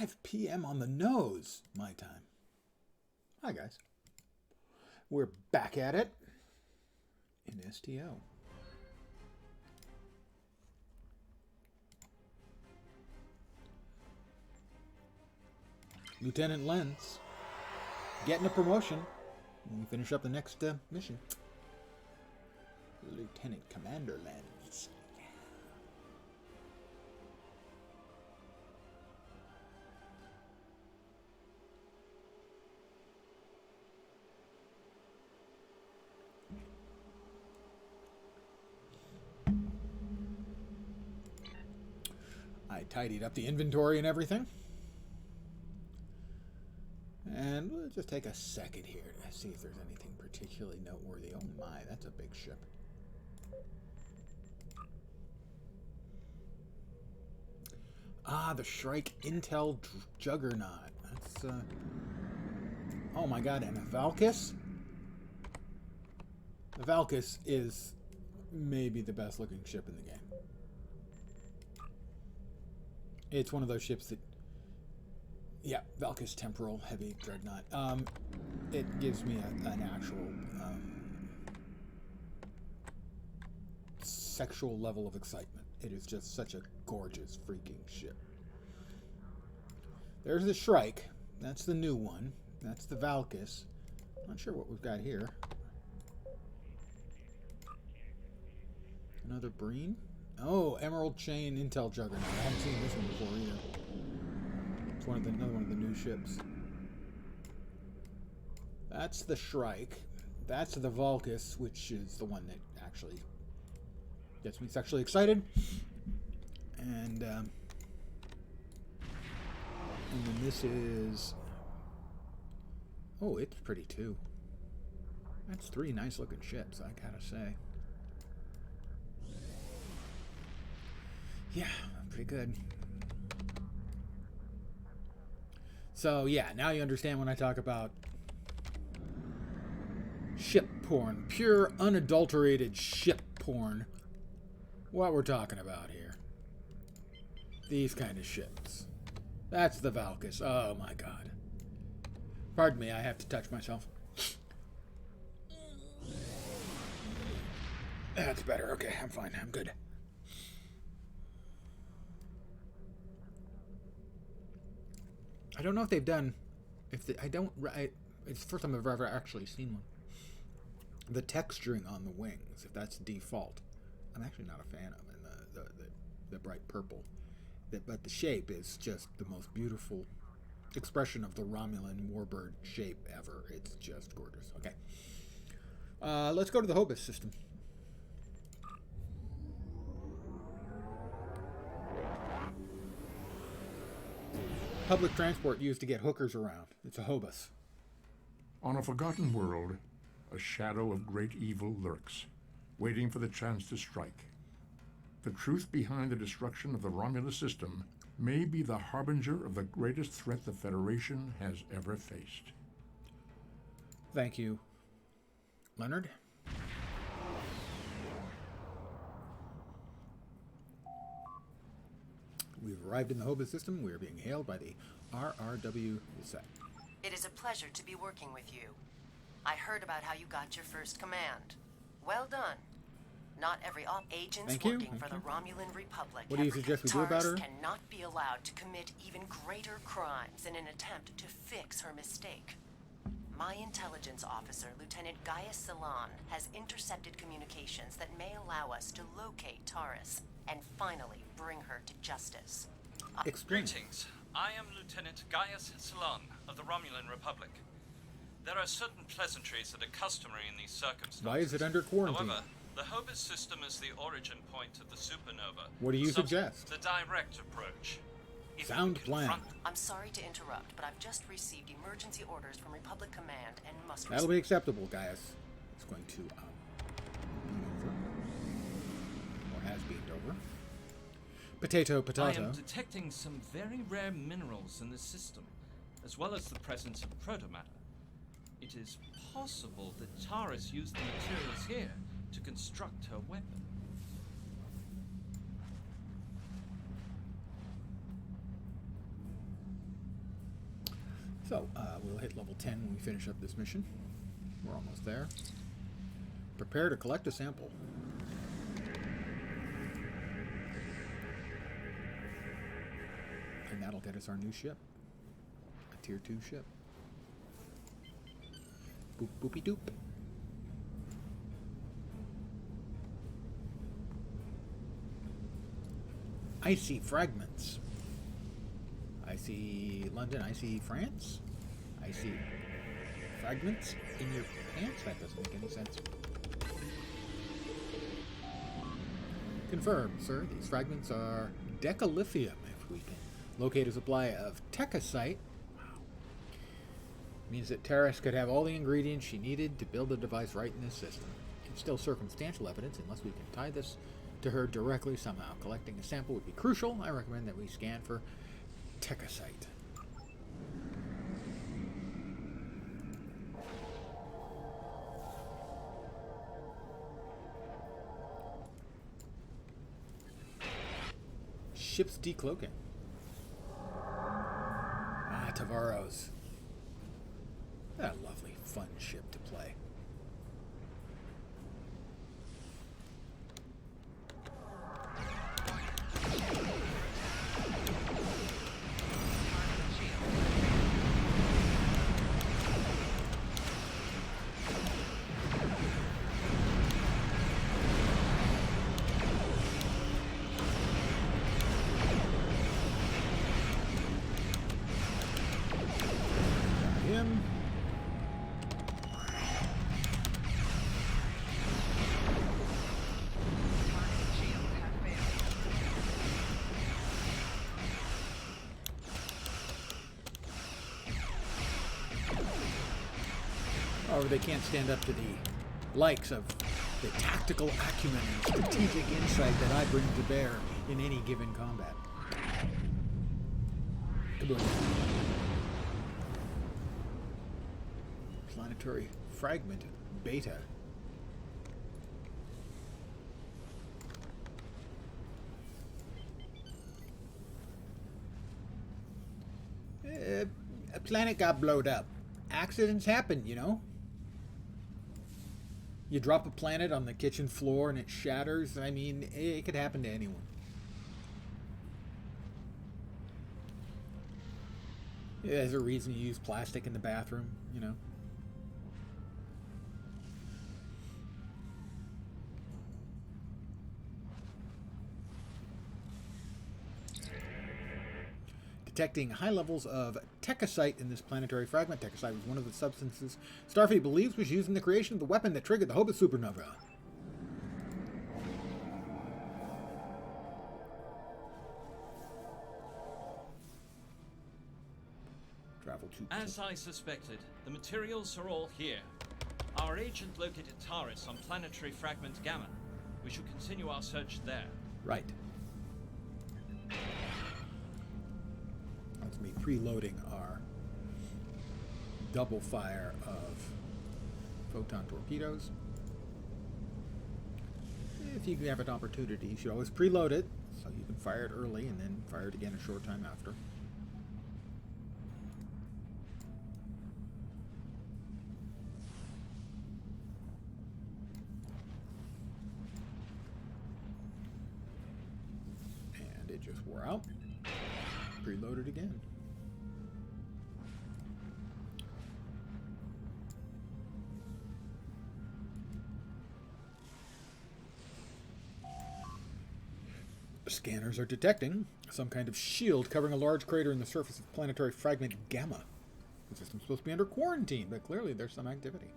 5 p.m. on the nose, my time. Hi, guys. We're back at it in STO. Lieutenant Lenz getting a promotion when we finish up the next mission. Lieutenant Commander Lenz. I tidied up the inventory and everything. And we'll just take a second here to see if there's anything particularly noteworthy. Oh my, that's a big ship. Ah, the Shrike Intel Juggernaut. That's, oh my god, and a Valkys? The Valkys is maybe the best looking ship in the game. It's one of those ships that... Yeah, Valkys Temporal Heavy Dreadnought. It gives me an actual sexual level of excitement. It is just such a gorgeous freaking ship. There's the Shrike. That's the new one. That's the Valkys. Not sure what we've got here. Another Breen? Oh, Emerald Chain Intel Juggernaut. I haven't seen this one before either. It's another one of the new ships. That's the Shrike. That's the Valkys, which is the one that actually gets me sexually excited. And then this is... Oh, it's pretty too. That's 3 nice looking ships, I gotta say. Yeah, pretty good. So, yeah, now you understand when I talk about ship porn. Pure, unadulterated ship porn. What we're talking about here. These kind of ships. That's the Valkys. Oh, my God. Pardon me, I have to touch myself. That's better. Okay, I'm fine. I'm good. I don't know if they've done... It's the first time I've ever actually seen one. The texturing on the wings, if that's default, I'm actually not a fan of it. The bright purple. But the shape is just the most beautiful expression of the Romulan warbird shape ever. It's just gorgeous. Okay. Let's go to the Hobus system. Public transport used to get hookers around. It's a Hobus. On a forgotten world, a shadow of great evil lurks, waiting for the chance to strike. The truth behind the destruction of the Romulus system may be the harbinger of the greatest threat the Federation has ever faced. Thank you, Leonard. We've arrived in the Hobus system. We are being hailed by the RRW set. It is a pleasure to be working with you. I heard about how you got your first command. Well done. Not every agents working for the Romulan Republic. What do you suggest we do about her? Cannot be allowed to commit even greater crimes in an attempt to fix her mistake. My intelligence officer, Lieutenant Gaius Salon, has intercepted communications that may allow us to locate Taurus and finally bring her to justice. Greetings. I am Lieutenant Gaius Salon of the Romulan Republic. There are certain pleasantries that are customary in these circumstances. Why is it under quarantine? However, the Hobus system is the origin point of the supernova. What do you suggest? The direct approach. Sound plan. I'm sorry to interrupt, but I've just received emergency orders from Republic Command and must... That'll be acceptable, Gaius. It's going to beam over. Or has beamed over. Potato. I am detecting some very rare minerals in the system, as well as the presence of protomatter. It is possible that Taurus used the materials here to construct her weapon. So, we'll hit level 10 when we finish up this mission. We're almost there. Prepare to collect a sample. And that'll get us our new ship. A tier 2 ship. Boop boopy doop. I see fragments. I see London. I see France. I see fragments in your pants. That doesn't make any sense. Confirmed, sir. These fragments are decalithium. If we can locate a supply of techosite, wow, means that Terrace could have all the ingredients she needed to build the device right in this system. It's still circumstantial evidence unless we can tie this to her directly somehow. Collecting a sample would be crucial. I recommend that we scan for techosite. Ship's decloaking. Ah, Tavaros. That a lovely, fun ship to play. Him. However, they can't stand up to the likes of the tactical acumen and strategic insight that I bring to bear in any given combat. Kaboom. Planetary fragment beta. A planet got blowed up. Accidents happen, you know. You drop a planet on the kitchen floor and it shatters. I mean, it could happen to anyone. There's a reason you use plastic in the bathroom, you know. Detecting high levels of techosite in this planetary fragment. Techosite was one of the substances Starfleet believes was used in the creation of the weapon that triggered the Hobart supernova. Travel to... As I suspected, the materials are all here. Our agent located Taris on planetary fragment Gamma. We should continue our search there. Right. That's me preloading our double fire of photon torpedoes. If you have an opportunity, you should always preload it so you can fire it early and then fire it again a short time after. And it just wore out. Preload it again. Scanners are detecting some kind of shield covering a large crater in the surface of planetary fragment Gamma. The system's supposed to be under quarantine, but clearly there's some activity.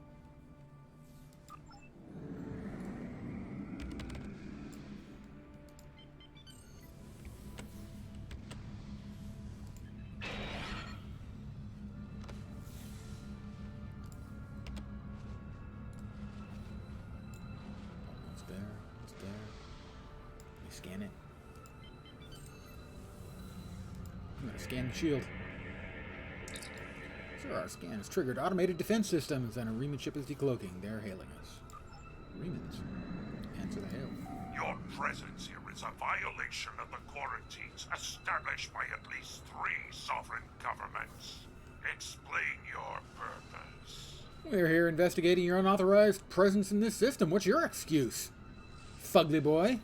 It's there. It's there. We scan it. I'm going to scan the shield. Sir, our scan has triggered automated defense systems, and a Riemann ship is decloaking. They're hailing us. Riemanns. Answer the hail. Your presence here is a violation of the quarantines established by at least 3 sovereign governments. Explain your purpose. We're here investigating your unauthorized presence in this system. What's your excuse, fugly boy?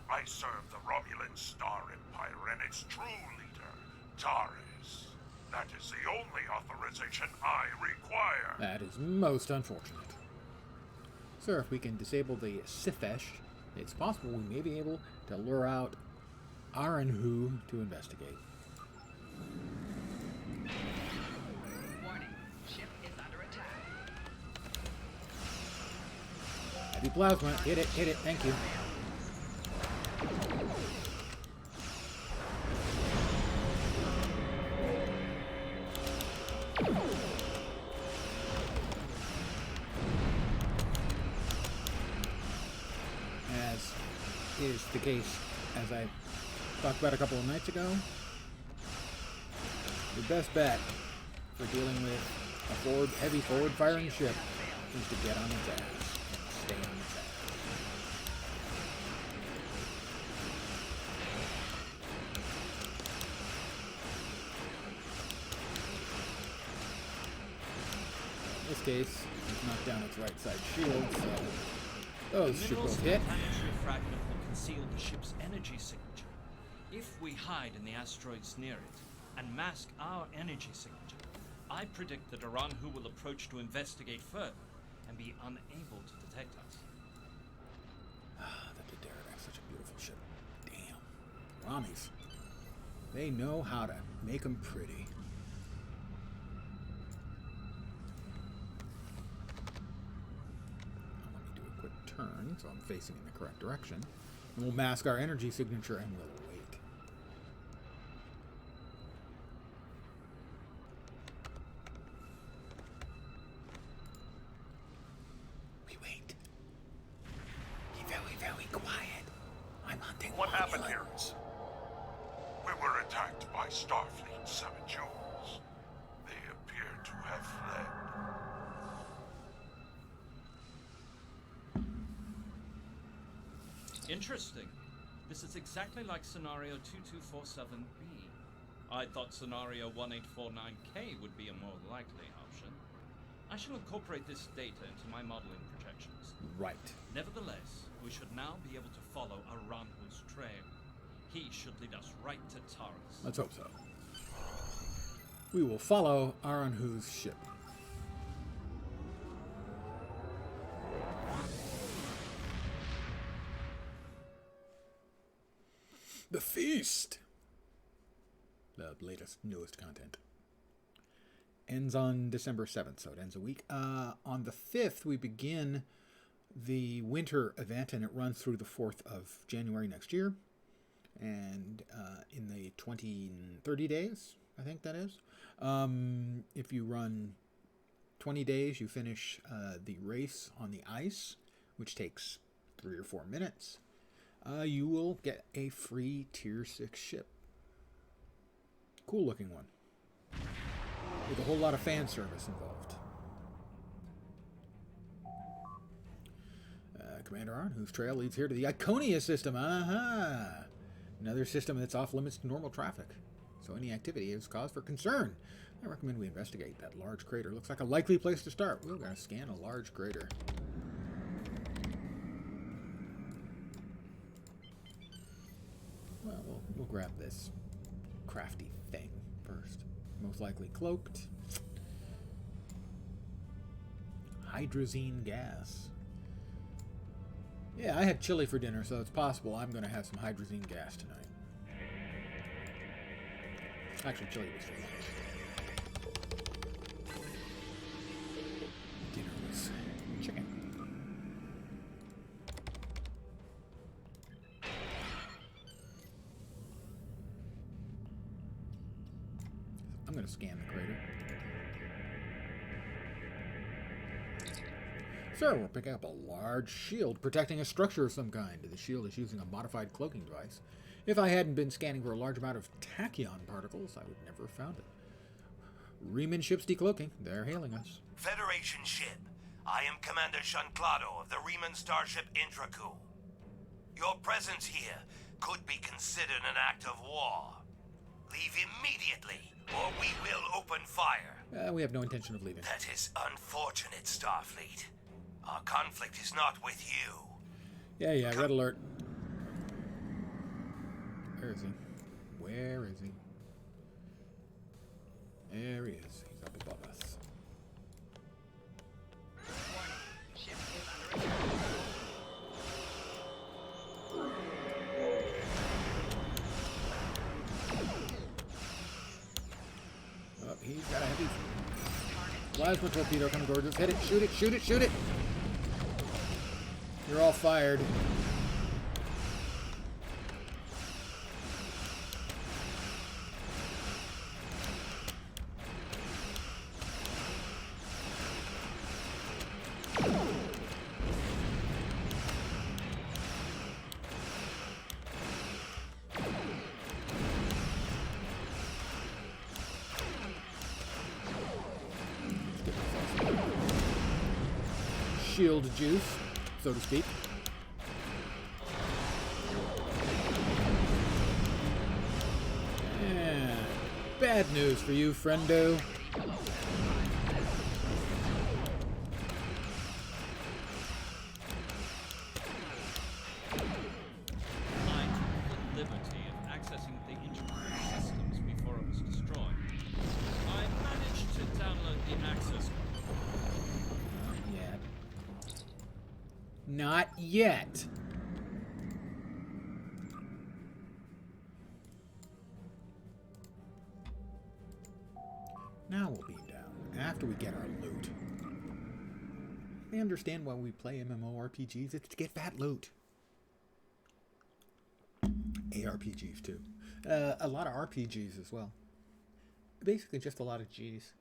I serve the Romulan Star Empire and its true leader, Taris. That is the only authorization I require. That is most unfortunate. Sir, if we can disable the Sifesh, it's possible we may be able to lure out Aranhu to investigate. Warning. Ship is under attack. Heavy plasma. Hit it, thank you. As is the case, as I talked about a couple of nights ago, your best bet for dealing with a heavy forward-firing ship is to get on its ass and stay on its ass. In this case, it's knocked down its right side shield, so those should Minerals both in the hit. planetary fragment will conceal the ship's energy signature. If we hide in the asteroids near it and mask our energy signature, I predict that Aranhu will approach to investigate further and be unable to detect us. The Dared have such a beautiful ship. Damn. Ramis. They know how to make them pretty. Now let me do a quick turn so I'm facing in the correct direction. And we'll mask our energy signature and we'll wait. We wait. Be very, very quiet. I'm hunting What happened here? Romulans. We were attacked by Starfleet saboteurs. They appear to have fled. Interesting. This is exactly like scenario 2247B. I thought scenario 1849K would be a more likely option. I shall incorporate this data into my modeling projections. Right. Nevertheless, we should now be able to follow Aranhu's trail. He should lead us right to Taurus. Let's hope so. We will follow Aranhu's ship. The Feast! The latest, newest content. Ends on December 7th, so it ends a week. On the 5th, we begin the winter event, and it runs through the 4th of January next year. And in the 30 days, I think that is. If you run 20 days, you finish the race on the ice, which takes 3 or 4 minutes. You will get a free Tier 6 ship. Cool looking one. With a whole lot of fan service involved. Commander Aranhu's trail leads here to the Iconia system. Aha! Another system that's off limits to normal traffic. So any activity is cause for concern. I recommend we investigate that large crater. Looks like a likely place to start. We're going to scan a large crater. Well, we'll grab this crafty thing first. Most likely cloaked. Hydrazine gas. Yeah, I had chili for dinner, so it's possible I'm going to have some hydrazine gas tonight. Actually, chili was for lunch. Dinner was chicken. I'm going to scan the crater. Sir, we're picking up a large shield protecting a structure of some kind. The shield is using a modified cloaking device. If I hadn't been scanning for a large amount of tachyon particles, I would never have found it. Riemann ship's decloaking. They're hailing us. Federation ship. I am Commander Shanclado of the Riemann starship Intraku. Your presence here could be considered an act of war. Leave immediately, or we will open fire. We have no intention of leaving. That is unfortunate, Starfleet. Our conflict is not with you. Yeah, red alert. Where is he? Where is he? There he is. He's up above us. Warning. Ship is under attack. Oh, he's got a heavy plasma torpedo coming towards us. Hit it! Shoot it! Shoot it! Shoot it! You're all fired. Shield juice, so to speak. And bad news for you, friendo. I took the liberty of accessing the Intracrew systems before it was destroyed. I managed to download the access code. Yet. Not yet. Now we'll be down after we get our loot. I understand why we play MMORPGs. It's to get fat loot. ARPGs too. A lot of RPGs as well. Basically just a lot of G's.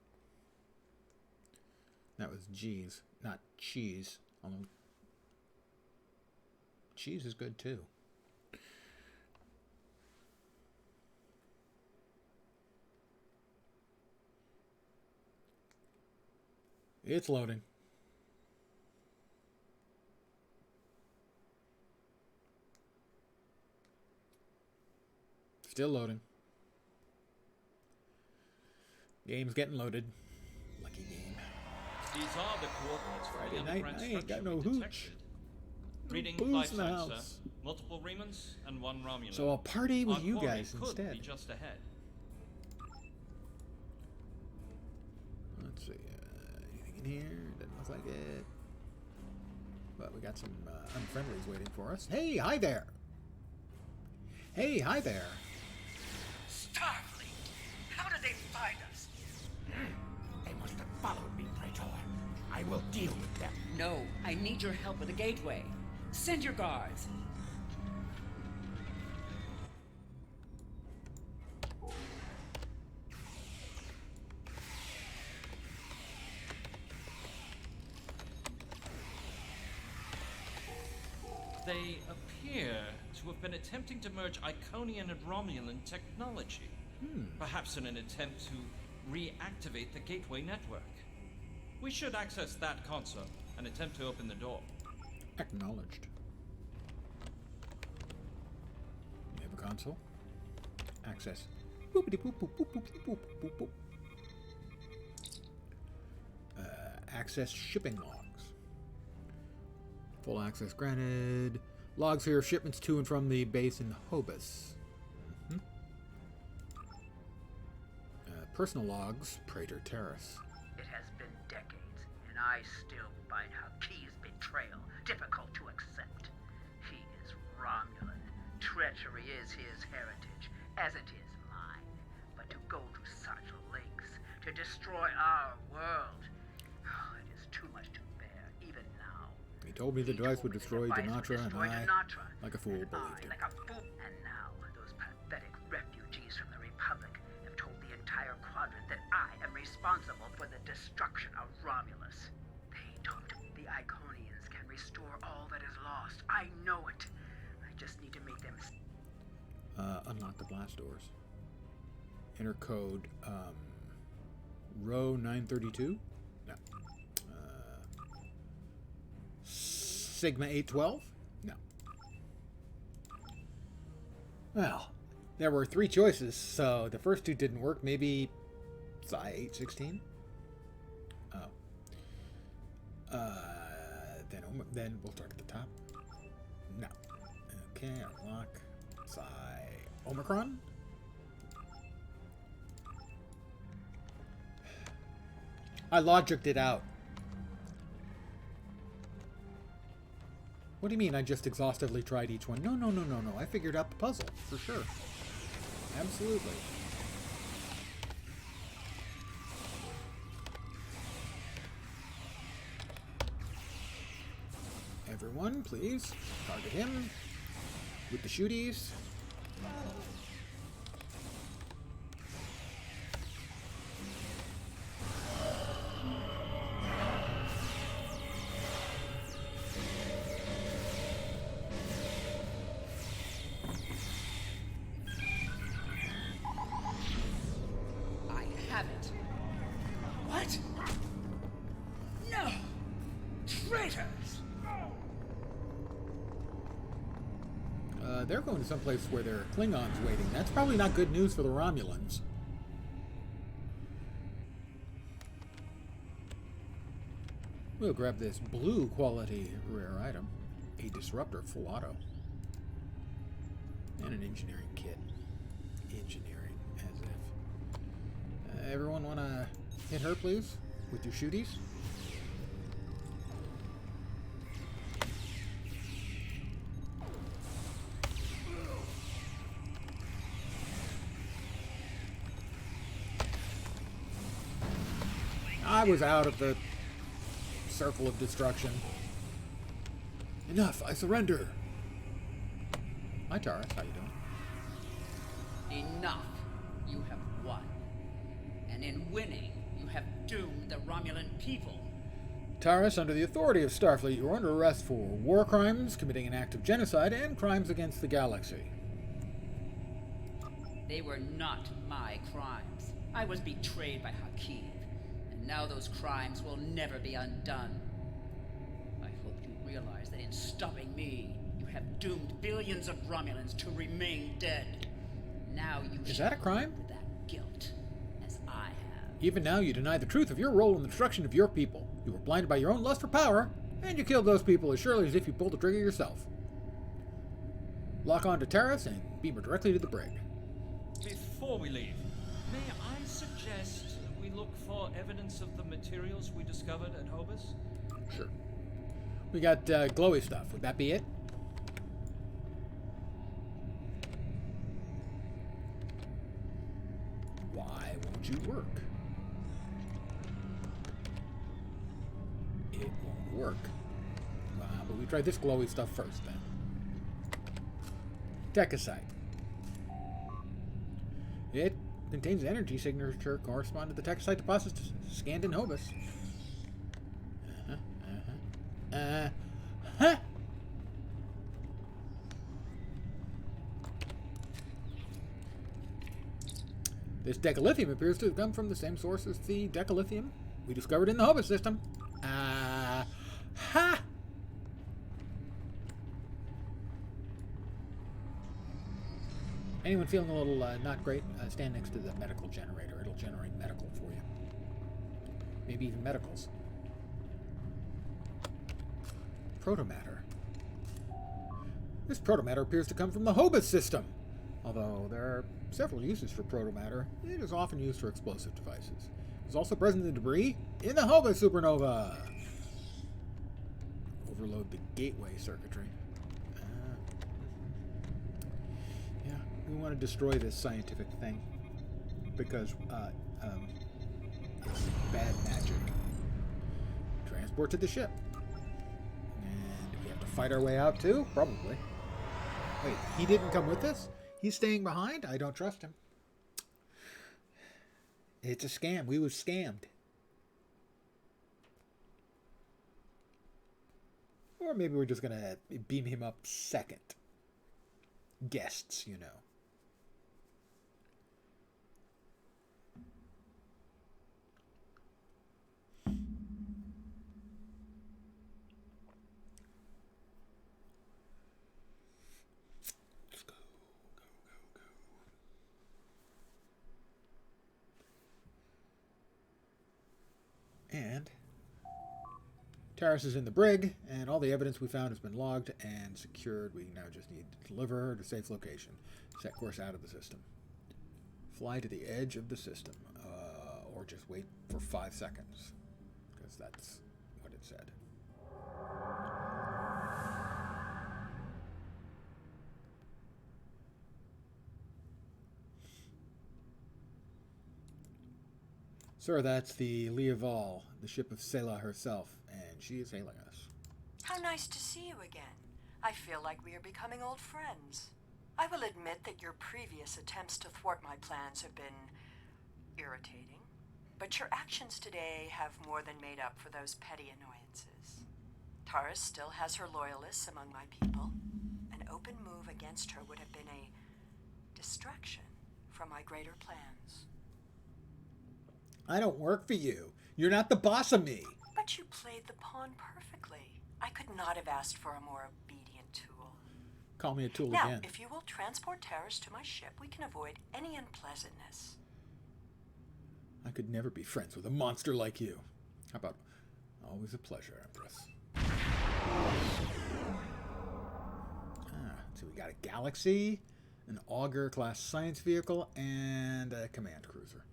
That was G's, not cheese. Although cheese is good too. It's loading. Still loading. Game's getting loaded. Lucky game. These are the coordinates for the Friday night, underground I ain't got structure no we hooch. detected. Reading booze flight in the signs, sir. house. Multiple Remans and one Romulan. So I'll party with Our you quarry guys could instead. be just ahead. Let's see. Anything in here? Doesn't look like it. But we got some unfriendlies waiting for us. Hey, hi there. Hey, hi there. Starfleet! How did they find us? They must have followed me, Praetor. I will deal with them. No, I need your help with the gateway. Send your guards. They appear to have been attempting to merge Iconian and Romulan technology. Perhaps in an attempt to reactivate the gateway network. We should access that console and attempt to open the door. Acknowledged. We have a console. Access. Boopity boop boop boop boop boop boop boop. Access shipping logs. Full access granted. Logs here of shipments to and from the base in Hobus. Personal logs, Praetor Terrace. It has been decades, and I still find Haki's betrayal difficult to accept. He is Romulan. Treachery is his heritage, as it is mine. But to go to such lengths to destroy our world, it is too much to bear, even now. He told me the device would destroy Denatra, and I, Denatra, like a fool, and believed him. like a fool. And now, those pathetic refugees from the Republic have told the entire quadrant that I am responsible for the destruction of Romulus. They don't. The Iconians can restore all that is lost. I know it. I just need to make them... Unlock the blast doors. Enter code, row 932? No. Sigma 812? No. Well, there were 3 choices, so the first 2 didn't work. Maybe Psi 816? Then we'll start at the top. No. Okay, unlock. Omicron? I logicked it out. What do you mean I just exhaustively tried each one? No. I figured out the puzzle, for sure. Absolutely. Everyone, please. Target him. With the shooties. I have it. What? No! Traitors! They're going to someplace where there are Klingons waiting. That's probably not good news for the Romulans. We'll grab this blue quality rare item. A disruptor full auto. And an engineering kit. Engineering, as if. Everyone want to hit her, please? With your shooties? I was out of the circle of destruction. Enough, I surrender. Hi, Taurus. How you doing? Enough. You have won. And in winning, you have doomed the Romulan people. Taurus, under the authority of Starfleet, you are under arrest for war crimes, committing an act of genocide, and crimes against the galaxy. They were not my crimes. I was betrayed by Hakeem. Now those crimes will never be undone. I hope you realize that in stopping me, you have doomed billions of Romulans to remain dead. Now you Is that a crime? with that guilt, as I have. Even now, you deny the truth of your role in the destruction of your people. You were blinded by your own lust for power, and you killed those people as surely as if you pulled the trigger yourself. Lock on to Taurus and beam her directly to the brig. Before we leave, may I suggest we look for evidence of the materials we discovered at Hobus? Sure. We got glowy stuff. Would that be it? Why won't you work? It won't work. But we try this glowy stuff first, then. Decasite. It contains energy signature corresponding to the Techsite deposits scanned in Hobus. This decalithium appears to have come from the same source as the decalithium we discovered in the Hobus system. Anyone feeling a little not great, stand next to the medical generator. It'll generate medical for you. Maybe even medicals. Protomatter. This protomatter appears to come from the Hobus system. Although there are several uses for protomatter, it is often used for explosive devices. It's also present in the debris in the Hobus supernova. Overload the gateway circuitry. We want to destroy this scientific thing because it's bad magic. Transport to the ship. And we have to fight our way out too? Probably. Wait, he didn't come with us? He's staying behind? I don't trust him. It's a scam. We was scammed. Or maybe we're just going to beam him up second. Guests, you know. And Taris is in the brig, and all the evidence we found has been logged and secured. We now just need to deliver her to a safe location. Set course out of the system. Fly to the edge of the system, or just wait for 5 seconds, because that's what it said. Sir, that's the Leoval, the ship of Selah herself, and she is hailing us. How nice to see you again. I feel like we are becoming old friends. I will admit that your previous attempts to thwart my plans have been irritating, but your actions today have more than made up for those petty annoyances. Taris still has her loyalists among my people. An open move against her would have been a distraction from my greater plans. I don't work for you. You're not the boss of me. But you played the pawn perfectly. I could not have asked for a more obedient tool. Call me a tool now, again. if you will transport Taris to my ship, we can avoid any unpleasantness. I could never be friends with a monster like you. How about always a pleasure, Empress? So we got a Galaxy, an Augur-class science vehicle, and a command cruiser.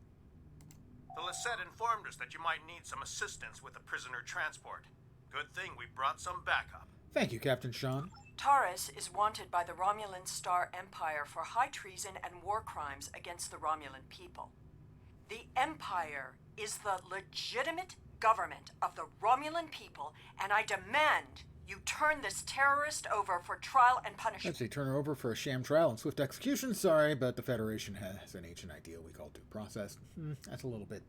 The Lisette informed us that you might need some assistance with the prisoner transport. Good thing we brought some backup. Thank you, Captain Sean. Taris is wanted by the Romulan Star Empire for high treason and war crimes against the Romulan people. The Empire is the legitimate government of the Romulan people, and I demand you turn this terrorist over for trial and punishment. Let's say turn her over for a sham trial and swift execution. Sorry, but the Federation has an ancient idea we call due process. That's a little bit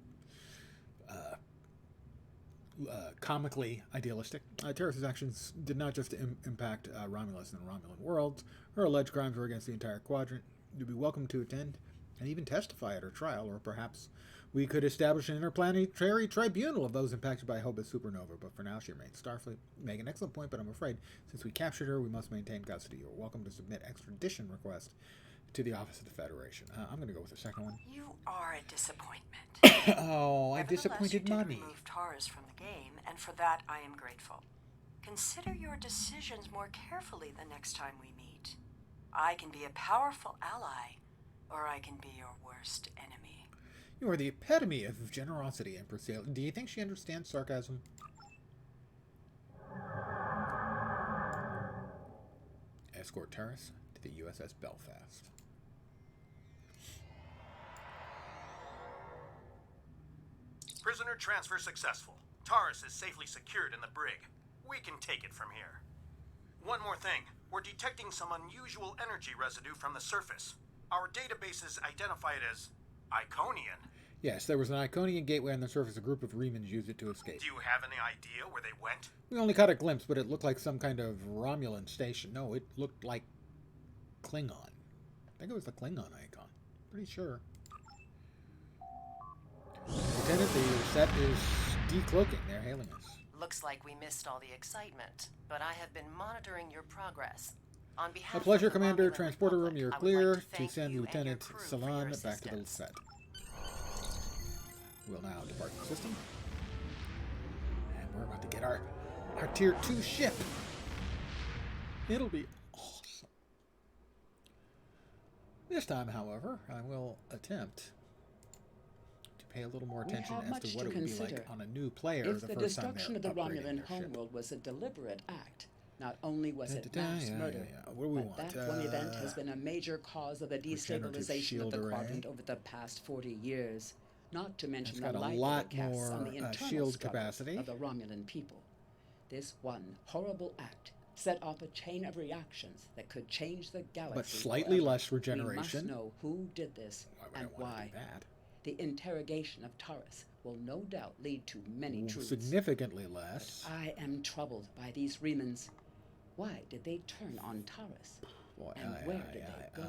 comically idealistic. Taris' actions did not just impact Romulus and the Romulan worlds. Her alleged crimes were against the entire quadrant. You'd be welcome to attend and even testify at her trial, or perhaps we could establish an interplanetary tribunal of those impacted by Hobus supernova, but for now she remains Starfleet. Make an excellent point, but I'm afraid since we captured her, we must maintain custody. You're welcome to submit extradition request to the Office of the Federation. I'm going to go with the second one. You are a disappointment. Oh, I disappointed Mommy. You did remove Taris from the game, and for that I am grateful. Consider your decisions more carefully the next time we meet. I can be a powerful ally, or I can be your worst enemy. You are the epitome of generosity, Empress. Do you think she understands sarcasm? Escort Taris to the USS Belfast. Prisoner transfer successful. Taris is safely secured in the brig. We can take it from here. One more thing. We're detecting some unusual energy residue from the surface. Our databases identify it as Iconian. Yes, there was an Iconian gateway on the surface. A group of Remans used it to escape. Do you have any idea where they went? We only caught a glimpse, but it looked like some kind of Romulan station. No, it looked like Klingon. I think it was the Klingon icon. Pretty sure. Lieutenant, the set is decloaking. They're hailing us. Looks like we missed all the excitement, but I have been monitoring your progress. On behalf A pleasure, of the Commander. Romulan Transporter room, Republic, you're I would clear like to to thank send you and your Lieutenant crew for Salon your back to the assistance. set. We'll now depart the system. And we're about to get our Tier 2 ship. It'll be awesome. This time, however, I will attempt to pay a little more attention as to what it would be like on a new player If the the first time destruction they're of the upgrading Romulan their ship. homeworld was a deliberate act, not only was it Da-da-da, mass yeah, murder, yeah, yeah. What do we but want? that one event has been a major cause of the Regenerative destabilization of shield the array. quadrant over the past 40 years, not to mention It's the got a light lot it casts on more, the internal shield struggles capacity. of the Romulan people. This one horrible act set off a chain of reactions that could change the galaxy. But slightly forever. less regeneration. We must know who did this and why. The interrogation of Taris will no doubt lead to many truths. Significantly less. But I am troubled by these Remans. Why did they turn on Taris? Boy, And where did they go?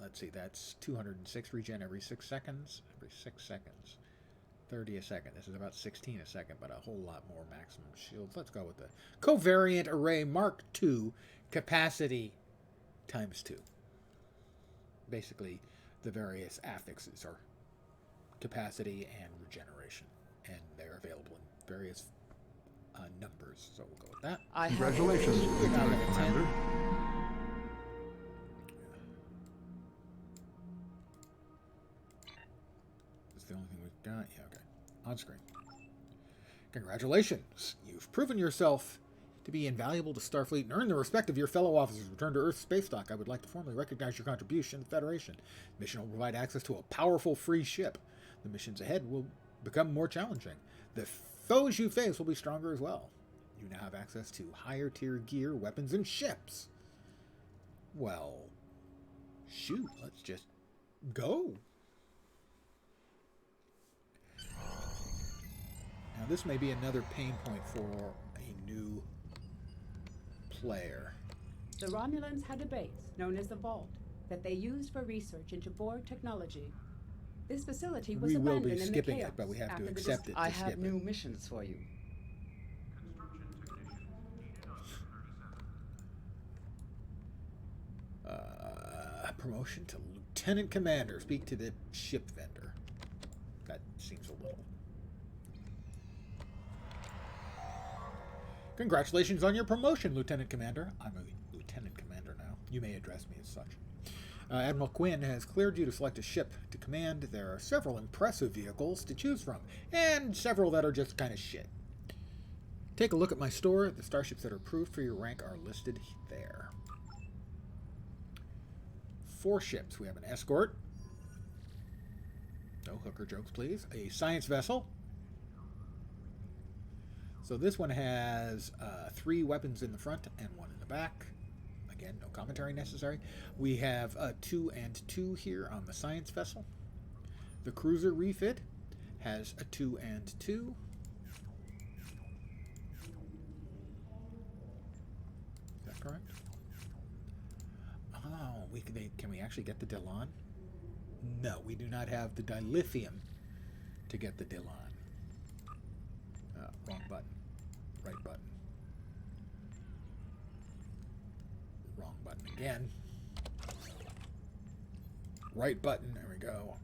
Let's see, that's 206 regen every 6 seconds. Every 6 seconds. 30 a second. This is about 16 a second, but a whole lot more maximum shields. Let's go with the Covariant Array Mark II capacity times 2. Basically, the various affixes are capacity and regeneration, and they're available in various numbers. So we'll go with that. Congratulations, Lieutenant Commander. That's the only thing we've got. Yeah, okay. On screen. Congratulations. You've proven yourself to be invaluable to Starfleet and earned the respect of your fellow officers. Return to Earth space dock. I would like to formally recognize your contribution to the Federation. The mission will provide access to a powerful free ship. The missions ahead will become more challenging. The foes you face will be stronger as well. You now have access to higher tier gear, weapons, and ships. Well, shoot, let's just go. Now this may be another pain point for a new player. The Romulans had a base, known as the Vault, that they used for research into Borg technology. This facility was We will abandoned be in skipping the it, but we have to after the accept it I to have skip new it. missions for you. Promotion to Lieutenant Commander. Speak to the ship vendor. That seems a little... Congratulations on your promotion, Lieutenant Commander. I'm a Lieutenant Commander now. You may address me as such. Admiral Quinn has cleared you to select a ship to command. There are several impressive vehicles to choose from, and several that are just kind of shit. Take a look at my store. The starships that are approved for your rank are listed there. 4 ships. We have an escort. No hooker jokes, please. A science vessel. So this one has 3 weapons in the front and 1 in the back. Again, no commentary necessary. We have 2 and 2 here on the science vessel. The cruiser refit has a 2 and 2. Is that correct? Oh, can we actually get the Dillon? No, we do not have the dilithium to get the Dillon. Wrong button. Right button. Wrong button again. Right button. There we go.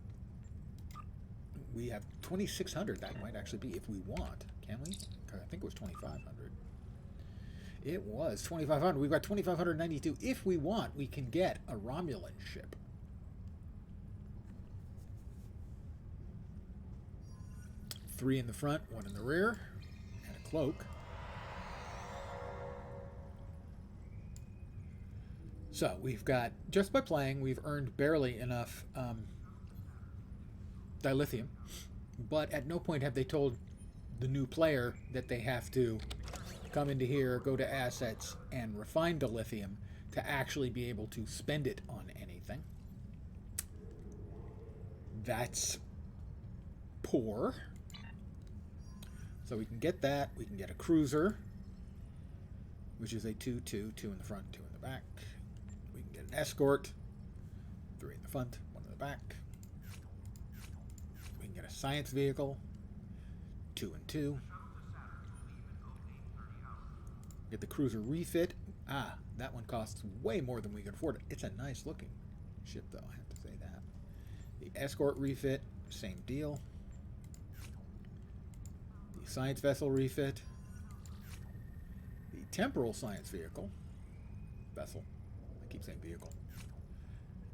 We have 2,600. That might actually be if we want. Can we? I think it was 2,500. It was 2,500. We've got 2,592. If we want, we can get a Romulan ship. Three in the front, 1 in the rear, and a cloak. So we've got, just by playing, we've earned barely enough dilithium, but at no point have they told the new player that they have to come into here, go to assets, and refine dilithium to actually be able to spend it on anything. That's poor. So we can get that. We can get a cruiser, which is a 2-2, 2 in the front, 2 in the back. We can get an escort, 3 in the front, 1 in the back. We can get a science vehicle, 2 and 2. Get the cruiser refit. Ah, that one costs way more than we can afford. It's a nice looking ship, though, I have to say that. The escort refit, same deal. The science vessel refit. The temporal science vehicle. Vessel. I keep saying vehicle.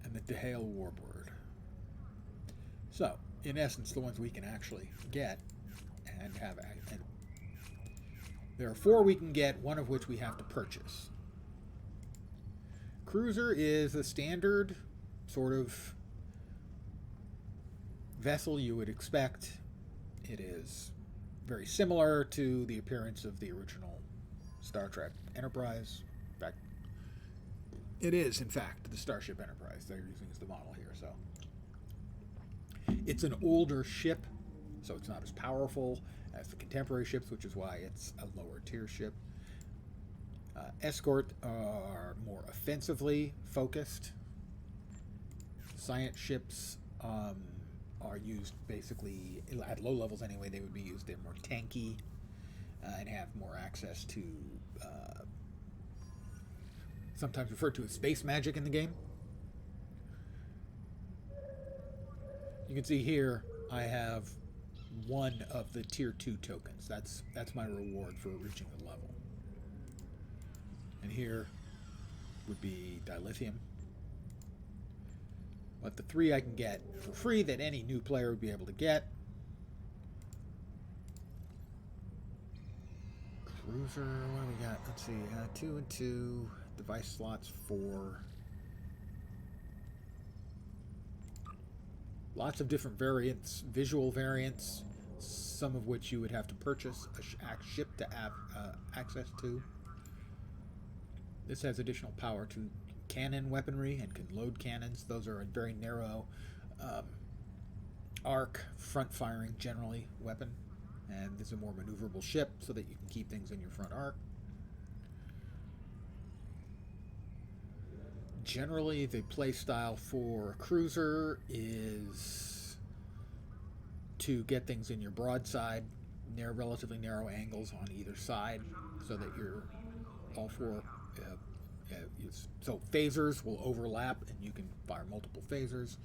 And the DeHale Warbird. So, in essence, the ones we can actually get and have... And there are 4 we can get, one of which we have to purchase. Cruiser is a standard sort of vessel you would expect. It is very similar to the appearance of the original Star Trek Enterprise. In fact, it is, in fact, the Starship Enterprise they're using as the model here. So it's an older ship, so it's not as powerful as the contemporary ships, which is why it's a lower tier ship. Escort are more offensively focused. Science ships are used basically at low levels anyway. They would be used. They're more tanky and have more access to sometimes referred to as space magic in the game. You can see here I have one of the tier 2 tokens. That's my reward for reaching the level. And here would be dilithium. But the 3 I can get for free that any new player would be able to get. Cruiser, what do we got? Let's see, 2 and 2. Device slots 4. Lots of different variants, visual variants, some of which you would have to purchase a ship to have access to. This has additional power to cannon weaponry and can load cannons. Those are a very narrow arc, front firing generally weapon. And this is a more maneuverable ship so that you can keep things in your front arc. Generally, the playstyle for cruiser is to get things in your broadside, relatively narrow angles on either side, so that you're all four. So phasers will overlap, and you can fire multiple phasers.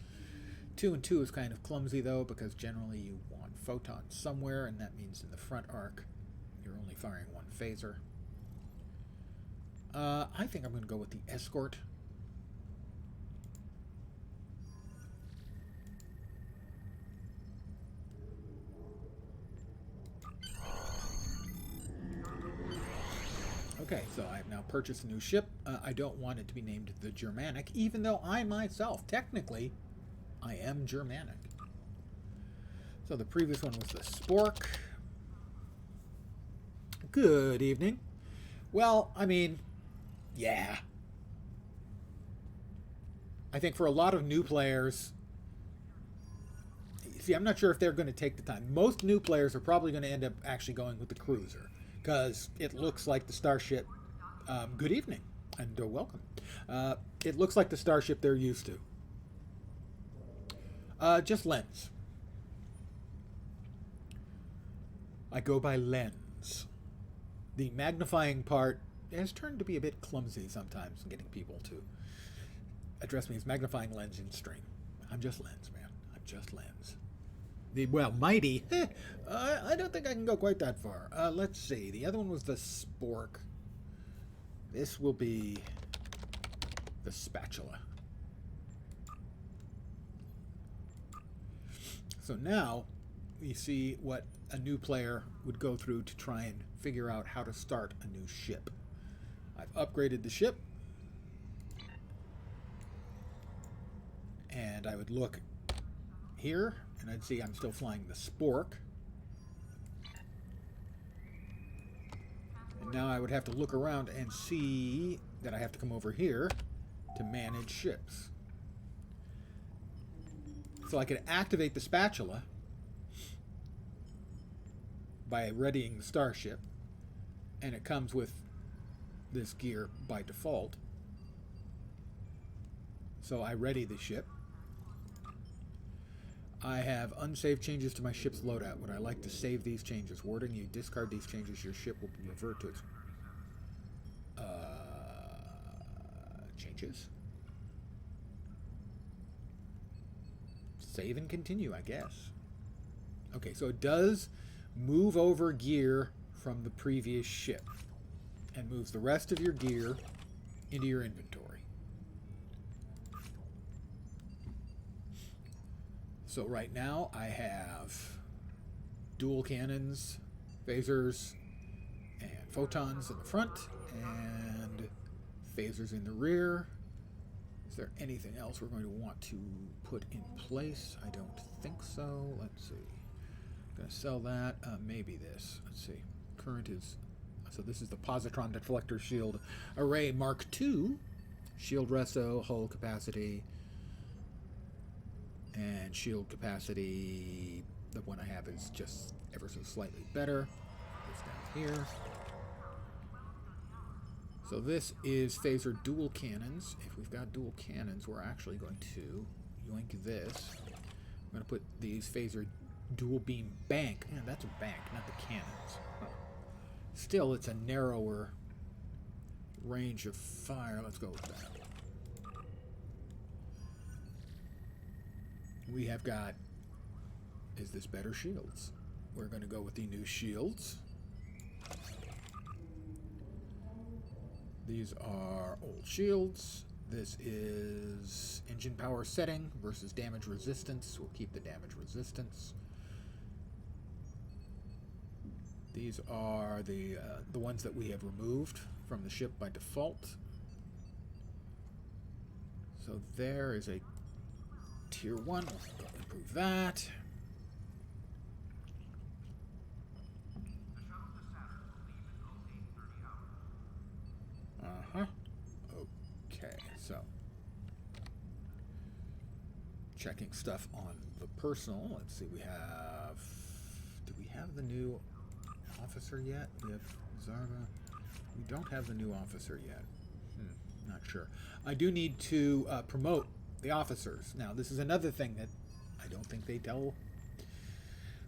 2 and 2 is kind of clumsy though, because generally you want photons somewhere, and that means in the front arc you're only firing one phaser. I think I'm going to go with the escort. Okay, so I have now purchased a new ship. I don't want it to be named the Germanic, even though I myself, technically, I am Germanic. So the previous one was the Spork. Good evening. Well, I mean, yeah. I think for a lot of new players, see, I'm not sure if they're going to take the time. Most new players are probably going to end up actually going with the cruiser, because it looks like the starship. Good evening, and welcome. It looks like the starship they're used to. Just lens. I go by lens. The magnifying part has turned to be a bit clumsy sometimes in getting people to address me as magnifying lens in stream. I'm just lens, man. I'm just lens. Well, mighty. I don't think I can go quite that far. Let's see. The other one was the Spork. This will be the Spatula. So now we see what a new player would go through to try and figure out how to start a new ship. I've upgraded the ship. And I would look here, and I'd see I'm still flying the Spork. And now I would have to look around and see that I have to come over here to manage ships. So I could activate the spatula by readying the starship, and it comes with this gear by default. So I ready the ship. I have unsaved changes to my ship's loadout. Would I like to save these changes? Wording: you discard these changes, your ship will revert to its changes. Save and continue, I guess. Okay, so it does move over gear from the previous ship and moves the rest of your gear into your inventory. So right now I have dual cannons, phasers, and photons in the front, and phasers in the rear. Is there anything else we're going to want to put in place? I don't think so. Let's see. I'm going to sell that. Maybe this. Let's see. Current is... So this is the Positron Deflector Shield Array Mark II. Shield resto, hull capacity, and shield capacity. The one I have is just ever so slightly better. It's down here. So this is phaser dual cannons. If we've got dual cannons, we're actually going to yoink this. I'm going to put these phaser dual beam bank. Man, that's a bank, not the cannons. Huh. Still, it's a narrower range of fire. Let's go with that. We have got... Is this better shields? we're going to go with the new shields. These are old shields. This is engine power setting versus damage resistance. We'll keep the damage resistance. These are the ones that we have removed from the ship by default. So there is a tier 1. We'll improve that. Okay, so checking stuff on the personal. Let's see, we have... Do we have the new officer yet? We have Zarva. We don't have the new officer yet. Not sure. I do need to promote the officers. Now, this is another thing that I don't think they tell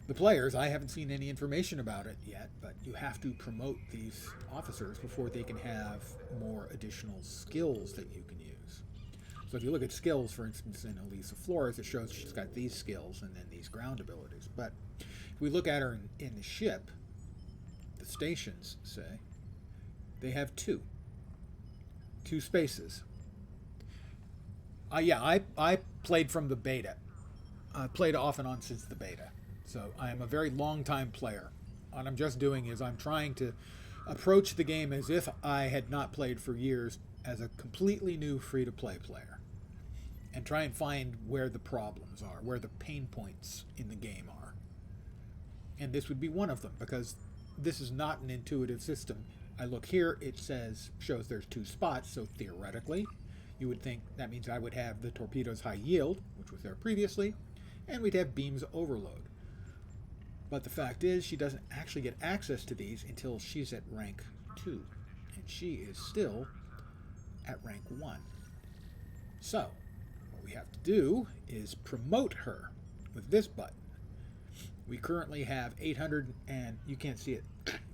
the players. I haven't seen any information about it yet, but you have to promote these officers before they can have more additional skills that you can use. So if you look at skills, for instance, in Elisa Flores, it shows she's got these skills and then these ground abilities. But if we look at her in the ship, the stations, say, they have two spaces. I played from the beta. I played off and on since the beta. So I am a very long time player. What I'm just doing is I'm trying to approach the game as if I had not played for years as a completely new free-to-play player. And try and find where the problems are, where the pain points in the game are. And this would be one of them, because this is not an intuitive system. I look here, it shows there's 2 spots, so theoretically, you would think that means I would have the torpedoes high yield, which was there previously, and we'd have beams overload. But the fact is, she doesn't actually get access to these until she's at rank 2, and she is still at rank 1. So, what we have to do is promote her with this button. We currently have 800, and you can't see it.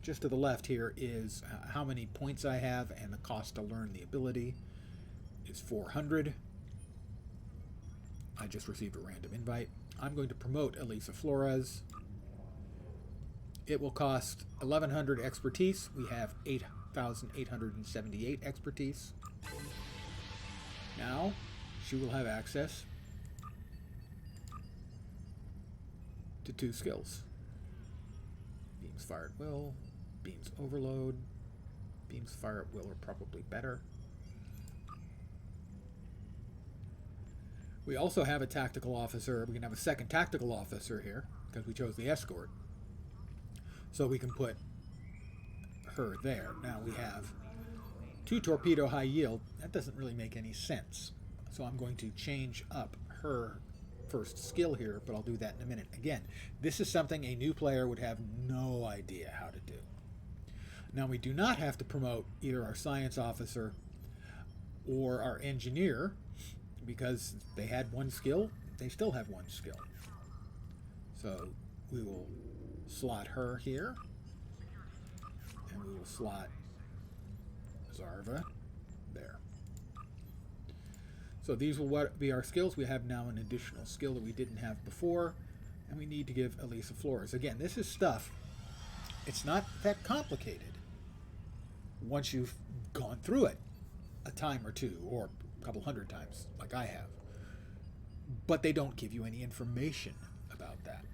Just to the left here is how many points I have, and the cost to learn the ability is 400. I just received a random invite. I'm going to promote Elisa Flores. It will cost 1,100 expertise. We have 8,878 expertise. Now, she will have access to 2 skills. Beams fire at will, beams overload, beams fire at will are probably better. We also have a tactical officer. We can have a second tactical officer here because we chose the escort. So we can put her there. Now we have 2 torpedo high yield. That doesn't really make any sense. So I'm going to change up her first skill here, but I'll do that in a minute. Again, this is something a new player would have no idea how to do. Now, we do not have to promote either our science officer or our engineer, because they had 1 skill, they still have 1 skill. So we will slot her here, and we will slot Zarva there. So these will be our skills. We have now an additional skill that we didn't have before, and we need to give Elisa Flores. Again, this is stuff, it's not that complicated once you've gone through it a time or 2, or a couple hundred times, like I have. But they don't give you any information about that.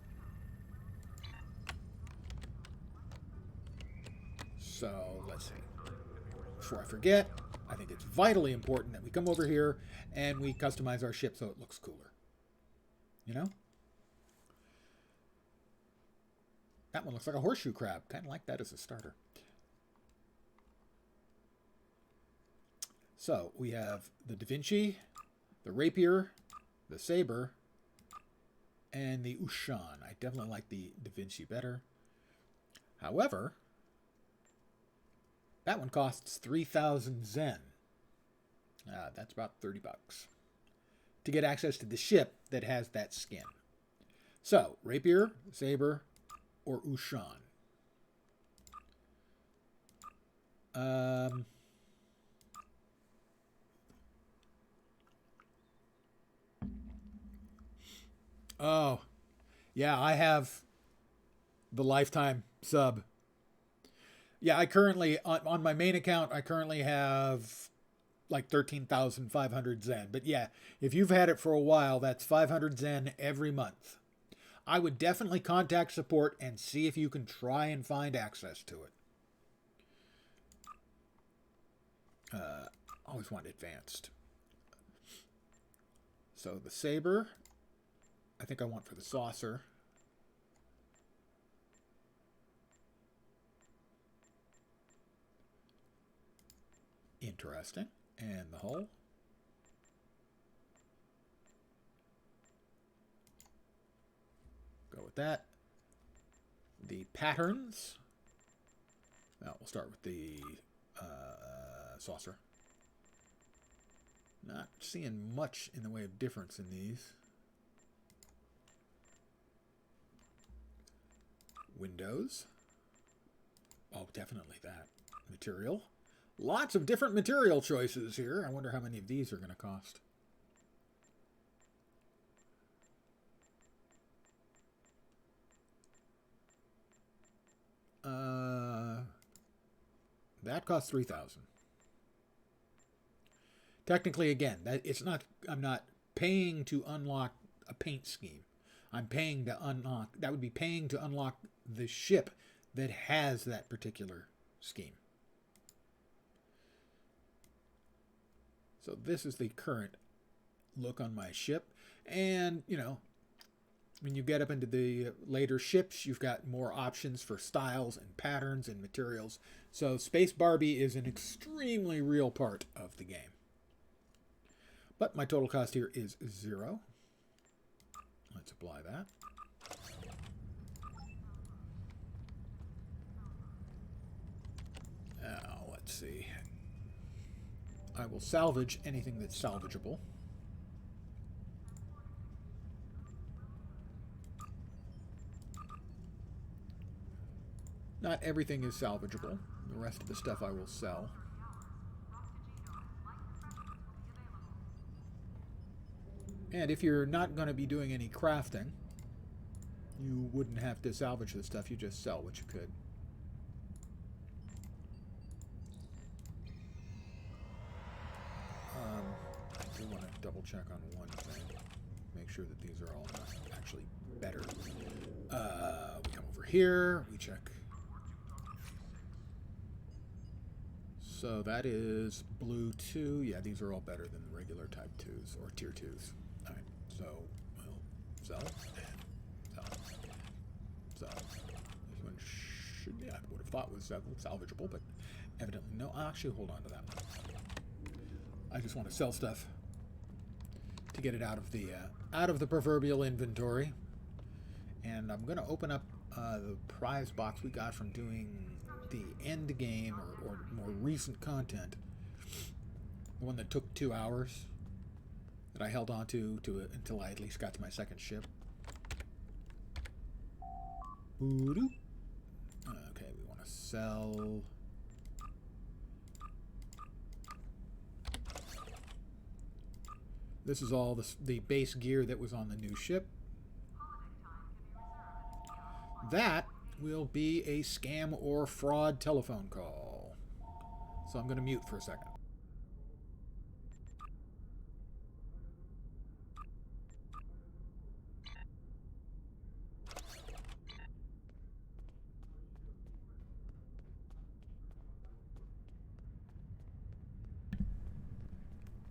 So, let's see. Before I forget, I think it's vitally important that we come over here and we customize our ship so it looks cooler. You know? That one looks like a horseshoe crab. Kind of like that as a starter. So, we have the Da Vinci, the Rapier, the Saber, and the Ushan. I definitely like the Da Vinci better. However, that one costs 3,000 Zen. That's about 30 bucks. To get access to the ship that has that skin. So, Rapier, Saber, or Ushan. Oh, yeah, I have the lifetime sub. Yeah, I currently, on my main account, I currently have like 13,500 Zen. But yeah, if you've had it for a while, that's 500 Zen every month. I would definitely contact support and see if you can try and find access to it. Always want advanced. So the saber, I think I want for the saucer. Interesting. And the hull. Go with that. The patterns. Well, we'll start with the saucer. Not seeing much in the way of difference in these. Windows. Oh, definitely that. Material. Lots of different material choices here. I wonder how many of these are going to cost. That costs 3,000. Technically, again, I'm not paying to unlock a paint scheme. I'm paying to unlock. That would be paying to unlock the ship that has that particular scheme. So this is the current look on my ship. And, you know, when you get up into the later ships, you've got more options for styles and patterns and materials. So Space Barbie is an extremely real part of the game. But my total cost here is 0. Let's apply that. Now, let's see. I will salvage anything that's salvageable. Not everything is salvageable. The rest of the stuff I will sell. And if you're not going to be doing any crafting, you wouldn't have to salvage the stuff. You just sell what you could. I do want to double check on one thing. Make sure that these are all actually better. We come over here. We check. So that is blue 2. Yeah, these are all better than the regular type 2s or tier 2s. All right, so we'll sell and sell. So this one should be, I would have thought was salvageable, but evidently no. I'll actually hold on to that one. I just want to sell stuff to get it out of the proverbial inventory. And I'm going to open up the prize box we got from doing the end game or more recent content, the one that took 2 hours that I held on to until I at least got to my second ship. Okay, we want to sell. This is all the base gear that was on the new ship. That will be a scam or fraud telephone call. So I'm going to mute for a second.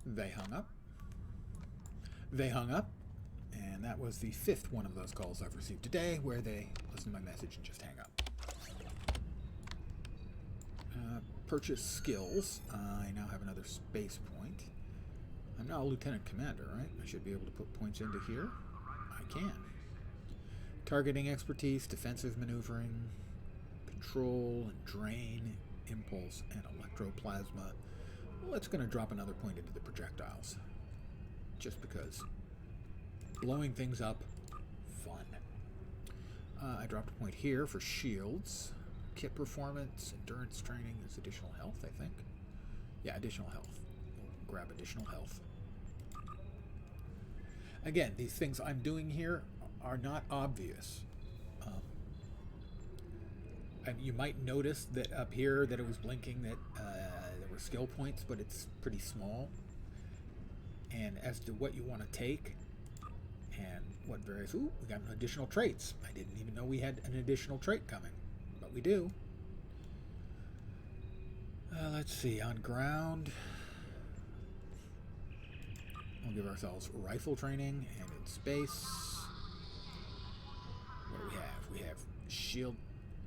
They hung up. They hung up. And that was the 5th one of those calls I've received today where they listen to my message and just hang up. Purchase skills. I now have another space point. I'm now a lieutenant commander, right? I should be able to put points into here. I can. Targeting expertise, defensive maneuvering, control and drain, impulse, and electroplasma. Well, it's going to drop another point into the projectiles. Just because. Blowing things up, fun. I dropped a point here for shields. Kit performance, endurance training is additional health, I think. Yeah, additional health. We'll grab additional health. Again, these things I'm doing here are not obvious. You might notice that up here that it was blinking that there were skill points, but it's pretty small. And as to what you want to take and what various... Ooh, we got additional traits. I didn't even know we had an additional trait coming, but we do. Let's see, on ground, we'll give ourselves rifle training, and in space, what do we have? We have shield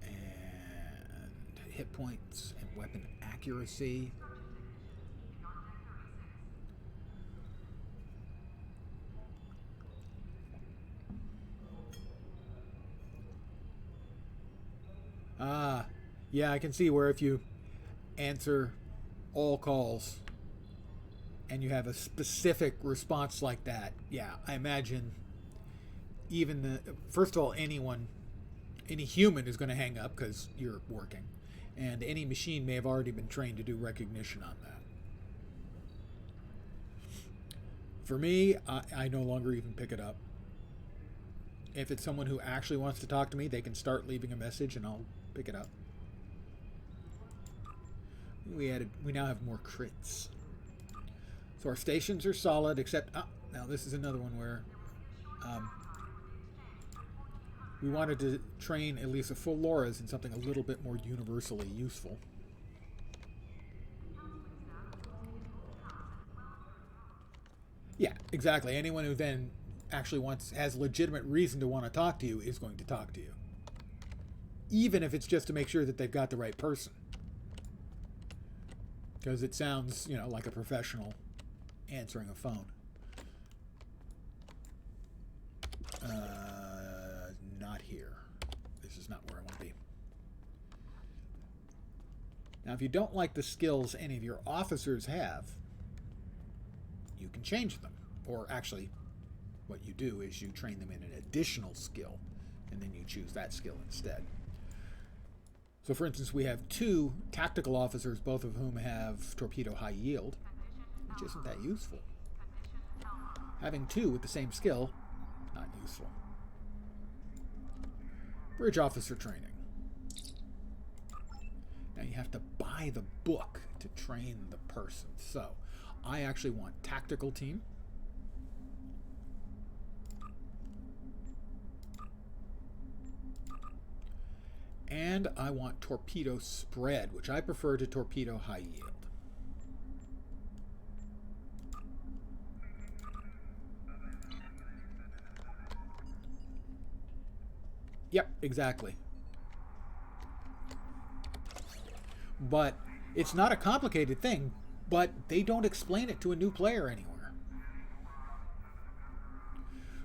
and hit points and weapon accuracy. Yeah, I can see where if you answer all calls and you have a specific response like that, yeah, I imagine even first of all, any human is going to hang up because you're working, and any machine may have already been trained to do recognition on that. For me, I no longer even pick it up. If it's someone who actually wants to talk to me, they can start leaving a message and I'll pick it up. We now have more crits. So our stations are solid, except now this is another one where we wanted to train at least a full Laura's in something a little bit more universally useful. Yeah, exactly. Anyone who then actually has legitimate reason to want to talk to you is going to talk to you. Even if it's just to make sure that they've got the right person. Because it sounds, like a professional answering a phone. Not here. This is not where I want to be. Now, if you don't like the skills any of your officers have, you can change them. Or actually, what you do is you train them in an additional skill, and then you choose that skill instead. So, for instance, we have 2 tactical officers, both of whom have torpedo high yield, which isn't that useful. Having 2 with the same skill, not useful. Bridge officer training. Now you have to buy the book to train the person. So, I actually want tactical team. And I want torpedo spread, which I prefer to torpedo high yield. Yep, exactly. But it's not a complicated thing, but they don't explain it to a new player anywhere.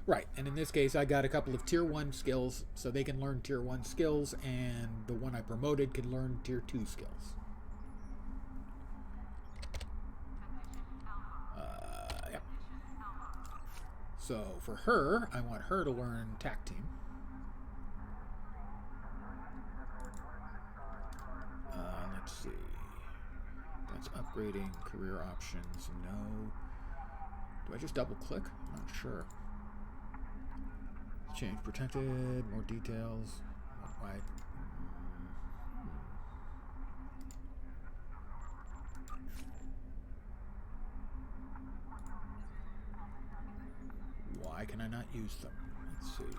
Right, and in this case I got a couple of tier 1 skills, so they can learn tier 1 skills, and the one I promoted can learn tier 2 skills. Yep. So for her, I want her to learn TAC team. Let's see. That's upgrading career options. No. Do I just double click? I'm not sure. Change protected, more details. Why? Why can I not use them? Let's see.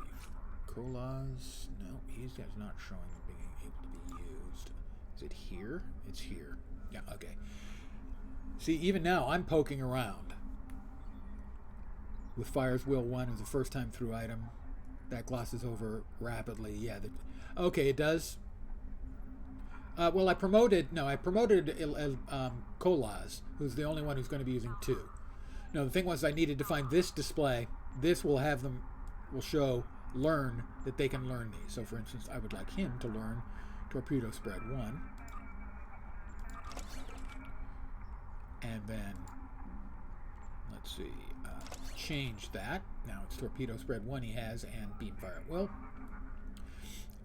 Colas. No, he's not showing being able to be used. Is it here? It's here. Yeah, okay. See, even now I'm poking around. With Fire's Will 1 as a first time through item. That glosses over rapidly. Yeah. Okay, it does. Well, I promoted Colas, who's the only one who's going to be using 2. No, the thing was I needed to find this display. This will learn that they can learn these. So, for instance, I would like him to learn Torpedo Spread 1. And then, let's see, change that. Now it's Torpedo Spread 1 he has, and Beam Fire at Will.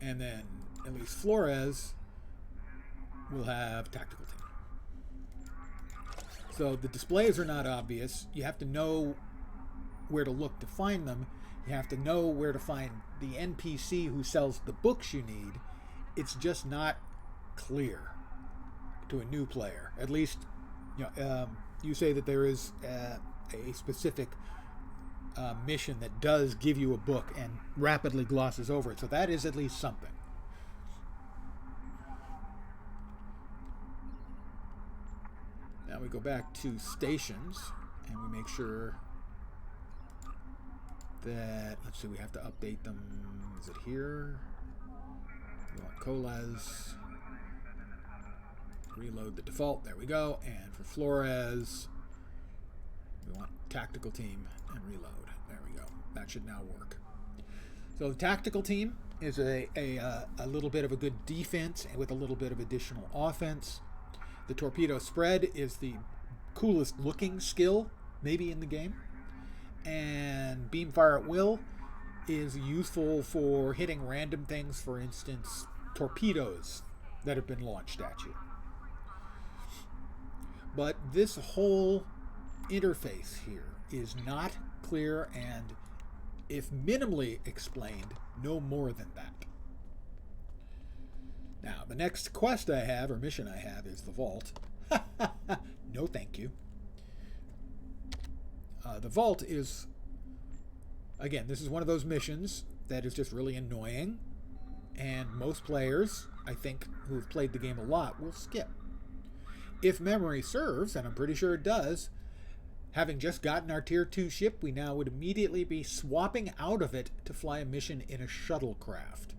And then Elise Flores will have Tactical Team. So the displays are not obvious. You have to know where to look to find them. You have to know where to find the NPC who sells the books you need. it's just not clear to a new player. At least, you say that there is a specific mission that does give you a book and rapidly glosses over it. So that is at least something. Now we go back to stations and we make sure that, let's see, we have to update them. Is it here? We want Colas. Reload the default. There we go. And for Flores, we want tactical team and reload. There we go. That should now work. So the tactical team is a little bit of a good defense with a little bit of additional offense. The torpedo spread is the coolest looking skill maybe in the game. And beam fire at will is useful for hitting random things, for instance, torpedoes that have been launched at you. But this whole interface here is not clear and, if minimally explained, no more than that. Now, the next quest I have, or mission I have, is the Vault. No thank you. The Vault is, again, this is one of those missions that is just really annoying, and most players, I think, who have played the game a lot, will skip. If memory serves, and I'm pretty sure it does, having just gotten our Tier 2 ship, we now would immediately be swapping out of it to fly a mission in a shuttlecraft.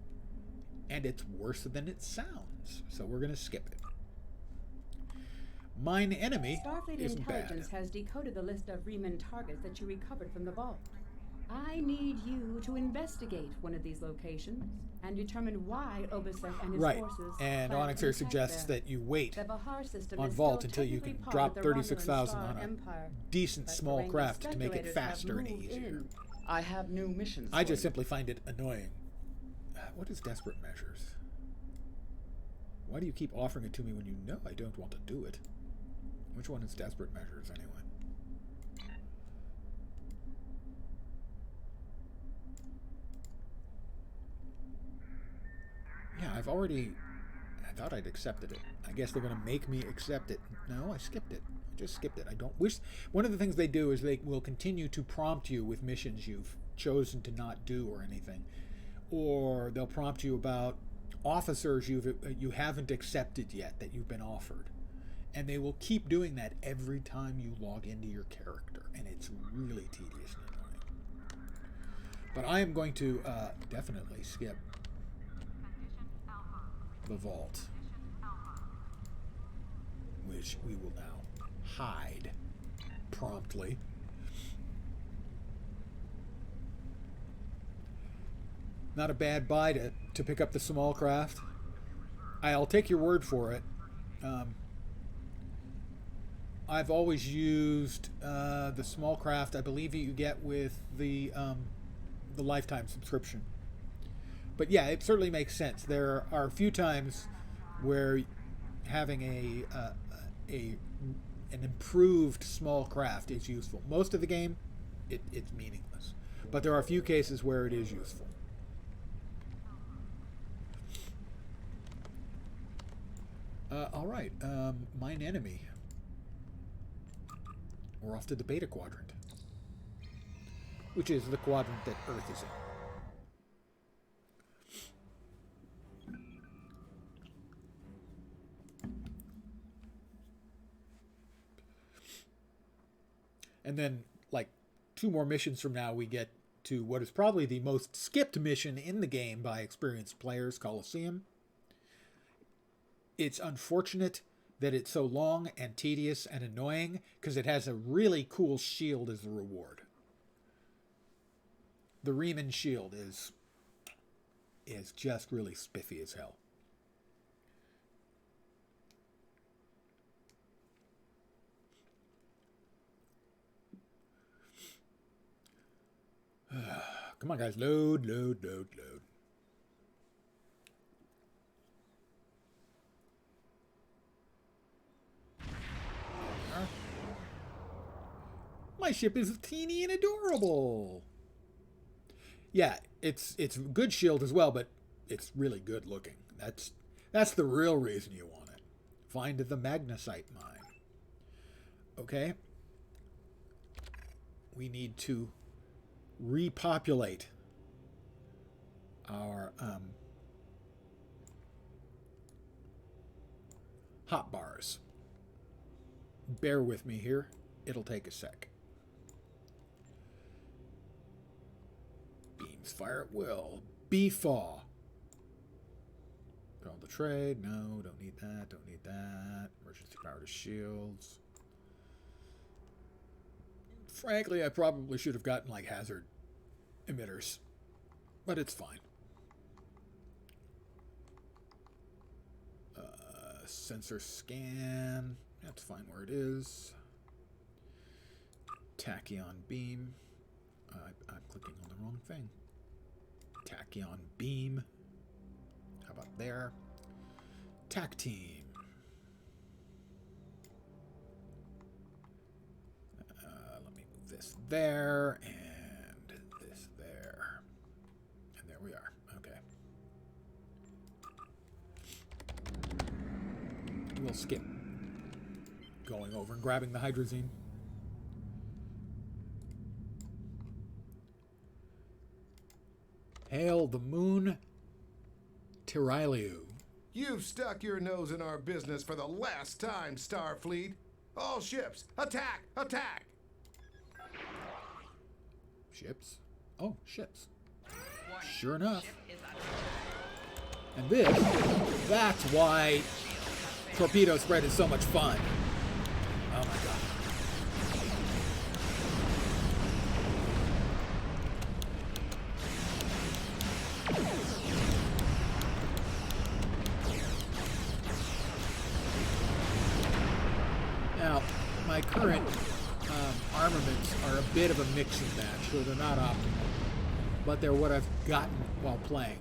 And it's worse than it sounds, so we're going to skip it. Mine Enemy Starfleet isn't Intelligence bad. has decoded the list of Riemann targets that you recovered from the vault. I need you to investigate one of these locations and determine why Obasek and his Right, forces and planned Onyx an here attack suggests there. that you wait The Bahar system on is Vault still until you technically can part drop of the Romulan 36,000 Star on a Empire, decent but small foreign craft to make it speculators faster have and moved easier. in. I have new missions. I for just you. simply find it annoying. What is desperate measures? Why do you keep offering it to me when you know I don't want to do it? Which one is desperate measures anyway? Yeah, I thought I'd accepted it. I guess they're going to make me accept it. No, I skipped it. I just skipped it. I don't wish... One of the things they do is they will continue to prompt you with missions you've chosen to not do or anything. Or they'll prompt you about officers you haven't accepted yet that you've been offered. And they will keep doing that every time you log into your character. And it's really tedious and annoying. But I am going to definitely skip the Vault, which we will now hide promptly. Not a bad buy to pick up the small craft. I'll take your word for it. I've always used the small craft. I believe you get with the lifetime subscription. But yeah, it certainly makes sense. There are a few times where having an improved small craft is useful. Most of the game, it's meaningless. But there are a few cases where it is useful. All right, Mine Enemy. We're off to the Beta Quadrant, which is the quadrant that Earth is in. And then, like, 2 more missions from now, we get to what is probably the most skipped mission in the game by experienced players, Coliseum. It's unfortunate that it's so long and tedious and annoying, because it has a really cool shield as a reward. The Riemann shield is just really spiffy as hell. Come on, guys. Load. My ship is teeny and adorable. Yeah, it's a good shield as well, but it's really good looking. That's the real reason you want it. Find the magnesite mine. Okay. We need to repopulate our hot bars. Bear with me here. It'll take a sec. Beams fire at will. Beefaw. Call the trade. No, don't need that. Don't need that. Emergency power to shields. Frankly, I probably should have gotten like hazard emitters, but it's fine. Sensor scan. That's fine where it is. Tachyon beam. I'm clicking on the wrong thing. Tachyon beam. How about there? Tac team. Let me move this there and this there. And there we are. Okay. We'll skip going over and grabbing the hydrazine. Hail the moon, Tiriliu. You've stuck your nose in our business for the last time, Starfleet. All ships, attack! Attack! Ships? Oh, ships. Sure enough. And that's why torpedo spread is so much fun. Oh my god. Now, my current armaments are a bit of a mix and match, so they're not optimal. But they're what I've gotten while playing.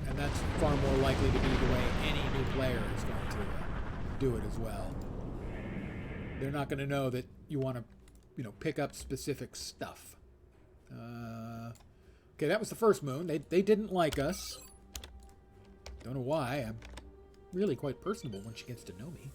And that's far more likely to be the way any new player is going to do it as well. They're not going to know that you want to, pick up specific stuff. Okay, that was the first moon. They didn't like us. Don't know why. I'm really quite personable when she gets to know me.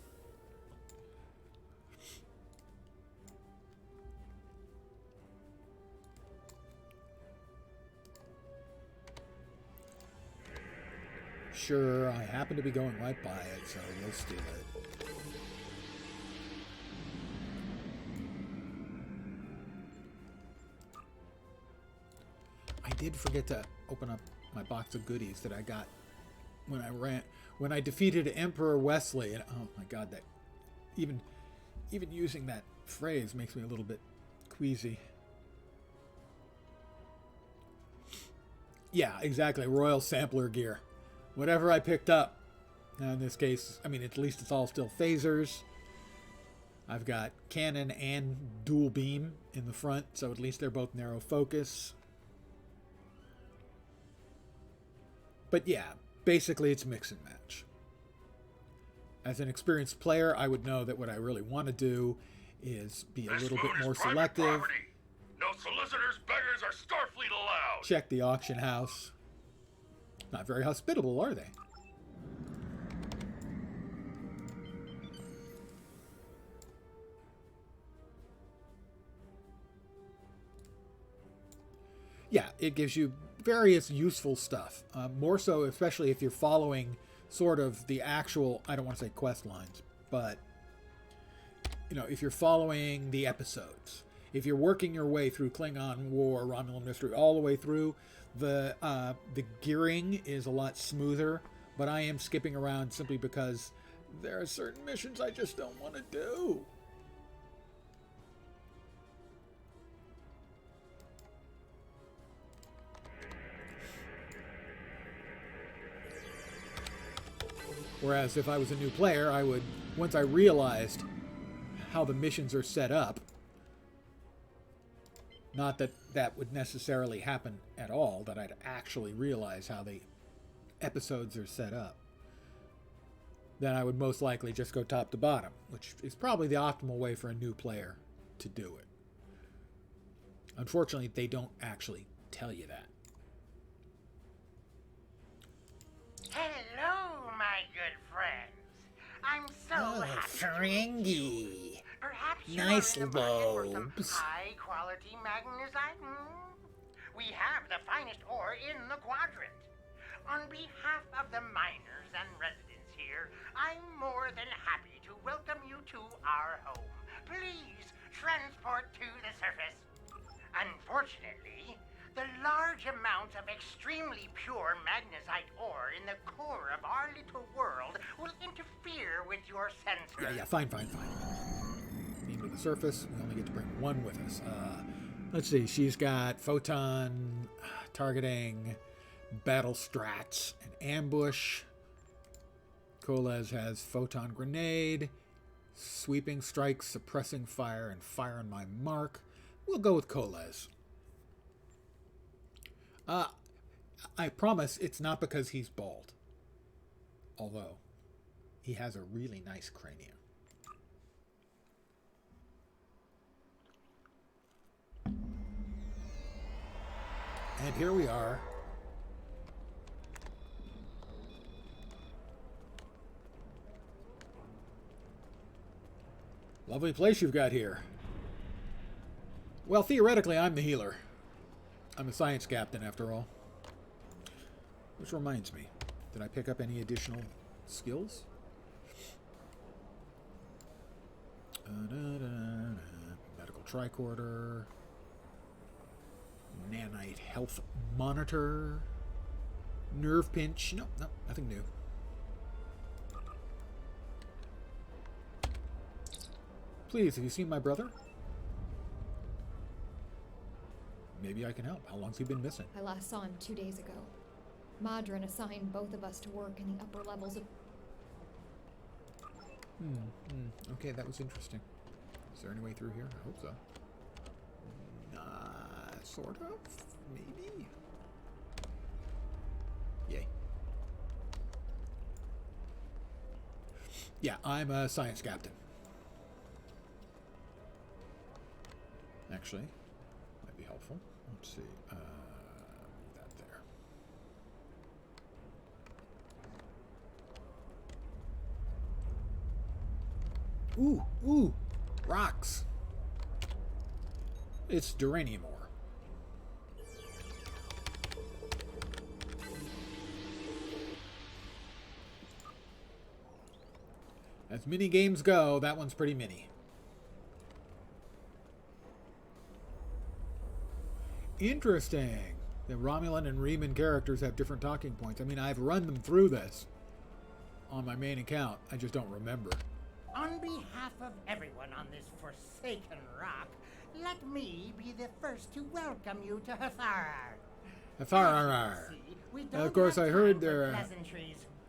Sure, I happen to be going right by it, so we'll steal it. I did forget to open up my box of goodies that I got when I defeated Emperor Wesley, and oh my god, that even using that phrase makes me a little bit queasy. Yeah, exactly, Royal Sampler gear. Whatever I picked up. Now in this case, I mean, at least it's all still phasers. I've got cannon and dual beam in the front, so at least they're both narrow focus. But yeah, basically it's mix and match. As an experienced player, I would know that what I really want to do is be a little bit more selective. Property. No solicitors, beggars, or Starfleet allowed. Check the auction house. Not very hospitable, are they? Yeah, it gives you various useful stuff. More so, especially if you're following sort of the actual, I don't want to say quest lines, but, if you're following the episodes. If you're working your way through Klingon War, Romulan Mystery, all the way through, the gearing is a lot smoother, but I am skipping around simply because there are certain missions I just don't want to do. Whereas if I was a new player, I would, once I realized how the missions are set up, not that that would necessarily happen at all, that I'd actually realize how the episodes are set up, then I would most likely just go top to bottom, which is probably the optimal way for a new player to do it. Unfortunately, they don't actually tell you that. Hello, my good friends. I'm so happy. Ferengi. Perhaps you Nice are in the market for some lobes. high-quality magnesite. We have the finest ore in the quadrant. On behalf of the miners and residents here, I'm more than happy to welcome you to our home. Please transport to the surface. Unfortunately, the large amount of extremely pure magnesite ore in the core of our little world will interfere with your sensors. Yeah, fine. Beam to the surface. We only get to bring one with us. Let's see. She's got photon targeting, battle strats, and ambush. Kolez has photon grenade, sweeping strikes, suppressing fire, and fire on my mark. We'll go with Kolez. I promise it's not because he's bald. Although, he has a really nice cranium. And here we are. Lovely place you've got here. Well, theoretically, I'm the healer. I'm a science captain, after all. Which reminds me, did I pick up any additional skills? Medical tricorder. Nanite health monitor. Nerve pinch. No, nothing new. Please, have you seen my brother? Maybe I can help. How long's he been missing? I last saw him 2 days ago. Madron assigned both of us to work in the upper levels of... Okay, that was interesting. Is there any way through here? I hope so. Sort of? Maybe? Yay. Yeah, I'm a science captain. Actually, might be helpful. Let's see. That there. Ooh! Rocks! It's duranium ore. As mini games go, that one's pretty mini. Interesting. The Romulan and Riemann characters have different talking points. I mean, I've run them through this on my main account. I just don't remember. On behalf of everyone on this forsaken rock, let me be the first to welcome you to Hatharar. Hatharar. Of course, I heard there.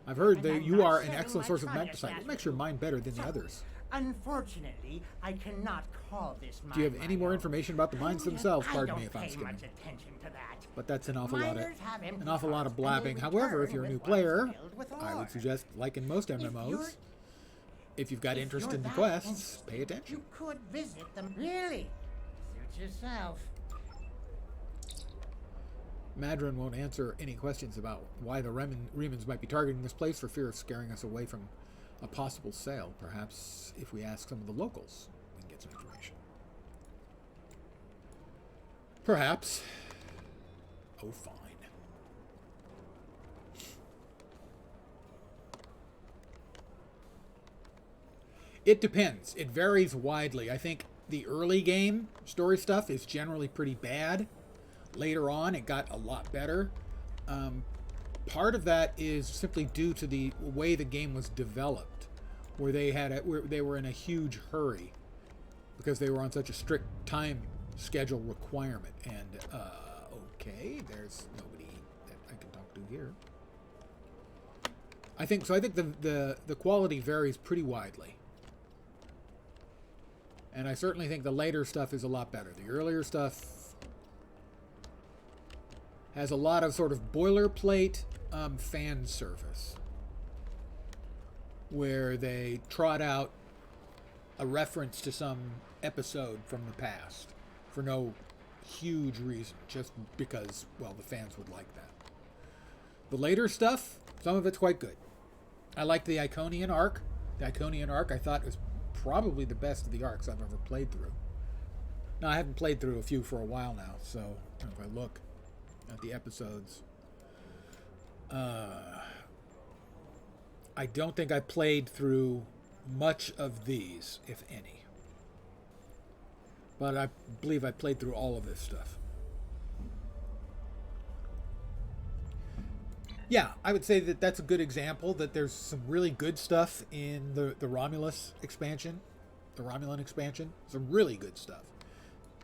I've heard that you are an excellent source of magnesite. What makes your mine better than the others? Unfortunately, I cannot call this mine. Do you have any more information about the mines themselves? Pardon me if I'm I don't pay skipping. much attention to that. But that's an awful lot of of blabbing. However, if you're a new player, I would suggest, like in most MMOs, if you've got interest in the quests, pay attention. You could visit them. Really? Suit yourself. Madron won't answer any questions about why the Remans might be targeting this place for fear of scaring us away from a possible sale. Perhaps if we ask some of the locals, we can get some information. Perhaps. Oh, fine. It depends. It varies widely. I think the early game story stuff is generally pretty bad. Later on, it got a lot better. Part of that is simply due to the way the game was developed, where they were in a huge hurry because they were on such a strict time schedule requirement. And okay, there's nobody that I can talk to here. I think the quality varies pretty widely. And I certainly think the later stuff is a lot better. The earlier stuff has a lot of sort of boilerplate fan service, where they trot out a reference to some episode from the past for no huge reason, just because, well, the fans would like that. The later stuff, Some of it's quite good. I like the Iconian arc. The Iconian arc I thought was probably the best of the arcs I've ever played through. Now, I haven't played through a few for a while now, so if I look at the episodes, I don't think I played through much of these, if any. But I believe I played through all of this stuff. Yeah, I would say that that's a good example, that there's some really good stuff in the Romulus expansion, the Romulan expansion. Some really good stuff.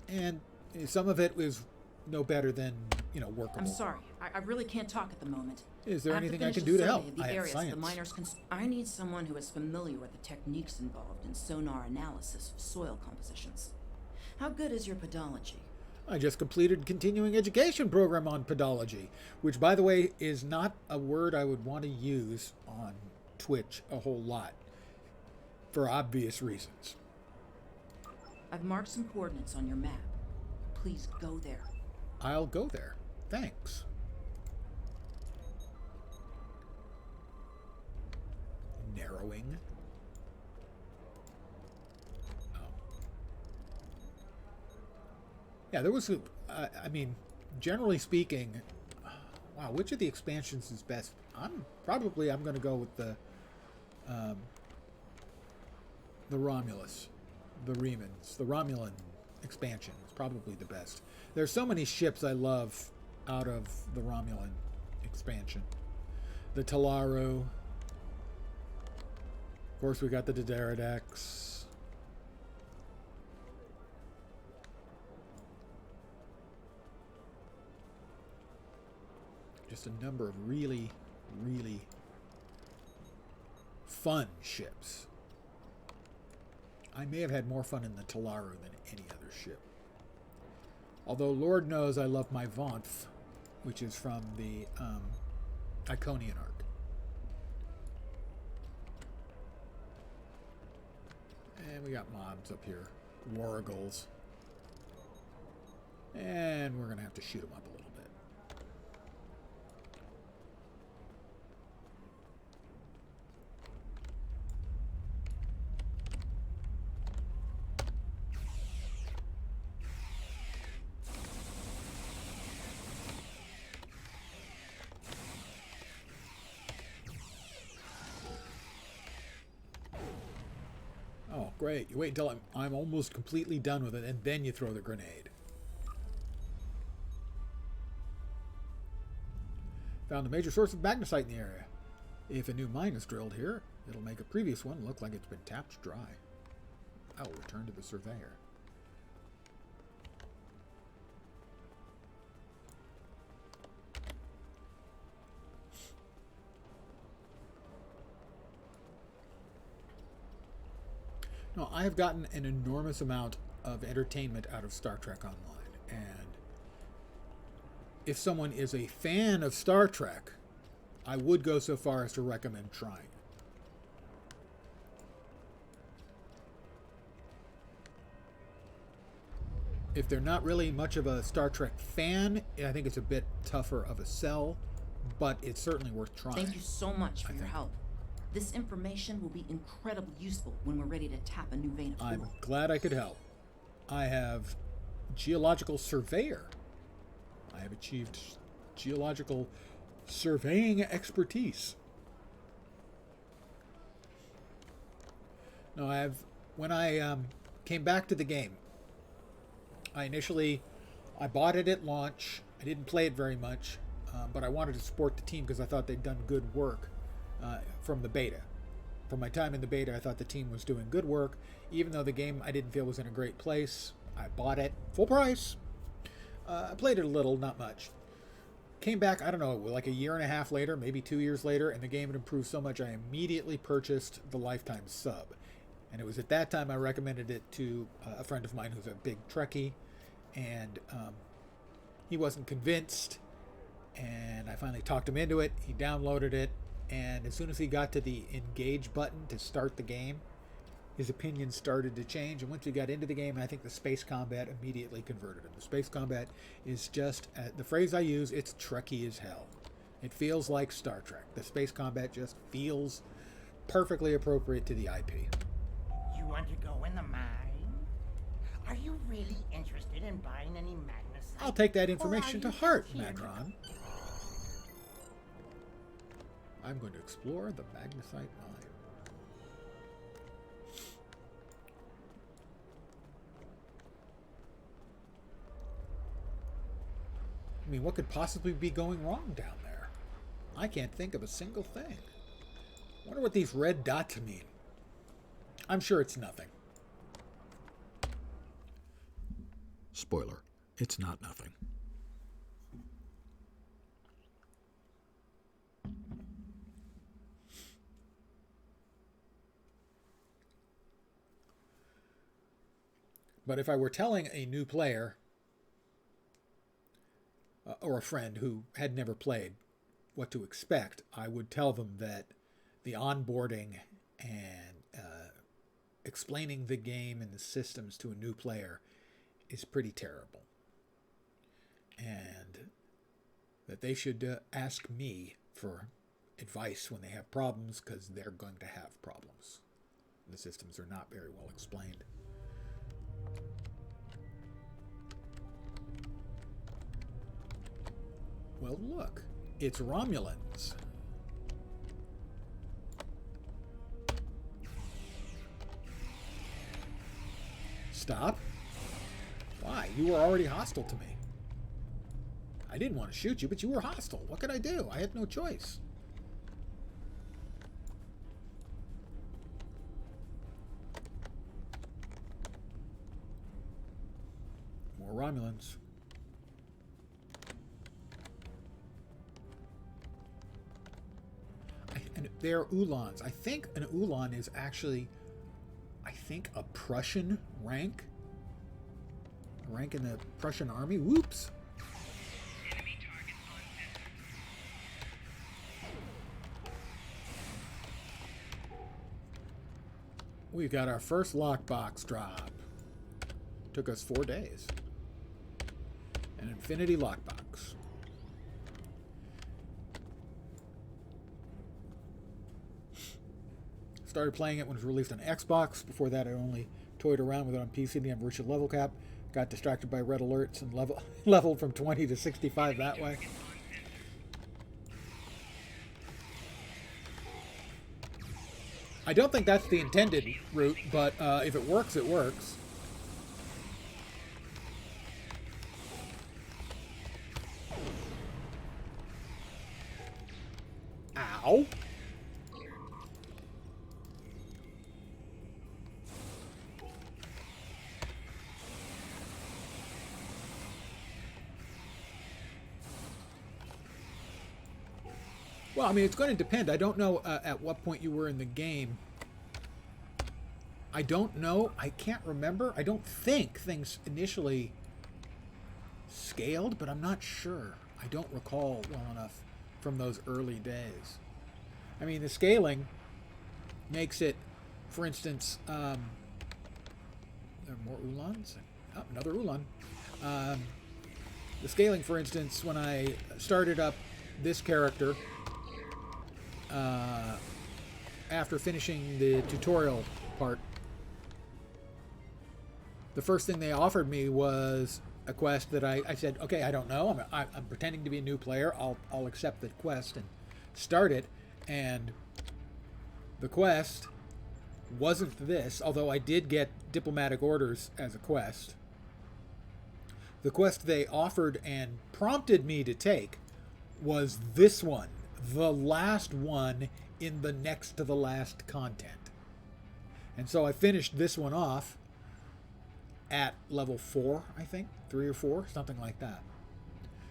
And some of it was no better than, workable. I'm sorry. I really can't talk at the moment. Is there I have anything to I finish can the do to survey help? of the I have areas science. The miners I need someone who is familiar with the techniques involved in sonar analysis of soil compositions. How good is your podology? I just completed a continuing education program on podology, which, by the way, is not a word I would want to use on Twitch a whole lot, for obvious reasons. I've marked some coordinates on your map. Please go there. I'll go there. Thanks. Narrowing. Oh. Yeah, there was I mean, generally speaking, wow, which of the expansions is best? I'm going to go with the Romulus, the Remans, the Romulan expansion is probably the best. There's so many ships I love out of the Romulan expansion. The Talaru. Of course, we got the Dideridex. Just a number of really, really fun ships. I may have had more fun in the Talaru than any other ship. Although Lord knows I love my Vanth, which is from the Iconian arc. And we got mobs up here. Wargles. And we're going to have to shoot them up a little bit. Oh, great. You wait until I'm almost completely done with it, and then you throw the grenade. Found a major source of magnesite in the area. If a new mine is drilled here, it'll make a previous one look like it's been tapped dry. I'll return to the surveyor. No, I have gotten an enormous amount of entertainment out of Star Trek Online, and if someone is a fan of Star Trek, I would go so far as to recommend trying. If they're not really much of a Star Trek fan, I think it's a bit tougher of a sell, but it's certainly worth trying. Thank you so much for your help. This information will be incredibly useful when we're ready to tap a new vein of I'm fuel. glad I could help. I have geological surveyor. I have achieved geological surveying expertise. No, when I came back to the game, I bought it at launch. I didn't play it very much, but I wanted to support the team because I thought they'd done good work from the beta. From my time in the beta, I thought the team was doing good work. Even though the game I didn't feel was in a great place, I bought it full price. I played it a little, not much. Came back, I don't know, like a year and a half later, maybe 2 years later, and the game had improved so much I immediately purchased the Lifetime sub. And it was at that time I recommended it to a friend of mine who's a big Trekkie, and he wasn't convinced, and I finally talked him into it. He downloaded it, and as soon as he got to the engage button to start the game, his opinion started to change. And once we got into the game, I think the space combat immediately converted him. The space combat is just, the phrase I use, it's Trekkie as hell. It feels like Star Trek. The space combat just feels perfectly appropriate to the IP. You want to go in the mine? Are you really interested in buying any magnesite? I'll take that information to heart, Madron. I'm going to explore the magnesite mine. I mean, what could possibly be going wrong down there? I can't think of a single thing. I wonder what these red dots mean. I'm sure it's nothing. Spoiler, it's not nothing. But if I were telling a new player or a friend who had never played what to expect, I would tell them that the onboarding and explaining the game and the systems to a new player is pretty terrible. And that they should ask me for advice when they have problems, because they're going to have problems. The systems are not very well explained. Well, look, it's Romulans. Stop. Why? You were already hostile to me. I didn't want to shoot you, but you were hostile. What could I do? I had no choice. More Romulans. And they're Ulans. I think an Ulan is actually, a Prussian rank. A rank in the Prussian army. Whoops. We've got our first lockbox drop. Took us 4 days. An infinity lockbox. Started playing it when it was released on Xbox. Before that, I only toyed around with it on PC. Didn't have reached a level cap. Got distracted by red alerts and leveled from 20 to 65 that way. I don't think that's the intended route, but if it works, it works. Ow. Well, I mean, it's going to depend. I don't know at what point you were in the game. I don't know. I can't remember. I don't think things initially scaled, but I'm not sure. I don't recall well enough from those early days. I mean, the scaling makes it, for instance, there are more Ulans? Oh, another Ulan. The scaling, for instance, when I started up this character, after finishing the tutorial part, the first thing they offered me was a quest that I said, okay, I don't know. I'm pretending to be a new player. I'll accept the quest and start it. And the quest wasn't this, although I did get diplomatic orders as a quest. The quest they offered and prompted me to take was this one, the last one in the next to the last content. And so I finished this one off at level 4, I think, 3 or 4, something like that.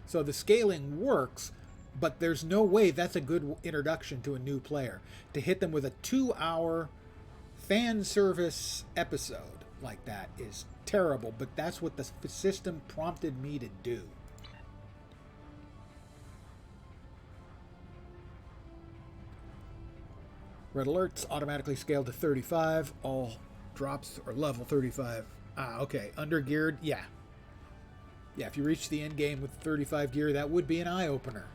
So the scaling works, but there's no way that's a good introduction to a new player. To hit them with a 2-hour fan service episode like that is terrible, but that's what the system prompted me to do. Red alerts automatically scaled to 35. All drops are level 35. Okay. Undergeared, yeah. Yeah, if you reach the end game with 35 gear, that would be an eye-opener.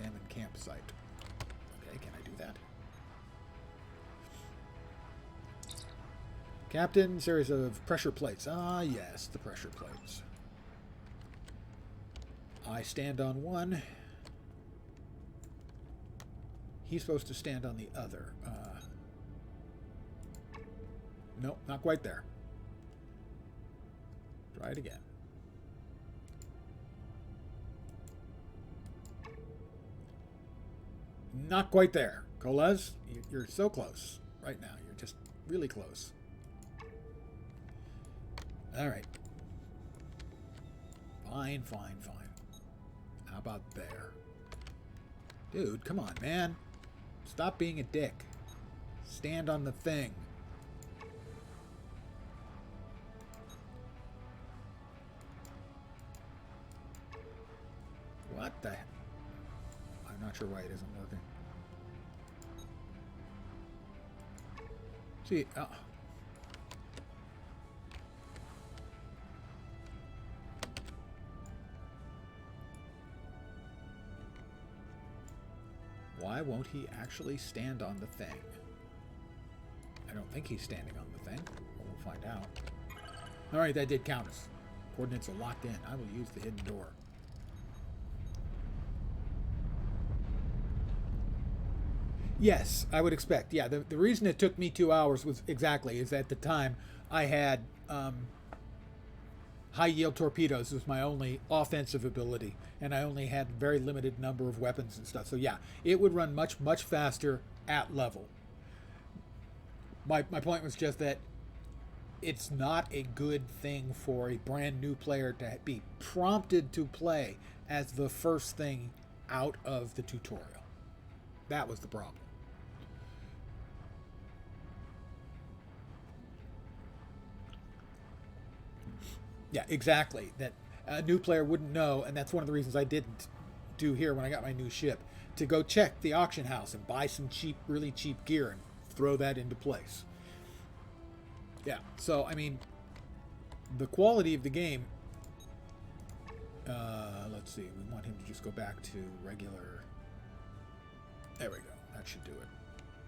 Examine campsite. Okay, can I do that? Captain, series of pressure plates. Ah, yes, the pressure plates. I stand on one. He's supposed to stand on the other. Nope, not quite there. Try it again. Not quite there. Coles, you're so close right now. You're just really close. All right. Fine, fine, fine. How about there? Dude, come on, man. Stop being a dick. Stand on the thing. What the heck? I'm not sure why it isn't working. See, why won't he actually stand on the thing? I don't think he's standing on the thing. We'll find out. Alright, that did count us. Coordinates are locked in. I will use the hidden door. Yes, I would expect. Yeah, the reason it took me 2 hours was is at the time I had high yield torpedoes was my only offensive ability, and I only had very limited number of weapons and stuff. So yeah, it would run much, much faster at level. My point was just that it's not a good thing for a brand new player to be prompted to play as the first thing out of the tutorial. That was the problem. Yeah, exactly. That a new player wouldn't know, and that's one of the reasons I didn't do here when I got my new ship, to go check the auction house and buy some cheap, really cheap gear and throw that into place. Yeah, so, I mean, the quality of the game, let's see, we want him to just go back to regular, there we go, that should do it.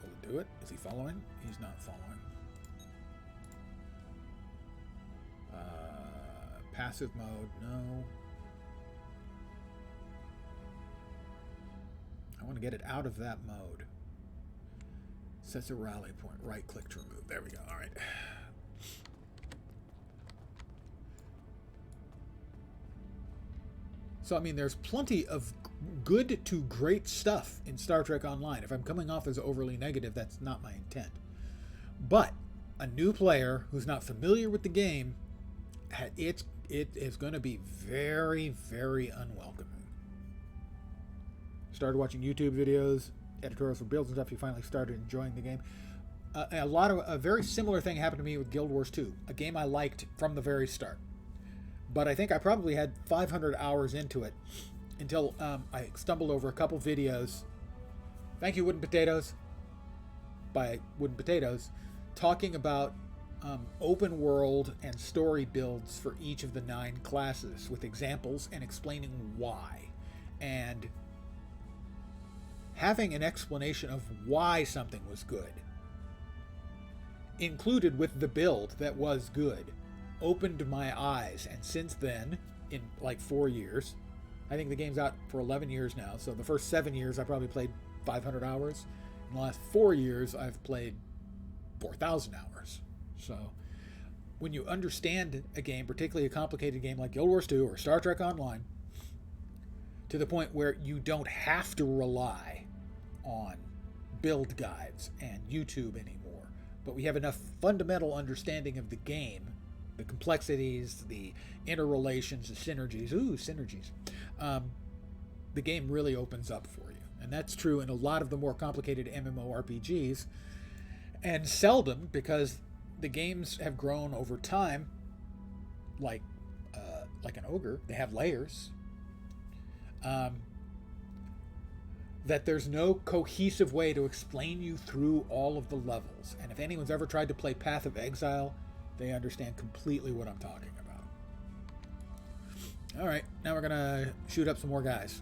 Will it do it? Is he following? He's not following. Passive mode, no. I want to get it out of that mode. Sets a rally point. Right click to remove. There we go. All right. So, I mean, there's plenty of good to great stuff in Star Trek Online. If I'm coming off as overly negative, that's not my intent. But a new player who's not familiar with the game, it is going to be very, very unwelcoming. Started watching YouTube videos, editorials for builds and stuff. You finally started enjoying the game. A very similar thing happened to me with Guild Wars 2, a game I liked from the very start. But I think I probably had 500 hours into it until I stumbled over a couple videos. Thank you, Wooden Potatoes, by Wooden Potatoes, talking about open world and story builds for each of the 9 classes with examples and explaining why. And having an explanation of why something was good included with the build that was good opened my eyes. And since then, in like 4 years, I think the game's out for 11 years now, so the first 7 years I probably played 500 hours. In the last 4 years I've played 4,000 hours. So when you understand a game, particularly a complicated game like Guild Wars 2 or Star Trek Online, to the point where you don't have to rely on build guides and YouTube anymore, but we have enough fundamental understanding of the game, the complexities, the interrelations, the synergies. Ooh, synergies. The game really opens up for you. And that's true in a lot of the more complicated MMORPGs. And seldom, because the games have grown over time, like an ogre, they have layers, that there's no cohesive way to explain you through all of the levels. And if anyone's ever tried to play Path of Exile, they understand completely what I'm talking about. All right, now we're gonna shoot up some more guys.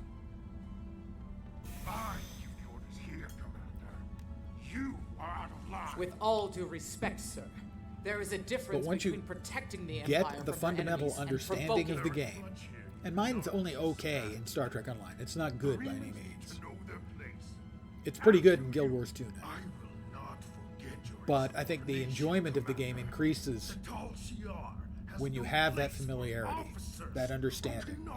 With all due respect, sir, there is a difference once you between protecting the get Empire the from fundamental enemies and understanding of the provoking game, and mine's only okay in Star Trek Online. It's not good by any means. It's pretty good in Guild Wars 2 now. But I think the enjoyment of the game increases when you have that familiarity, that understanding.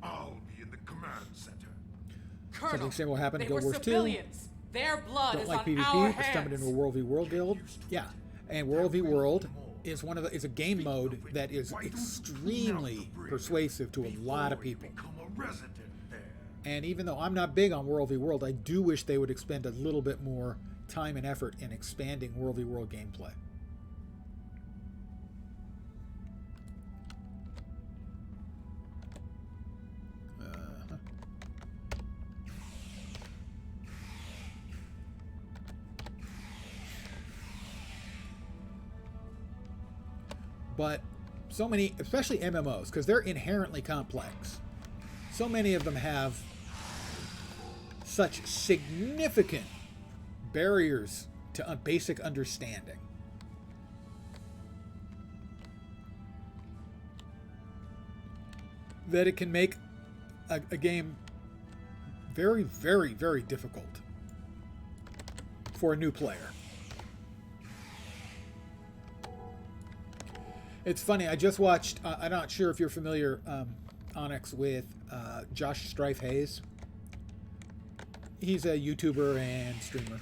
I'll be in the command center. Colonel, Something similar happened in they Guild were Wars 2. civilians. Their blood Don't is like on PvP, our but stumbled hands. into a World v World guild. Yeah, and World v World is is a game mode that is extremely persuasive to a lot of people. And even though I'm not big on World v World, I do wish they would expend a little bit more time and effort in expanding World v World gameplay. But so many, especially MMOs, because they're inherently complex, so many of them have such significant barriers to basic understanding. That it can make a game very, very, very difficult for a new player. It's funny, I just watched, I'm not sure if you're familiar, Onyx, with Josh Strife Hayes. He's a YouTuber and streamer.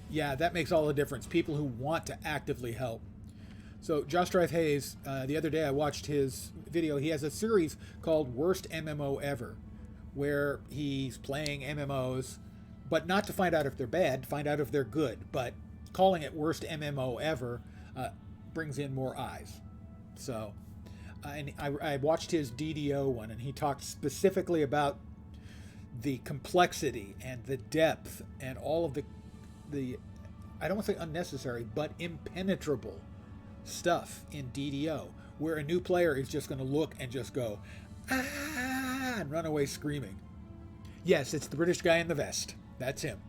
Yeah, that makes all the difference. People who want to actively help. So Josh Strife Hayes, the other day I watched his video. He has a series called Worst MMO Ever, where he's playing MMOs, but not to find out if they're bad, find out if they're good. But calling it Worst MMO Ever brings in more eyes. So, and I watched his DDO one, and he talked specifically about the complexity and the depth and all of the I don't want to say unnecessary, but impenetrable stuff in DDO, where a new player is just going to look and just go, ah, and run away screaming. Yes, it's the British guy in the vest. That's him.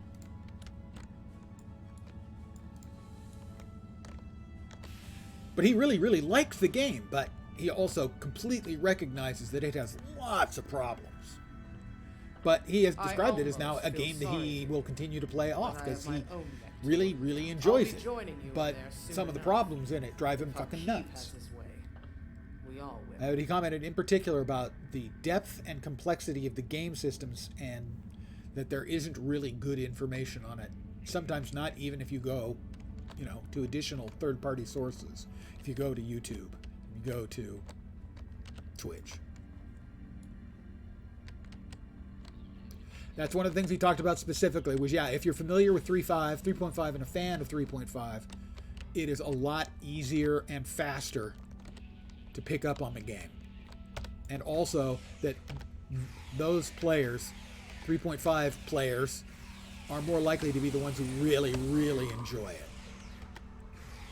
But he really, really likes the game, but he also completely recognizes that it has lots of problems. But he has described it as now a game that he will continue to play off because he really, really enjoys it. But some of the problems in it drive him fucking nuts. He commented in particular about the depth and complexity of the game systems and that there isn't really good information on it. Sometimes not even if you go, to additional third-party sources. If you go to YouTube, you go to Twitch. That's one of the things he talked about specifically was, yeah, if you're familiar with 3.5 and a fan of 3.5, it is a lot easier and faster to pick up on the game. And also that those players, 3.5 players, are more likely to be the ones who really, really enjoy it.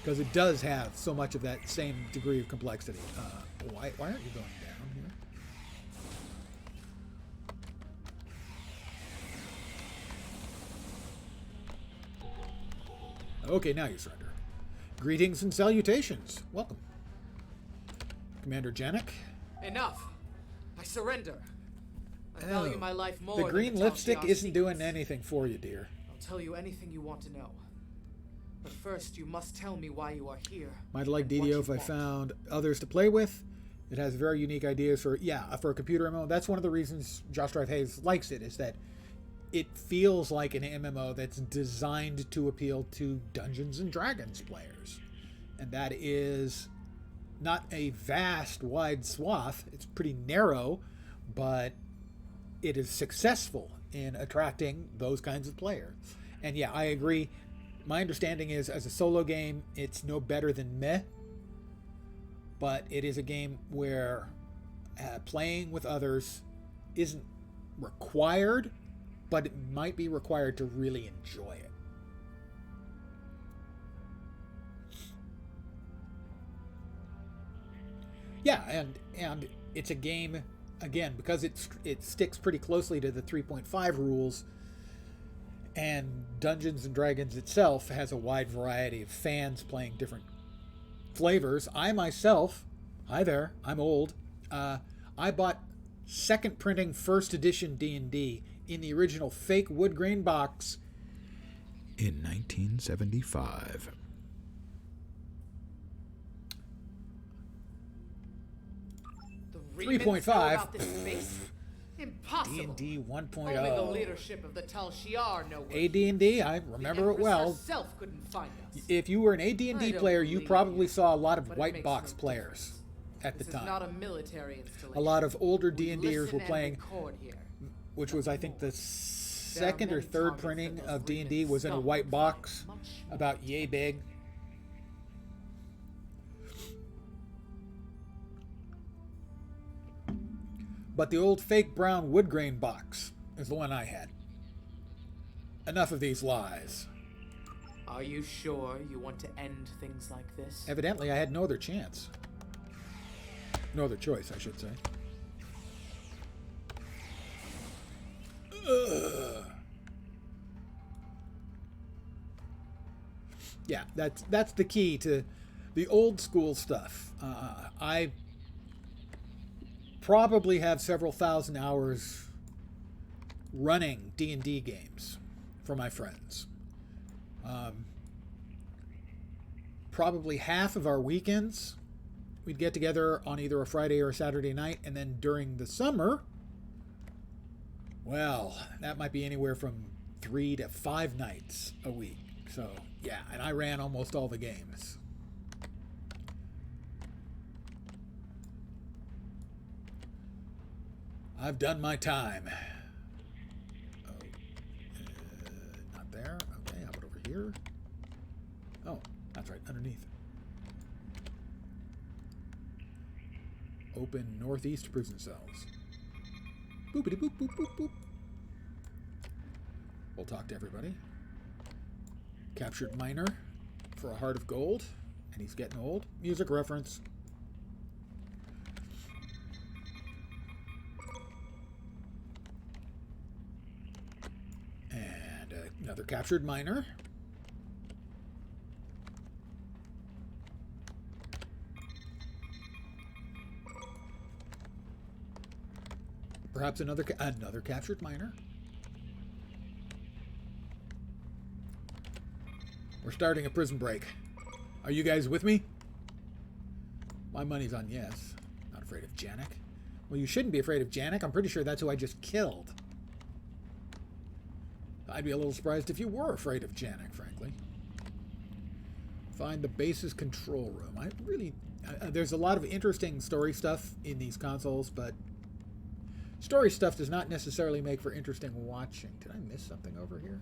Because it does have so much of that same degree of complexity. Why aren't you going down here? Okay, now you surrender. Greetings and salutations. Welcome. Commander Janik. Enough. I surrender. I value my life more The than green the lipstick Tal'Siar isn't doing secrets. anything for you, dear. I'll tell you anything you want to know. But first, you must tell me why you are here. Might like and what DDO you if I want. found others to play with. It has very unique ideas for a computer MMO. That's one of the reasons Josh Strife Hayes likes it, is that it feels like an MMO that's designed to appeal to Dungeons and Dragons players. And that is not a vast, wide swath. It's pretty narrow, but it is successful in attracting those kinds of players. And yeah, I agree. My understanding is, as a solo game, it's no better than meh. But it is a game where playing with others isn't required, but it might be required to really enjoy it. Yeah, and it's a game again, because it sticks pretty closely to the 3.5 rules, and Dungeons and Dragons itself has a wide variety of fans playing different flavors. I myself, hi there, I'm old. I bought second printing first edition D&D in the original fake wood grain box in 1975. The 3.5. Impossible. D&D 1.0. Only the leadership of the Tal Shiar know where AD&D, I remember it well. herself couldn't find us. If you were an AD&D I don't player, you believe probably you, saw a lot of but it white makes box no players at the This time. is not a military installation. A lot of older We D&Ders listen were and playing, record here. which was I think the second or many third targets printing that of those D&D was in a scum white would box find much about yay big. But the old fake brown wood grain box is the one I had. Enough of these lies. Are you sure you want to end things like this? Evidently, I had no other chance. No other choice, I should say. Ugh. Yeah, that's the key to the old school stuff. I probably have several thousand hours running D&D games for my friends. Probably half of our weekends we'd get together on either a Friday or a Saturday night, and then during the summer, well, that might be anywhere from 3 to 5 nights a week. So yeah, and I ran almost all the games. I've done my time. Oh, not there. Okay, how about over here? Oh, that's right, underneath. Open northeast prison cells. Boopity boop boop boop boop. We'll talk to everybody. Captured miner for a heart of gold, and he's getting old. Music reference. And another captured miner. Perhaps another captured miner. We're starting a prison break. Are you guys with me? My money's on yes. Not afraid of Janek. Well, you shouldn't be afraid of Janek. I'm pretty sure that's who I just killed. I'd be a little surprised if you were afraid of Janek, frankly. Find the base's control room. I really... there's a lot of interesting story stuff in these consoles, but story stuff does not necessarily make for interesting watching. Did I miss something over here?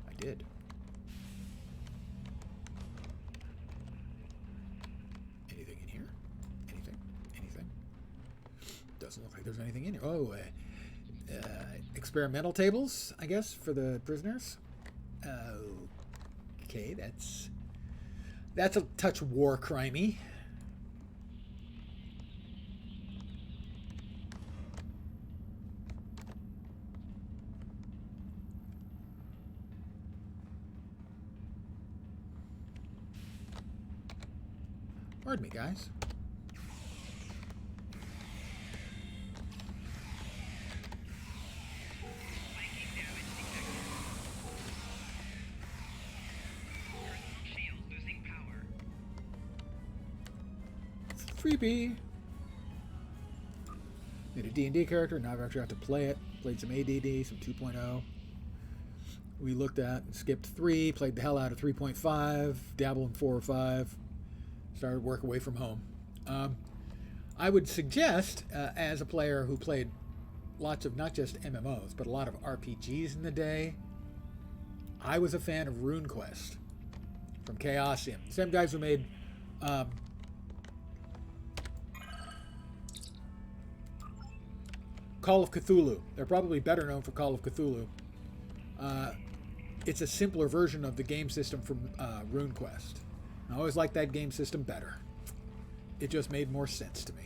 I did. Anything in here? Anything? Anything? Doesn't look like there's anything in here. Oh, experimental tables, I guess, for the prisoners. Okay, that's a touch war crimey. Pardon me, guys. Creepy. Made a D&D character. Now I've actually got to play it. Played some ADD, some 2.0. We looked at and skipped 3. Played the hell out of 3.5. Dabbled in 4 or 5. Started work away from home. I would suggest, as a player who played lots of not just MMOs, but a lot of RPGs in the day, I was a fan of RuneQuest from Chaosium. Same guys who made Call of Cthulhu. They're probably better known for Call of Cthulhu. it's a simpler version of the game system from RuneQuest. I always liked that game system better. It just made more sense to me.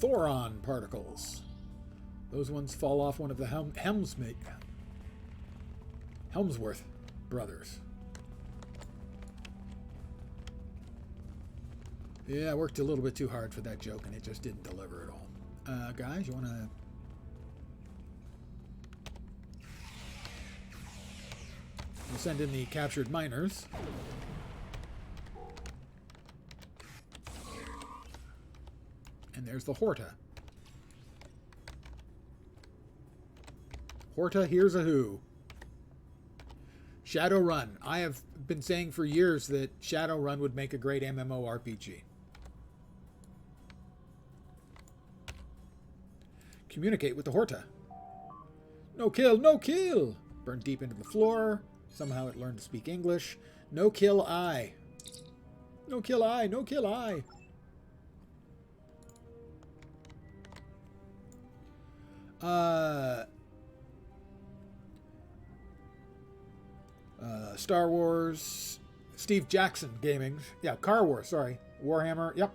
Thoron particles. Those ones fall off one of the Helmsworth brothers. Yeah, I worked a little bit too hard for that joke, and it just didn't deliver at all. Guys, you want to... We'll send in the captured miners. And there's the Horta. Horta, here's a who. Shadowrun. I have been saying for years that Shadowrun would make a great MMORPG. Communicate with the Horta. No kill, no kill! Burned deep into the floor. Somehow it learned to speak English. No kill I. No kill I, no kill I. Star Wars, Steve Jackson Gaming. Yeah, Car Wars, sorry. Warhammer, yep.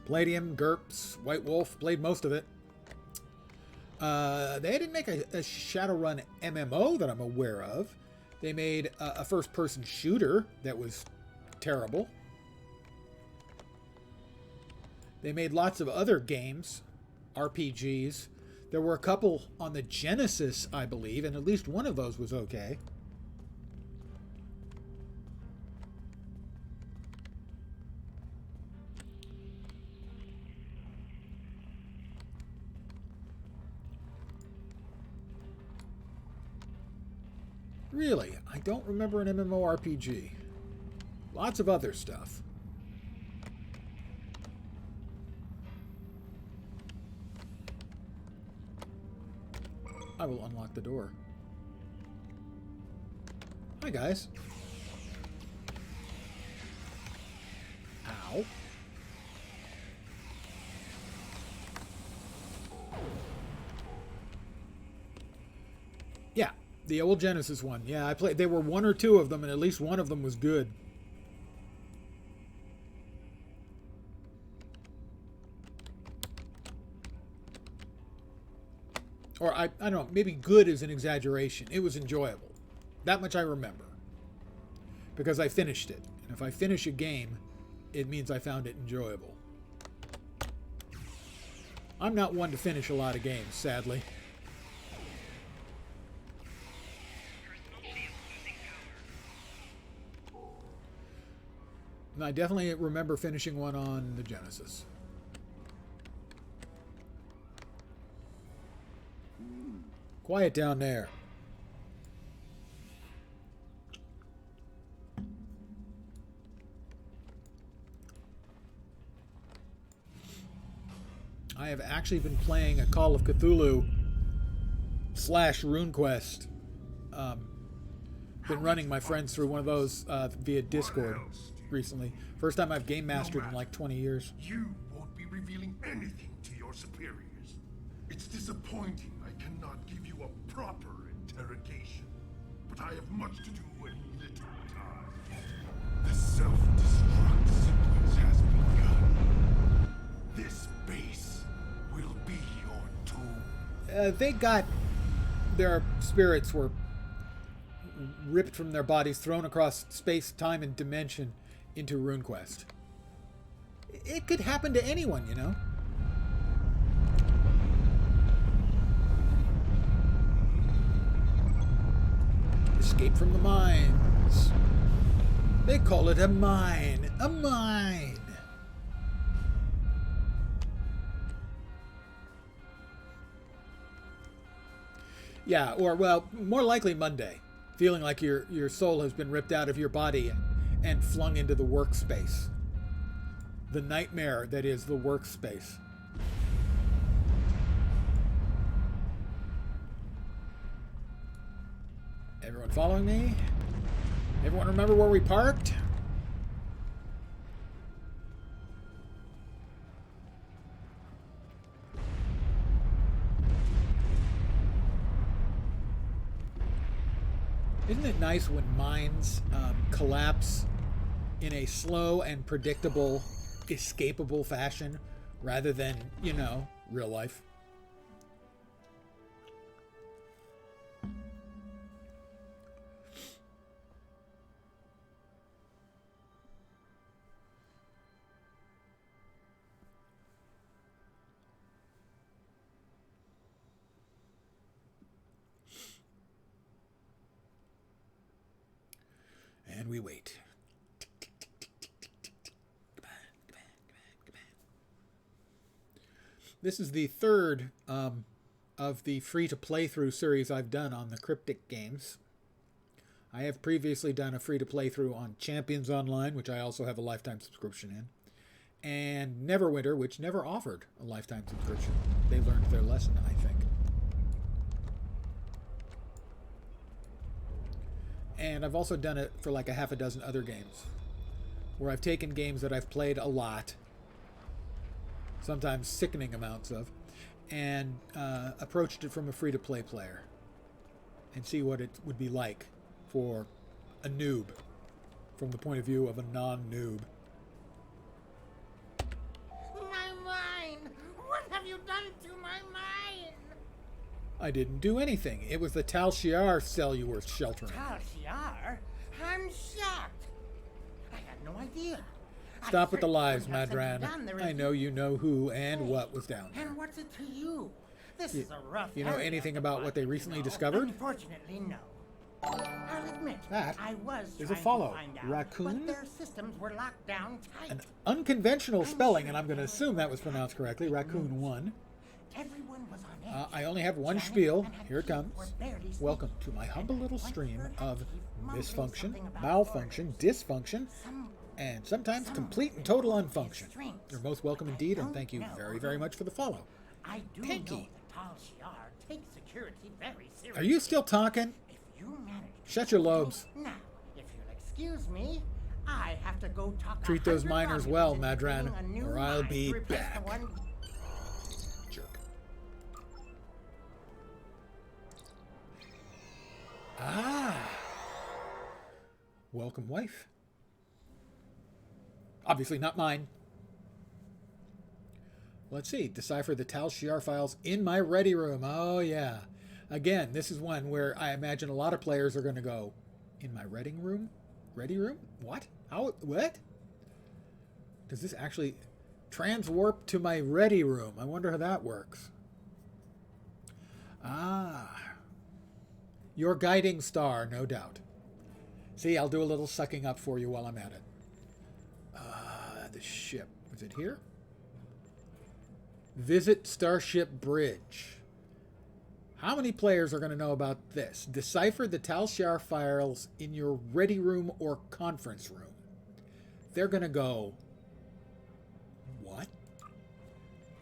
Palladium, GURPS, White Wolf, played most of it. They didn't make a Shadowrun MMO that I'm aware of. They made a first-person shooter that was terrible. They made lots of other games, RPGs. There were a couple on the Genesis, I believe, and at least one of those was okay. Really, I don't remember an MMORPG. Lots of other stuff. I will unlock the door. Hi, guys. Ow. Yeah, the old Genesis one. Yeah, I played. There were one or two of them, and at least one of them was good. Or I don't know, maybe good is an exaggeration. It was enjoyable. That much I remember. Because I finished it. And if I finish a game, it means I found it enjoyable. I'm not one to finish a lot of games, sadly. And I definitely remember finishing one on the Genesis. Quiet down there. I have actually been playing a Call of Cthulhu / RuneQuest. Been running my friends through one of those via Discord recently. First time I've game mastered in like 20 years. You won't be revealing anything to your superiors. It's disappointing I cannot give you a proper interrogation, but I have much to do and little time. The self-destruct sequence has begun. This base will be your tomb. They got... Their spirits were ripped from their bodies, thrown across space, time, and dimension into RuneQuest. It could happen to anyone, you know? Escape from the mines. They call it a mine. A mine. Yeah, or, well, more likely Monday. Feeling like your soul has been ripped out of your body and flung into the workspace. The nightmare that is the workspace. Everyone following me? Everyone remember where we parked? Isn't it nice when mines collapse in a slow and predictable, escapable fashion rather than, you know, real life? And we wait. This is the third of the free-to-playthrough series I've done on the Cryptic games. I have previously done a free-to-playthrough on Champions Online, which I also have a lifetime subscription in, and Neverwinter, which never offered a lifetime subscription. They learned their lesson, I think. And I've also done it for like a half a dozen other games, where I've taken games that I've played a lot, sometimes sickening amounts of, and approached it from a free-to-play player and see what it would be like for a noob, from the point of view of a non-noob. My mine! What have you done to my mine? I didn't do anything. It was the Tal Shiar cell you were sheltering. Tal Shiar? I'm shocked. I had no idea. Stop with the lies, Madran. I know you know who and what was down there. And what's it to you? This is a rough You know area, anything about what they recently discovered? Unfortunately, no. I'll admit, That I was is a trying follow. to find out, Raccoon? but their systems were locked down tight. An unconventional spelling, and I'm going to assume that was pronounced correctly. Raccoon 1. Everyone was on edge. I only have one spiel. Here it comes. Welcome to my humble little stream of misfunction, malfunction, dysfunction, and sometimes complete and total unfunction. You're most welcome indeed, and thank you very, very much for the follow. I do Pinky. know that Tal Shiar takes security very seriously. Are you still talking? You manage Shut your lobes. now, if you'll excuse me, I have to go talk. Treat those 100 miners Romulans well, into Madran, building a new or I'll mine be to replace the back. one- Jerk. Ah. Welcome, wife. Obviously not mine. Let's see. Decipher the Tal Shiar files in my ready room. Oh, yeah. Again, this is one where I imagine a lot of players are going to go, in my reading room? Ready room? What? How? What? Does this actually transwarp to my ready room? I wonder how that works. Ah. Your guiding star, no doubt. See, I'll do a little sucking up for you while I'm at it. The ship. Is it here? Visit Starship Bridge. How many players are going to know about this? Decipher the Tal Shiar files in your ready room or conference room. They're going to go, what?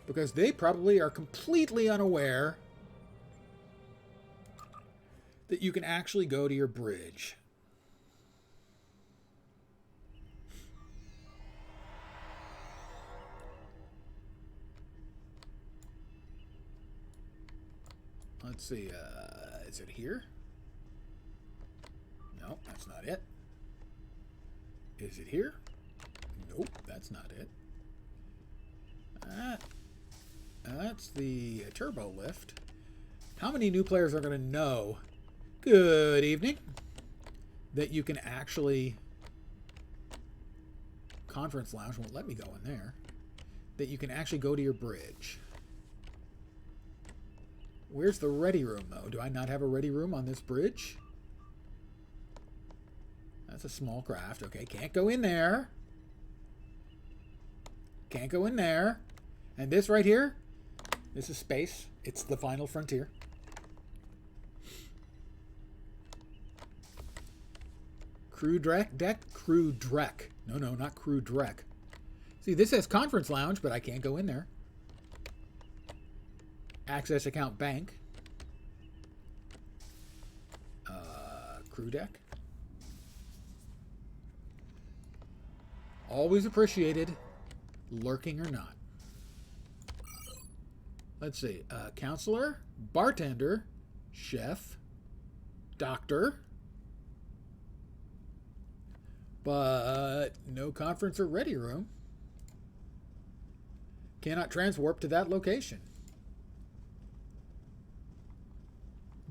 Because they probably are completely unaware that you can actually go to your bridge. Let's see, is it here? No, that's not it. Is it here? Nope, that's not it. That's the turbo lift. How many new players are going to know, good evening, that you can actually, conference lounge won't let me go in there, that you can actually go to your bridge? Where's the ready room, though? Do I not have a ready room on this bridge? That's a small craft. Okay, can't go in there. Can't go in there. And this right here, this is space. It's the final frontier. Crew deck? Crew Drek. No, not Crew Drek. See, this says conference lounge, but I can't go in there. Access account bank. Crew deck. Always appreciated, lurking or not. Let's see. Counselor, bartender, chef, doctor. But no conference or ready room. Cannot transwarp to that location.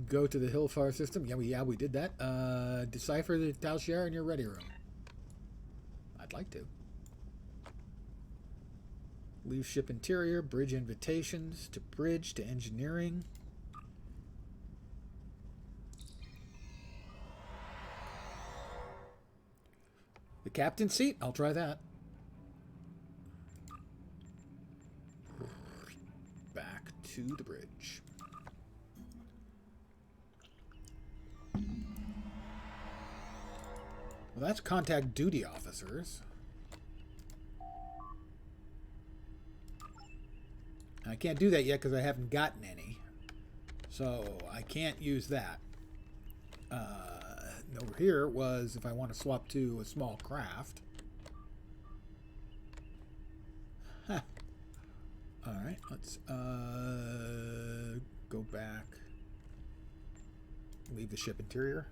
Go to the Hillfire system. Yeah, we did that. Decipher the Talshare in your ready room. I'd like to. Leave ship interior. Bridge invitations to bridge to engineering. The captain's seat. I'll try that. Back to the bridge. Well, that's contact duty officers. I can't do that yet because I haven't gotten any. So I can't use that. Over here was if I want to swap to a small craft. Huh. Alright, let's go back. Leave the ship interior.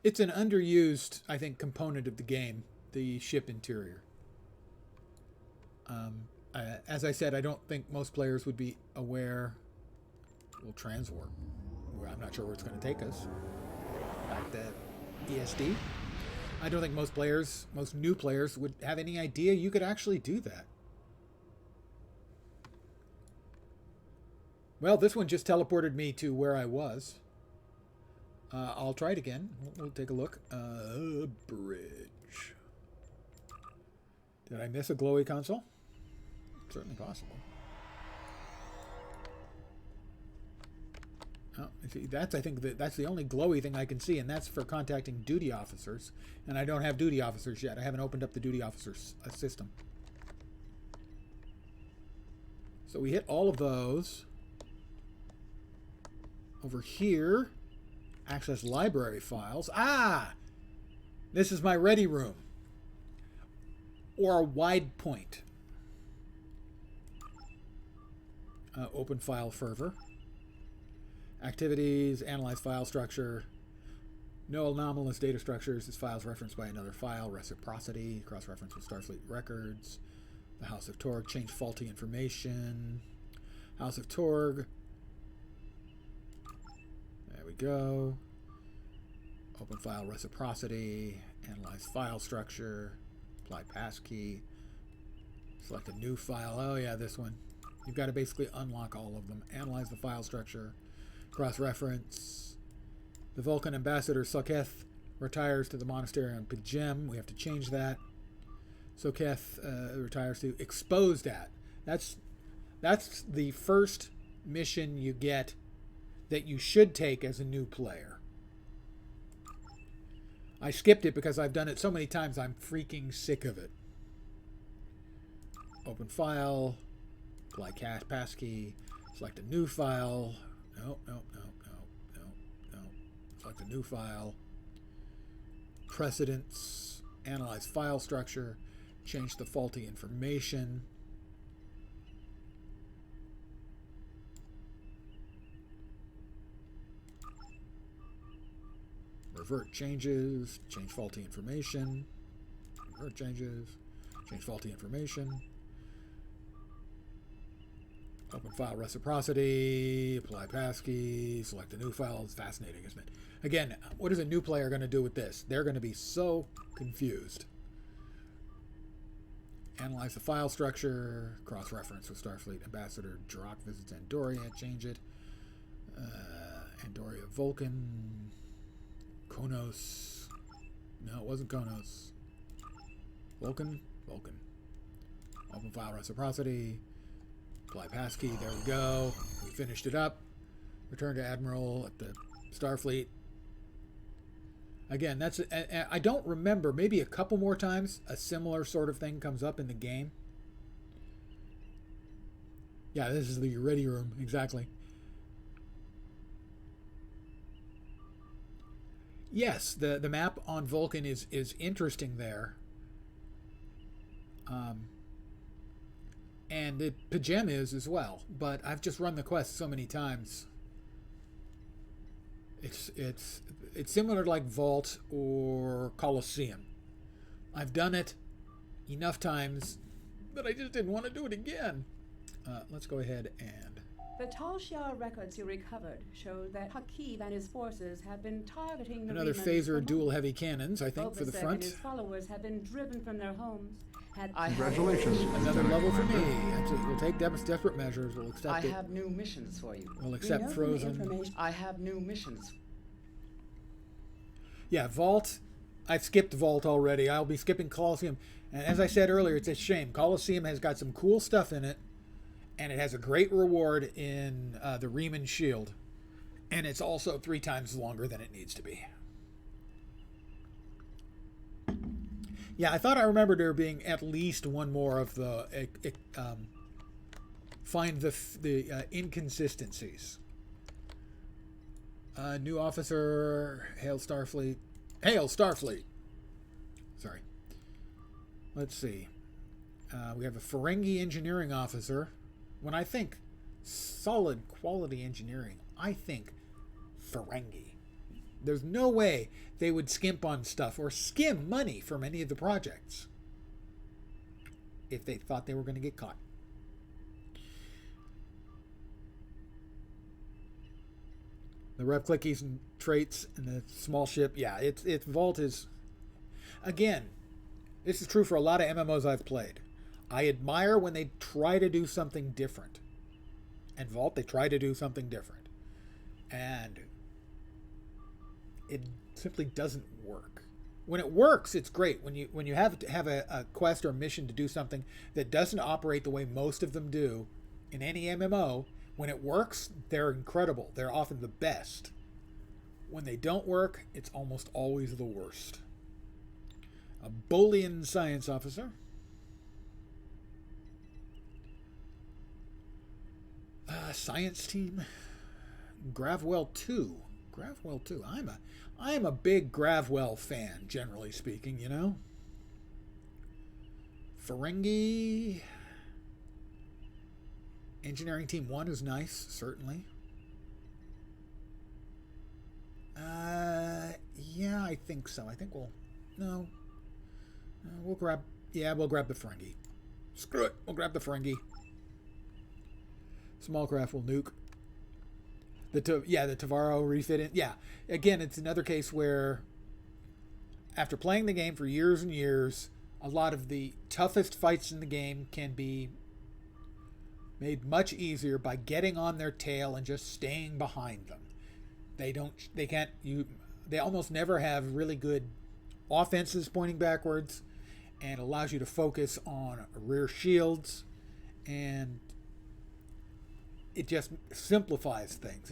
It's an underused, I think, component of the game, the ship interior. As I said, I don't think most players would be aware. We'll transwarp. I'm not sure where it's going to take us. Back to ESD. I don't think most players, most new players, would have any idea you could actually do that. Well, this one just teleported me to where I was. I'll try it again. We'll take a look. Bridge. Did I miss a glowy console? Certainly possible. Oh, see, I think that's the only glowy thing I can see, and that's for contacting duty officers. And I don't have duty officers yet. I haven't opened up the duty officers system. So we hit all of those. Over here, access library files. Ah! This is my ready room. Or a wide point. Open file fervor. Activities, analyze file structure. No anomalous data structures. This file is referenced by another file. Reciprocity. Cross-reference with Starfleet records. The House of Torg. Change faulty information. House of Torg. There we go. Open file reciprocity. Analyze file structure. Apply passkey. Select a new file. Oh yeah, this one. You've got to basically unlock all of them. Analyze the file structure. Cross-reference. The Vulcan ambassador Soketh retires to the monastery on P'Jem. We have to change that. Soketh retires to exposed at. That's the first mission you get that you should take as a new player. I skipped it because I've done it so many times I'm freaking sick of it. Open file. Apply passkey. Select a new file. No. Select a new file. Precedence. Analyze file structure. Change the faulty information. Revert changes. Change faulty information. Revert changes. Change faulty information. Open file reciprocity, apply passkey, select a new file. It's fascinating, isn't it? Again, what is a new player going to do with this? They're going to be so confused. Analyze the file structure, cross-reference with Starfleet Ambassador Drock visits Andoria, change it. Andoria Vulcan, Konos. No, it wasn't Konos. Vulcan. Open file reciprocity. Apply passkey. There we go. We finished it up. Return to Admiral at the Starfleet. Again, that's. I don't remember. Maybe a couple more times a similar sort of thing comes up in the game. Yeah, this is the ready room. Exactly. Yes, the map on Vulcan is interesting there. And Pajem is as well, but I've just run the quest so many times. It's similar to like Vault or Colosseum. I've done it enough times, but I just didn't want to do it again. Let's go ahead and... The Tal Shiar records you recovered show that Hakiv and his forces have been targeting the Another Remans phaser for dual months. heavy cannons, I think, for the Obasek front. and his followers have been driven from their homes. Congratulations. Another Lieutenant level for me. Commander. We'll take desperate measures. We'll accept I it. have new missions for you. We'll accept frozen. I have new missions. Yeah, Vault. I've skipped Vault already. I'll be skipping Colosseum. And as I said earlier, it's a shame. Colosseum has got some cool stuff in it, and it has a great reward in the Riemann Shield. And it's also 3 times longer than it needs to be. Yeah, I thought I remembered there being at least one more of the find the inconsistencies. New officer, hail Starfleet. Hail Starfleet! Sorry. Let's see. We have a Ferengi engineering officer. When I think solid quality engineering, I think Ferengi. There's no way they would skimp on stuff or skim money from any of the projects if they thought they were going to get caught. The rep clickies and traits and the small ship, yeah, it's Vault is, again, this is true for a lot of MMOs I've played. I admire when they try to do something different. And Vault, they try to do something different. And it simply doesn't work. When it works, it's great. When you have to have a quest or mission to do something that doesn't operate the way most of them do in any MMO, when it works, they're incredible. They're often the best. When they don't work, it's almost always the worst. A Bolian science officer. Science team. Gravwell 2. Gravwell 2. I'm a big Gravwell fan, generally speaking, you know. Ferengi. Engineering Team 1 is nice, certainly. Yeah, I think so. I think we'll grab the Ferengi. Screw it, we'll grab the Ferengi. Small craft will nuke. The Tavaro refit in. Yeah, again, it's another case where after playing the game for years and years, a lot of the toughest fights in the game can be made much easier by getting on their tail and just staying behind them. They almost never have really good offenses pointing backwards, and allows you to focus on rear shields, and it just simplifies things.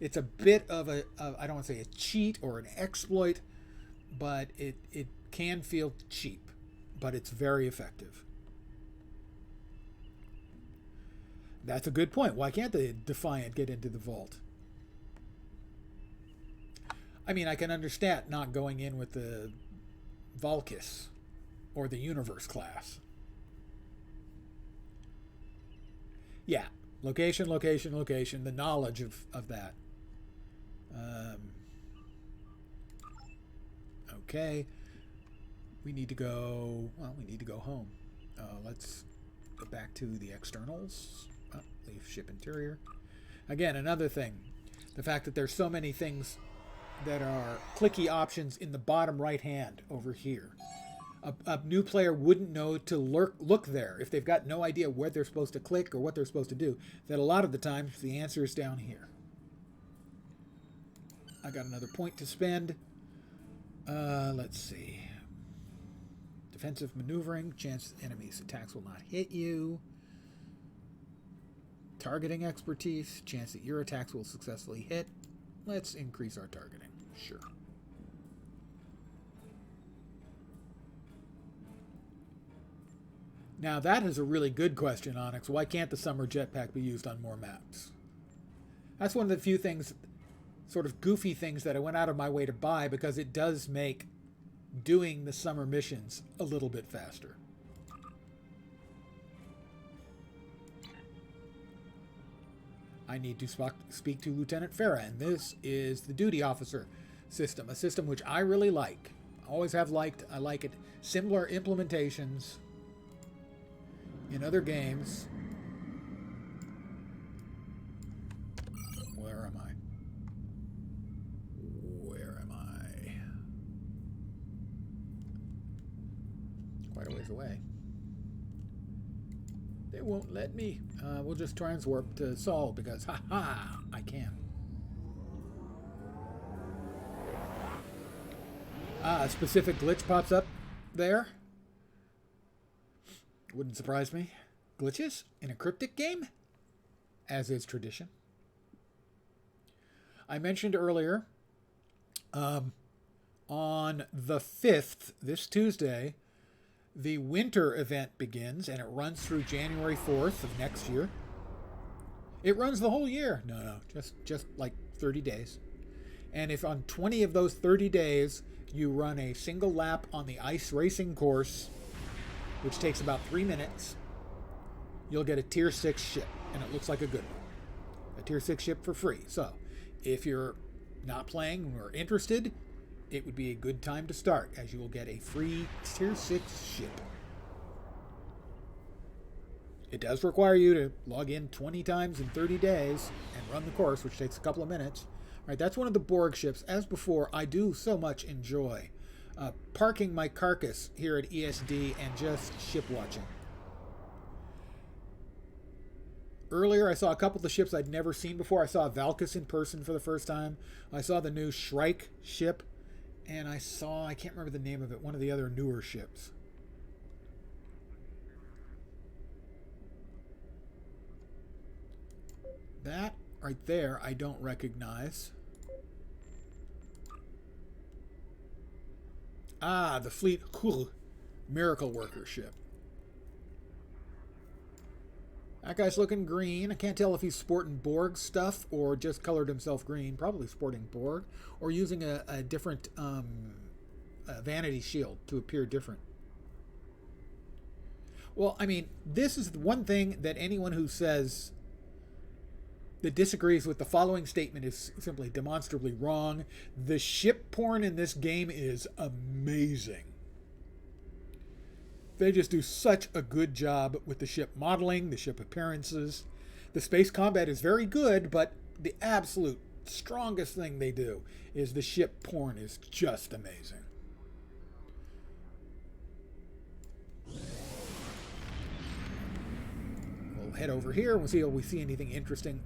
It's a bit of I don't want to say a cheat or an exploit, but it can feel cheap, but it's very effective. That's a good point. Why can't the Defiant get into the Vault? I mean, I can understand not going in with the Valkis or the Universe class. Yeah, location, the knowledge of that. Okay. We need to go home. Let's go back to the externals. Leave ship interior. Again, another thing. The fact that there's so many things that are clicky options in the bottom right hand over here. A new player wouldn't know to look there if they've got no idea where they're supposed to click or what they're supposed to do. That a lot of the times the answer is down here. I got another point to spend. Let's see. Defensive maneuvering. Chance enemies' attacks will not hit you. Targeting expertise. Chance that your attacks will successfully hit. Let's increase our targeting. Sure. Now that is a really good question, Onyx. Why can't the summer jetpack be used on more maps? That's one of the few things sort of goofy things that I went out of my way to buy because it does make doing the summer missions a little bit faster. I need to speak to Lieutenant Farah, and this is the duty officer system, a system which I really like. Always have liked. I like it. Similar implementations in other games. Where am I? Where am I? Quite a ways away. They won't let me. We'll just transwarp to Saul because, ha-ha, I can. A specific glitch pops up there. Wouldn't surprise me. Glitches in a cryptic game, as is tradition. I mentioned earlier, on the 5th, this Tuesday, the winter event begins, and it runs through January 4th of next year. It runs the whole year. No, just like 30 days. And if on 20 of those 30 days you run a single lap on the ice racing course, which takes about 3 minutes, you'll get a Tier 6 ship, and it looks like a good one. A Tier 6 ship for free. So, if you're not playing or interested, it would be a good time to start, as you will get a free Tier 6 ship. It does require you to log in 20 times in 30 days and run the course, which takes a couple of minutes. All right, that's one of the Borg ships. As before, I do so much enjoy parking my carcass here at ESD and just ship watching. Earlier, I saw a couple of the ships I'd never seen before. I saw Valkis in person for the first time. I saw the new Shrike ship. And I can't remember the name of it, one of the other newer ships. That right there, I don't recognize. Ah, the Fleet Miracle Worker ship. That guy's looking green. I can't tell if he's sporting Borg stuff or just colored himself green. Probably sporting Borg or using a different vanity shield to appear different. Well, I mean, this is the one thing that anyone who says that disagrees with the following statement is simply demonstrably wrong. The ship porn in this game is amazing. They just do such a good job with the ship modeling, the ship appearances. The space combat is very good, but the absolute strongest thing they do is the ship porn is just amazing. We'll head over here and we'll see if we see anything interesting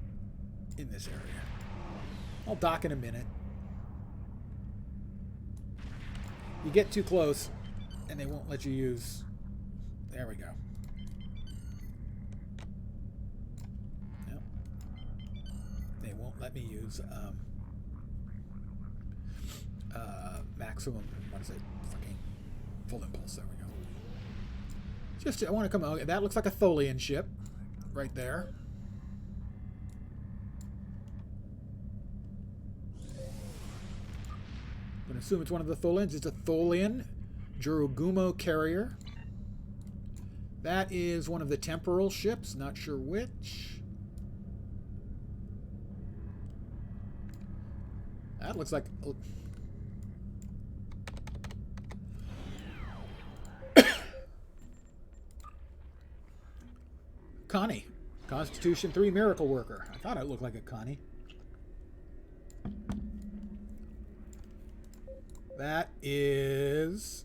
in this area. I'll dock in a minute. You get too close and they won't let you use... There we go. Nope. They won't let me use maximum, what is it? Fucking full impulse. There we go. Just, I want to come out. That looks like a Tholian ship right there. I'm going to assume it's one of the Tholians. It's a Tholian Jurugumo carrier. That is one of the temporal ships. Not sure which. That looks like... Connie. Constitution 3 Miracle Worker. I thought it looked like a Connie. That is...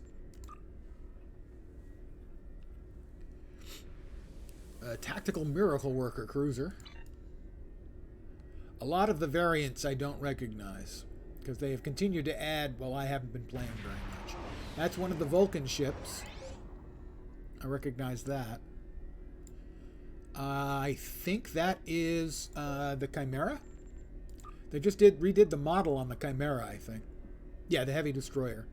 a Tactical Miracle Worker cruiser. A lot of the variants I don't recognize because they have continued to add while I haven't been playing very much. That's one of the Vulcan ships. I recognize that. I think that is the Chimera. They just redid the model on the Chimera, I think. Yeah, the heavy destroyer.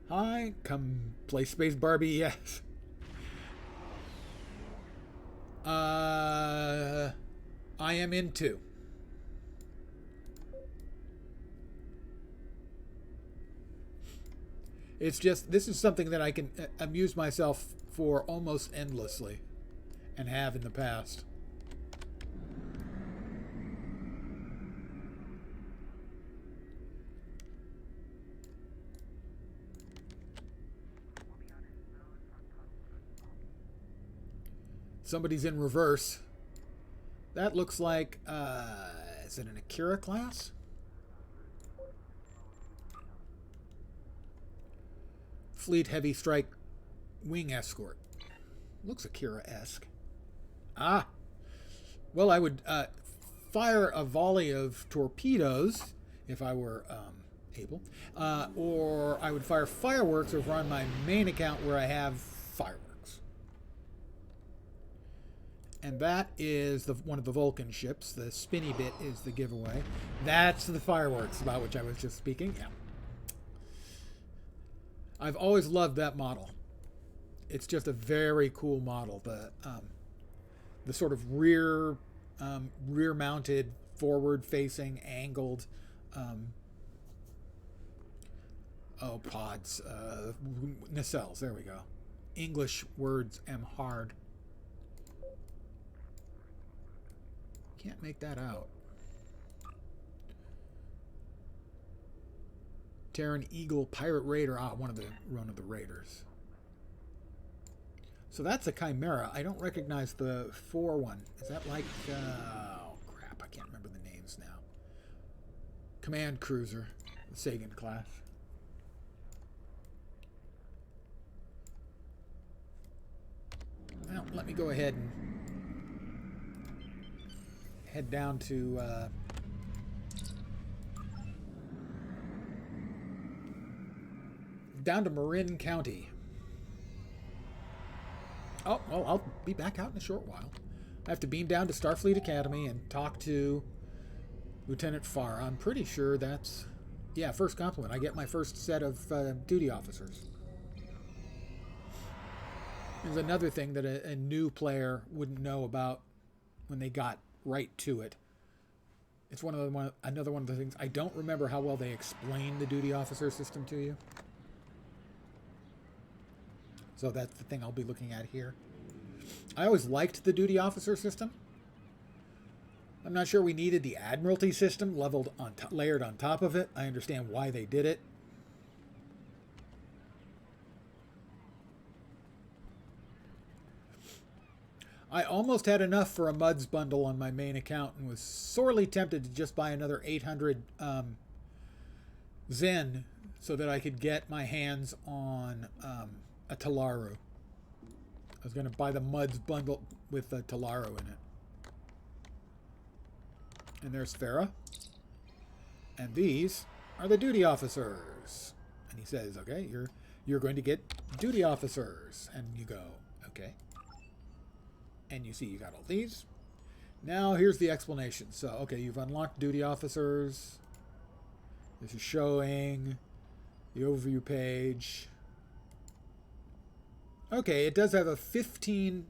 Hi, come play Space Barbie, yes. I am in 2. It's just, this is something that I can amuse myself for almost endlessly, and have in the past. Somebody's in reverse. That looks like, is it an Akira class? Fleet Heavy Strike Wing Escort. Looks Akira-esque. Ah. Well, I would fire a volley of torpedoes if I were able. Or I would fire fireworks over on my main account where I have fireworks. And that is one of the Vulcan ships. The spinny bit is the giveaway. That's the fireworks about which I was just speaking. Yeah. I've always loved that model. It's just a very cool model. The sort of rear mounted, forward facing, angled pods, nacelles. There we go. English words am hard. Can't make that out. Terran Eagle Pirate Raider. Ah, one of the raiders. So that's a Chimera. I don't recognize the 4 one. Is that like... oh, crap. I can't remember the names now. Command Cruiser. The Sagan class. Well, let me go ahead and head down to... down to Marin County. Oh, well, I'll be back out in a short while. I have to beam down to Starfleet Academy and talk to Lieutenant Farr. I'm pretty sure that's... yeah, first compliment. I get my first set of duty officers. There's another thing that a new player wouldn't know about when they got right to it. It's another one of the things. I don't remember how well they explain the duty officer system to you. So that's the thing I'll be looking at here. I always liked the duty officer system. I'm not sure we needed the Admiralty system layered on top of it. I understand why they did it. I almost had enough for a MUDs bundle on my main account and was sorely tempted to just buy another 800 Zen so that I could get my hands on a Talaru. I was going to buy the MUDs bundle with a Talaru in it. And there's Farah. And these are the duty officers. And he says, okay, you're going to get duty officers. And you go, okay. And you see you got all these. Now here's the explanation. So, okay, you've unlocked duty officers. This is showing the overview page. Okay, it does have a 15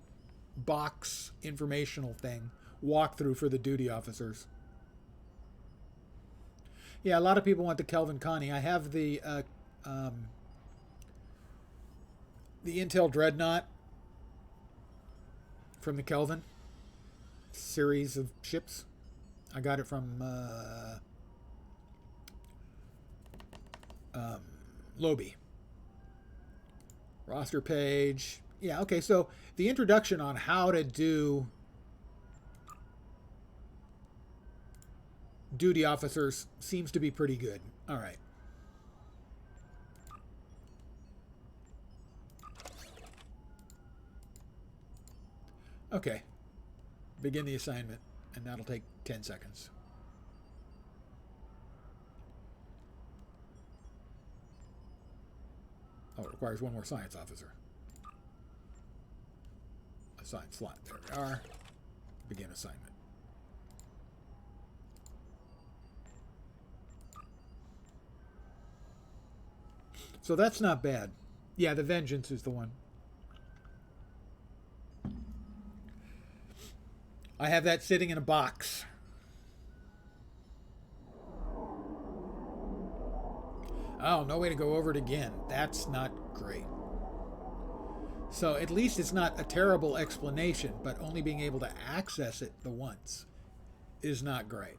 box informational thing, walkthrough for the duty officers. Yeah, a lot of people want the Kelvin Connie. I have the Intel Dreadnought from the Kelvin series of ships. I got it from Lobi. Roster page. Yeah, okay, so the introduction on how to do duty officers seems to be pretty good. All right. Okay. Begin the assignment, and that'll take 10 seconds. Oh, it requires one more science officer. Assign slot. There we are. Begin assignment. So that's not bad. Yeah, the Vengeance is the one. I have that sitting in a box. Oh, no way to go over it again. That's not great. So at least it's not a terrible explanation, but only being able to access it the once is not great.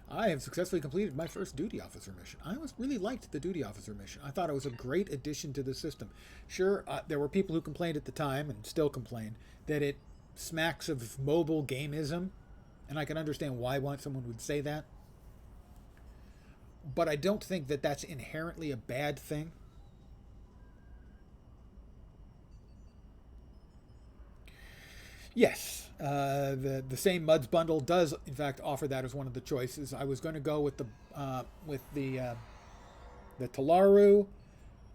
I have successfully completed my first duty officer mission. I really liked the duty officer mission. I thought it was a great addition to the system. Sure, there were people who complained at the time, and still complain, that it smacks of mobile gameism, and I can understand why someone would say that. But I don't think that that's inherently a bad thing. Yes, the same Muds bundle does in fact offer that as one of the choices. I was going to go with the Talaru.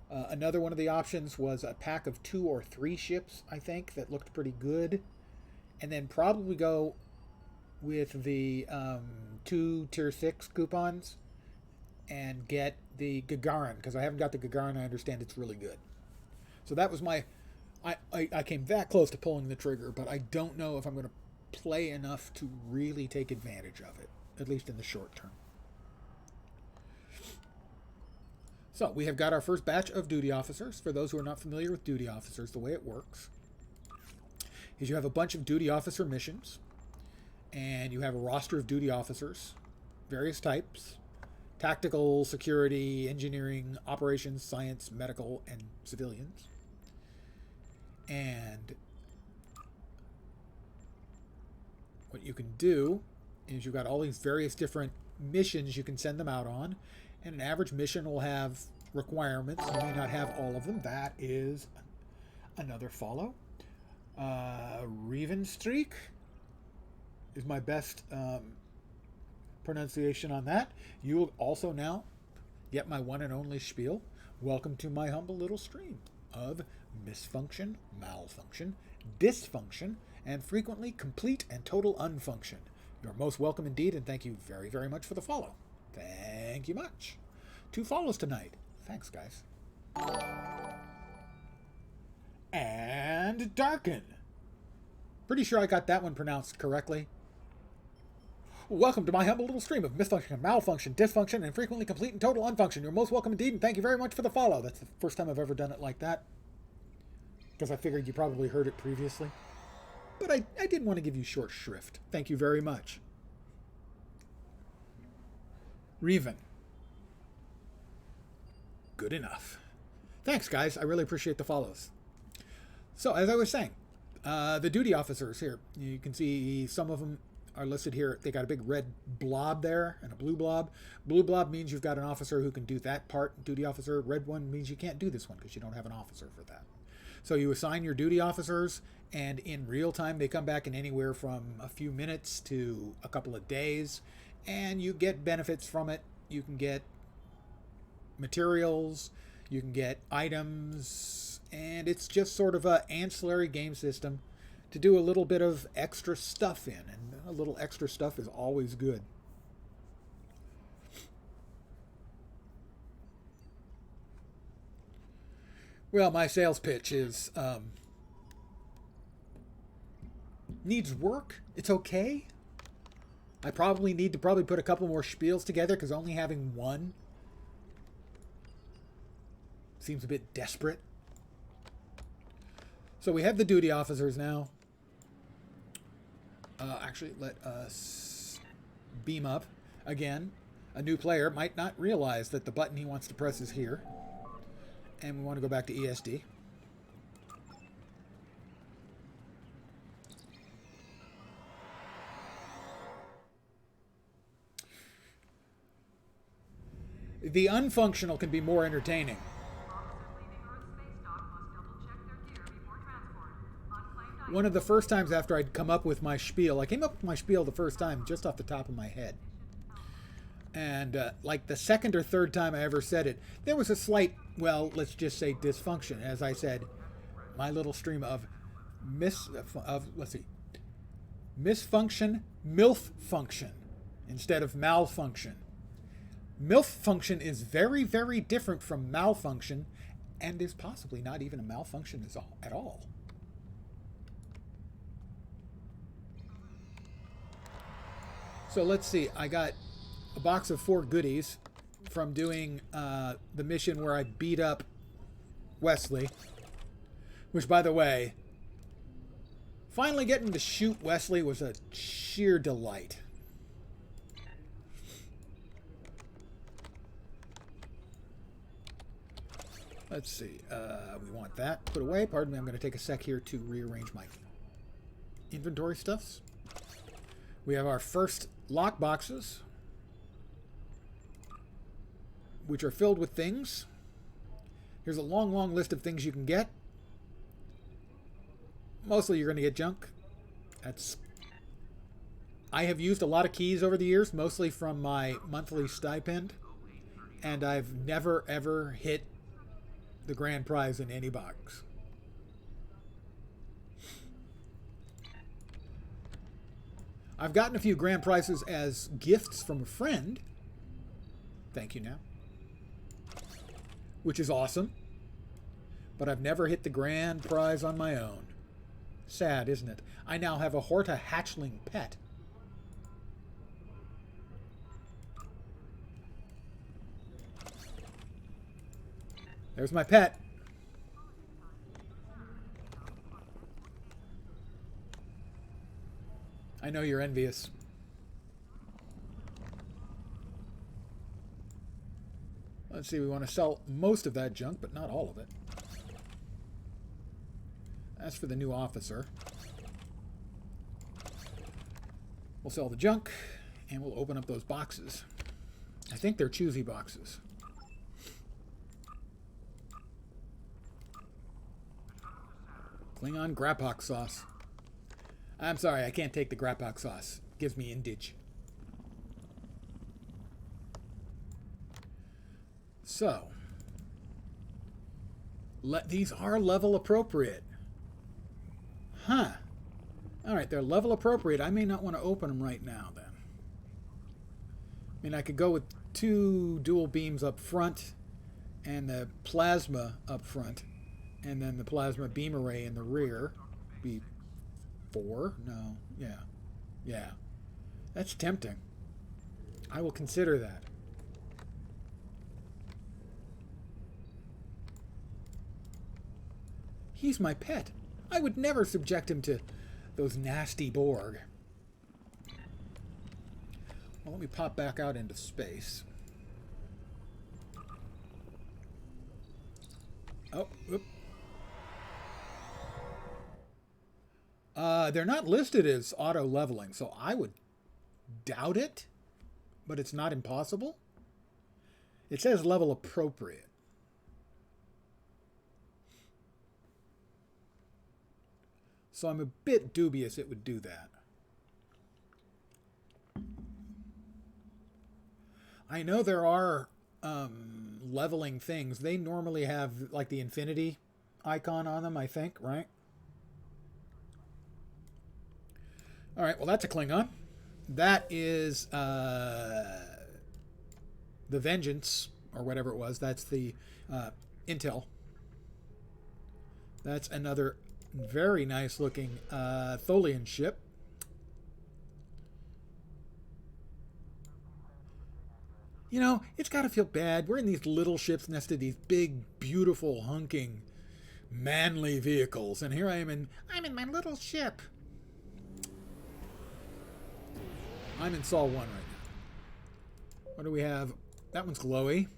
Another one of the options was a pack of 2 or 3 ships, I think, that looked pretty good, and then probably go with the 2 tier 6 coupons and get the Gagarin, because I haven't got the Gagarin. I understand it's really good. So that was my... I came that close to pulling the trigger, but I don't know if I'm going to play enough to really take advantage of it, at least in the short term. So we have got our first batch of duty officers. For those who are not familiar with duty officers, the way it works is you have a bunch of duty officer missions, and you have a roster of duty officers, various types: tactical, security, engineering, operations, science, medical, and civilians. And what you can do is you've got all these various different missions you can send them out on, and an average mission will have requirements. You may not have all of them. That is another follow. Revenstreak is my best pronunciation on that. You will also now get my one and only spiel. Welcome to my humble little stream of misfunction, malfunction, dysfunction, and frequently complete and total unfunction. You're most welcome indeed, and thank you very, very much for the follow. Thank you much. 2 follows tonight. Thanks, guys. And Darken. Pretty sure I got that one pronounced correctly. Welcome to my humble little stream of misfunction, malfunction, dysfunction, and frequently complete and total unfunction. You're most welcome indeed, and thank you very much for the follow. That's the first time I've ever done it like that, because I figured you probably heard it previously. But I didn't want to give you short shrift. Thank you very much. Reven. Good enough. Thanks, guys. I really appreciate the follows. So, as I was saying, the duty officers here, you can see some of them are listed here. They got a big red blob there and a blue blob. Blue blob means you've got an officer who can do that part, duty officer. Red one means you can't do this one because you don't have an officer for that. So you assign your duty officers, and in real time they come back in anywhere from a few minutes to a couple of days, and you get benefits from it. You can get materials, you can get items, and it's just sort of an ancillary game system to do a little bit of extra stuff in, and a little extra stuff is always good. Well, my sales pitch is needs work. It's okay. I probably need to put a couple more spiels together, because only having one seems a bit desperate. So we have the duty officers now. Actually, let us beam up again. A new player might not realize that the button he wants to press is here. And we want to go back to ESD. The unfunctional can be more entertaining. One of the first times after I'd come up with my spiel, I came up with my spiel the first time just off the top of my head. And like the second or third time I ever said it, there was a slight, well, let's just say dysfunction. As I said, my little stream of misfunction, MILF function instead of malfunction. MILF function is very, very different from malfunction, and is possibly not even a malfunction at all. So let's see. I got a box of 4 goodies from doing the mission where I beat up Wesley. Which, by the way, finally getting to shoot Wesley was a sheer delight. Let's see. We want that put away. Pardon me, I'm going to take a sec here to rearrange my inventory stuffs. We have our first lock boxes, which are filled with things. Here's a long, long list of things you can get. Mostly you're going to get junk. I have used a lot of keys over the years, mostly from my monthly stipend, and I've never, ever hit the grand prize in any box. I've gotten a few grand prizes as gifts from a friend. Thank you now. Which is awesome. But I've never hit the grand prize on my own. Sad, isn't it? I now have a Horta hatchling pet. There's my pet. I know you're envious. Let's see, we want to sell most of that junk, but not all of it. As for the new officer, we'll sell the junk, and we'll open up those boxes. I think they're choosy boxes. Klingon Grapok sauce. I'm sorry, I can't take the Grapok sauce. It gives me indige. So, these are level appropriate. Huh. Alright, they're level appropriate. I may not want to open them right now, then. I mean, I could go with 2 dual beams up front and the plasma up front, and then the plasma beam array in the rear. Be 4? No. Yeah. Yeah. That's tempting. I will consider that. He's my pet. I would never subject him to those nasty Borg. Well, let me pop back out into space. Oh, whoop. They're not listed as auto-leveling, so I would doubt it, but it's not impossible. It says level appropriate. So I'm a bit dubious it would do that. I know there are leveling things. They normally have like the infinity icon on them, I think, right? All right, well, that's a Klingon. That is the Vengeance, or whatever it was. That's the Intel. That's another very nice looking Tholian ship. You know, it's got to feel bad. We're in these little ships next to these big, beautiful, hunking, manly vehicles. And here I'm in my little ship. I'm in Sol 1 right now. What do we have? That one's glowy.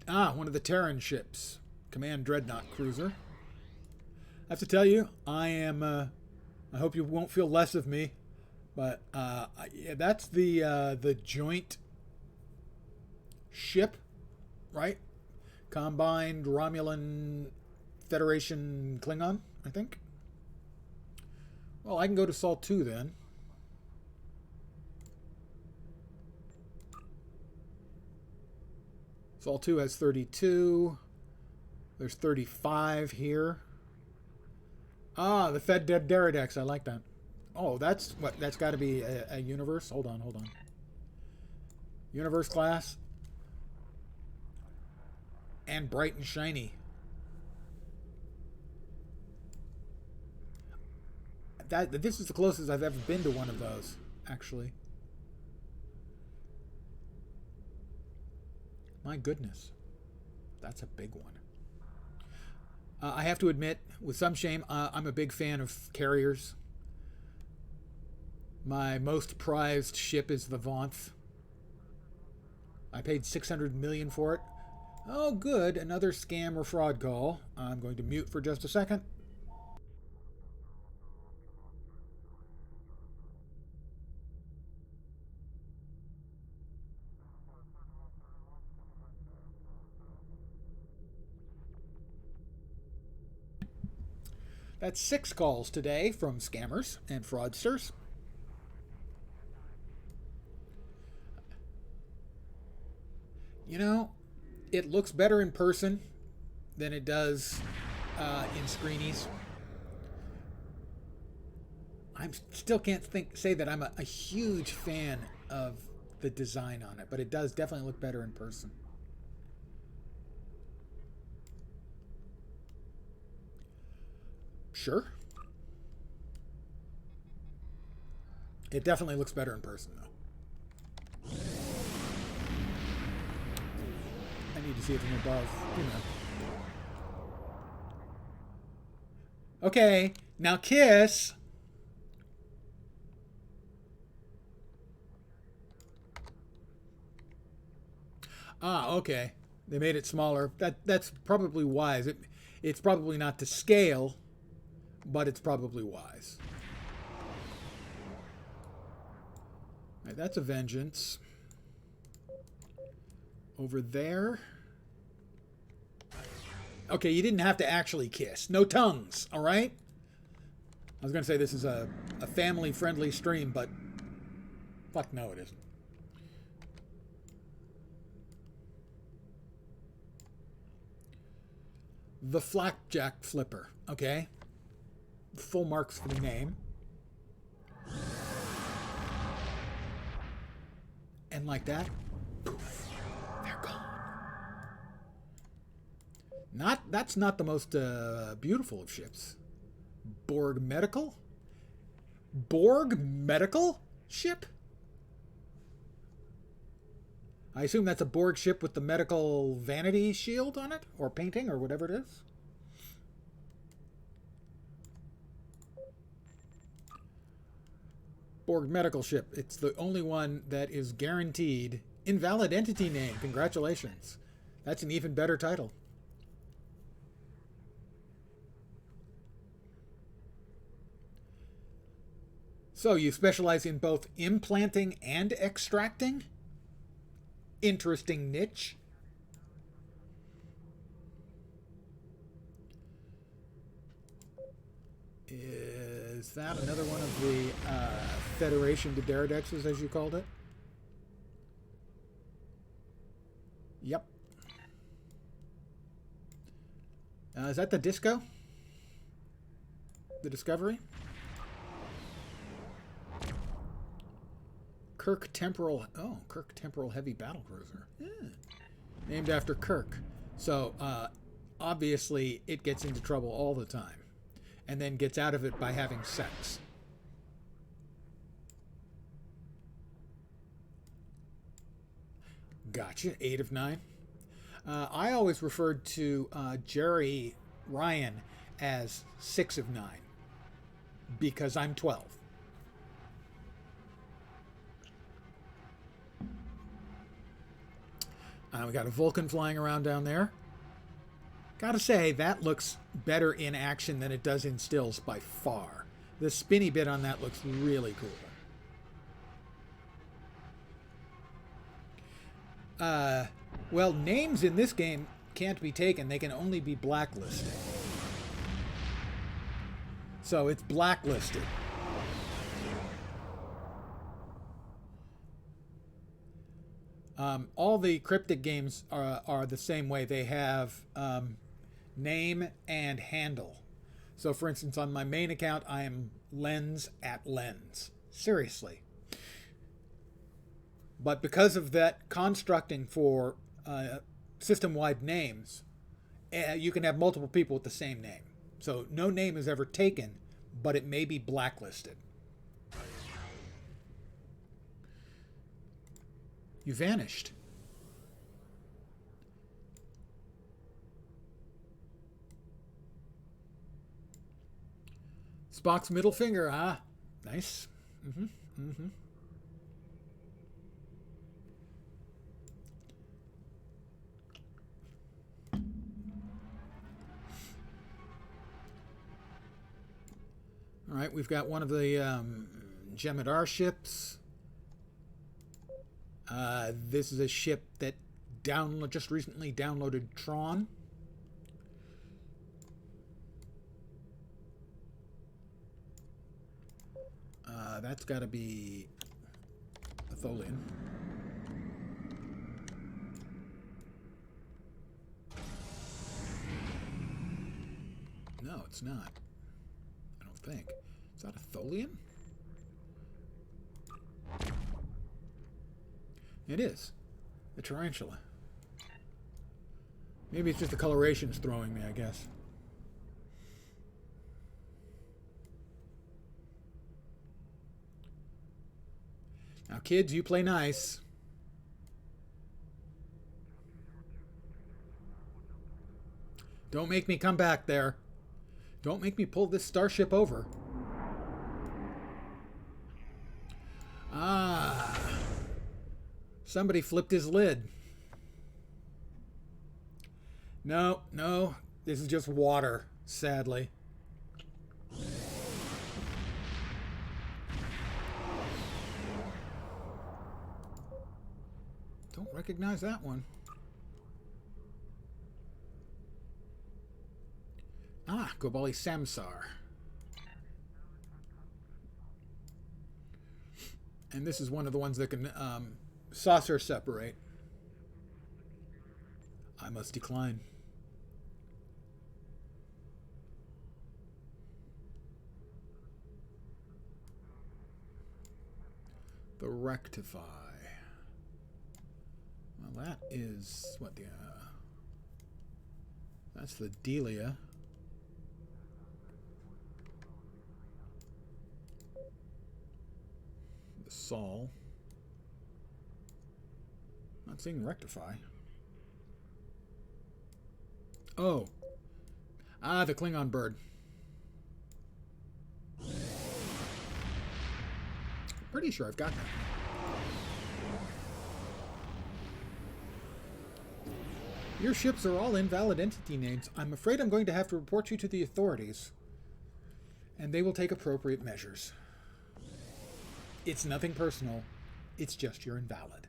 Ah, one of the Terran ships. Command Dreadnought cruiser. I have to tell you, I hope you won't feel less of me, but yeah, that's the joint ship, right? Combined Romulan Federation Klingon, I think. Well, I can go to Sol 2 then. Sol 2 has 32. There's 35 here. Ah, the Fed Dead Deridex. I like that. Oh, that's what? That's got to be a universe. Hold on. Universe class. And bright and shiny. this is the closest I've ever been to one of those, actually. My goodness. That's a big one. I have to admit, with some shame, I'm a big fan of carriers. My most prized ship is the Vanth. I paid $600 million for it. Oh, good. Another scam or fraud call. I'm going to mute for just a second. That's 6 calls today from scammers and fraudsters. You know, it looks better in person than it does in screenies. I still can't say that I'm a huge fan of the design on it, but it does definitely look better in person. Sure. It definitely looks better in person, though. I need to see it from above, you know. Okay, now kiss. Ah, okay. They made it smaller. That's probably wise. It's probably not to scale, but it's probably wise. Right, that's a vengeance. Over there. Okay, you didn't have to actually kiss. No tongues, all right? I was going to say this is a family-friendly stream, but fuck no, it isn't. The Flapjack Flipper, okay? Full marks for the name. And like that, poof, they're gone. That's not the most beautiful of ships. Borg Medical? Borg Medical ship? I assume that's a Borg ship with the medical vanity shield on it, or painting, or whatever it is. Borg medical ship. It's the only one that is guaranteed. Invalid entity name. Congratulations. That's an even better title. So you specialize in both implanting and extracting? Interesting niche. Is that another one of the Federation to Daredexes, as you called it? Yep. Is that the Disco? The Discovery? Kirk Temporal... Oh, Kirk Temporal Heavy Battlecruiser. Yeah. Named after Kirk. So, obviously, it gets into trouble all the time. And then gets out of it by having sex. Gotcha. 8 of 9. I always referred to Jerry Ryan as 6 of 9. Because I'm 12. We got a Vulcan flying around down there. Gotta say, that looks better in action than it does in stills by far. The spinny bit on that looks really cool. Well, names in this game can't be taken. They can only be blacklisted. So it's blacklisted. All the cryptic games are the same way. They have name and handle. So for instance, on my main account, I am Lens at Lens. Seriously. But because of that constructing for system-wide names, you can have multiple people with the same name. So no name is ever taken, but it may be blacklisted. You vanished. Spock's middle finger, huh? Nice. Mm-hmm. Mm-hmm. All right, we've got one of the Jemadar ships. This is a ship that just recently downloaded Tron. That's got to be a Tholian. No, it's not. I don't think. Is that a Tholian? It is. A tarantula. Maybe it's just the coloration's throwing me, I guess. Now, kids, you play nice. Don't make me come back there. Don't make me pull this starship over. Ah. Somebody flipped his lid. No, no. This is just water, sadly. Don't recognize that one. Ah, Gobali Samsar. And this is one of the ones that can saucer separate. I must decline. The Rectify. Well, that is what the that's the Delia. The Sol. Not seeing Rectify. Oh. Ah, the Klingon bird. Pretty sure I've got that. Your ships are all invalid entity names. I'm afraid I'm going to have to report you to the authorities, and they will take appropriate measures. It's nothing personal. It's just you're invalid.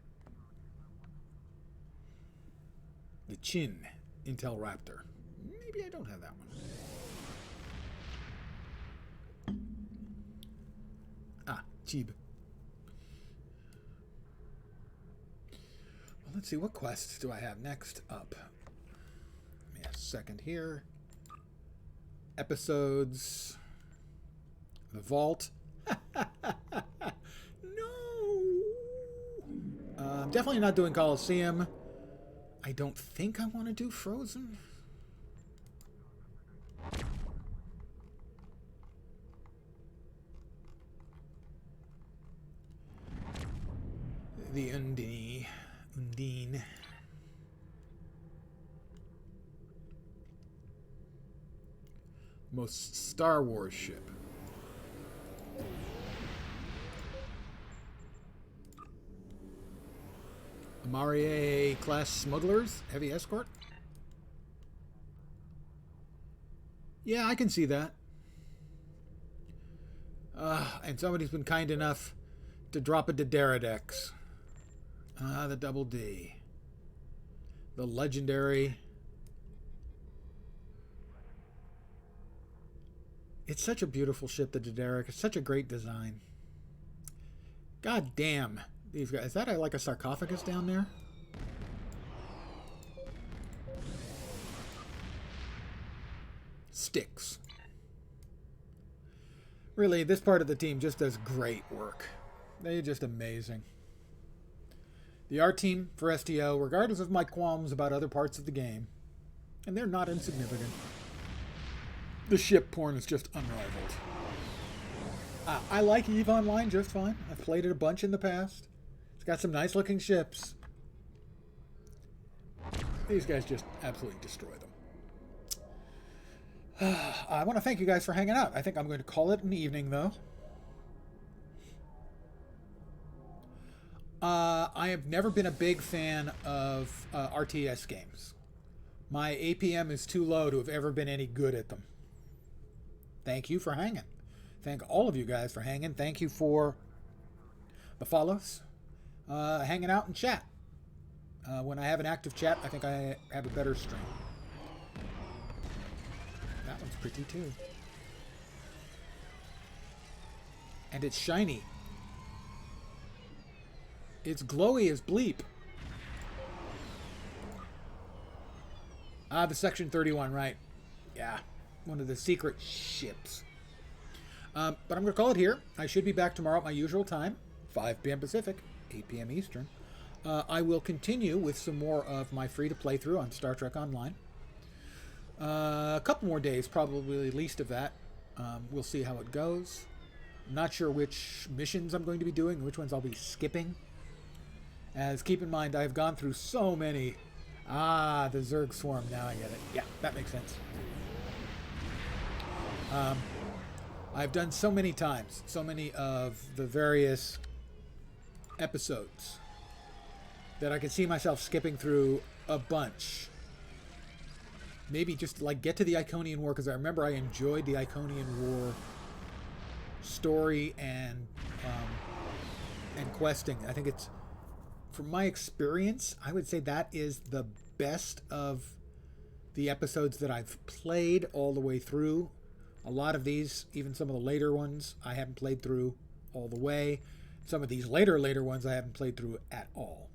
The Chin Intel Raptor. Maybe I don't have that one. Ah, Cheeb. Well, let's see, what quests do I have next up? Give me a second here. Episodes. The Vault. No! Definitely not doing Coliseum. I don't think I want to do Frozen. The Undine. Most Star Wars ship. Marie class smugglers, heavy escort. Yeah, I can see that. And somebody's been kind enough to drop a Dederadex. The Double D. The legendary. It's such a beautiful ship, the Dederic. It's such a great design. God damn. These guys. Is that like a sarcophagus down there? Sticks. Really, this part of the team just does great work. They're just amazing. The art team for STO, regardless of my qualms about other parts of the game, and they're not insignificant, the ship porn is just unrivaled. I like EVE Online just fine. I've played it a bunch in the past. It's got some nice looking ships. These guys just absolutely destroy them. I want to thank you guys for hanging out. I think I'm going to call it an evening, though. I have never been a big fan of RTS games. My APM is too low to have ever been any good at them. Thank you for hanging. Thank all of you guys for hanging. Thank you for the follows. Hanging out and chat. When I have an active chat, I think I have a better stream. That one's pretty too. And it's shiny. It's glowy as bleep. The Section 31, right. Yeah, one of the secret ships. But I'm going to call it here. I should be back tomorrow at my usual time, 5 p.m. Pacific, 8 p.m. Eastern. I will continue with some more of my free-to-playthrough on Star Trek Online. A couple more days, probably at least of that. We'll see how it goes. I'm not sure which missions I'm going to be doing, which ones I'll be skipping. As keep in mind, I've gone through so many. The Zerg Swarm. Now I get it. Yeah, that makes sense. I've done so many times, so many of the various episodes that I can see myself skipping through a bunch. Maybe just like get to the Iconian War, because I remember I enjoyed the Iconian War story and questing. I think it's, from my experience, I would say that is the best of the episodes that I've played all the way through. A lot of these, even some of the later ones, I haven't played through all the way. Some of these later ones I haven't played through at all.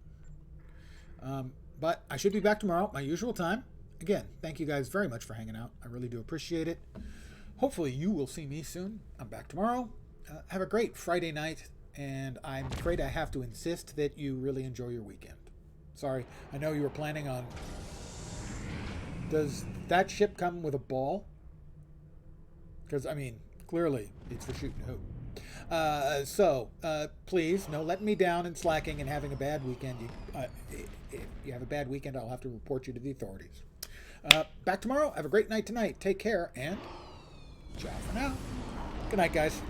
But I should be back tomorrow, my usual time. Again, thank you guys very much for hanging out. I really do appreciate it. Hopefully you will see me soon. I'm back tomorrow. Have a great Friday night, and I'm afraid I have to insist that you really enjoy your weekend. Sorry, I know you were planning on... Does that ship come with a ball? Because, I mean, clearly it's for shooting hoop. So, please, no letting me down and slacking and having a bad weekend. If you have a bad weekend, I'll have to report you to the authorities. Back tomorrow. Have a great night tonight. Take care, and ciao for now. Good night, guys.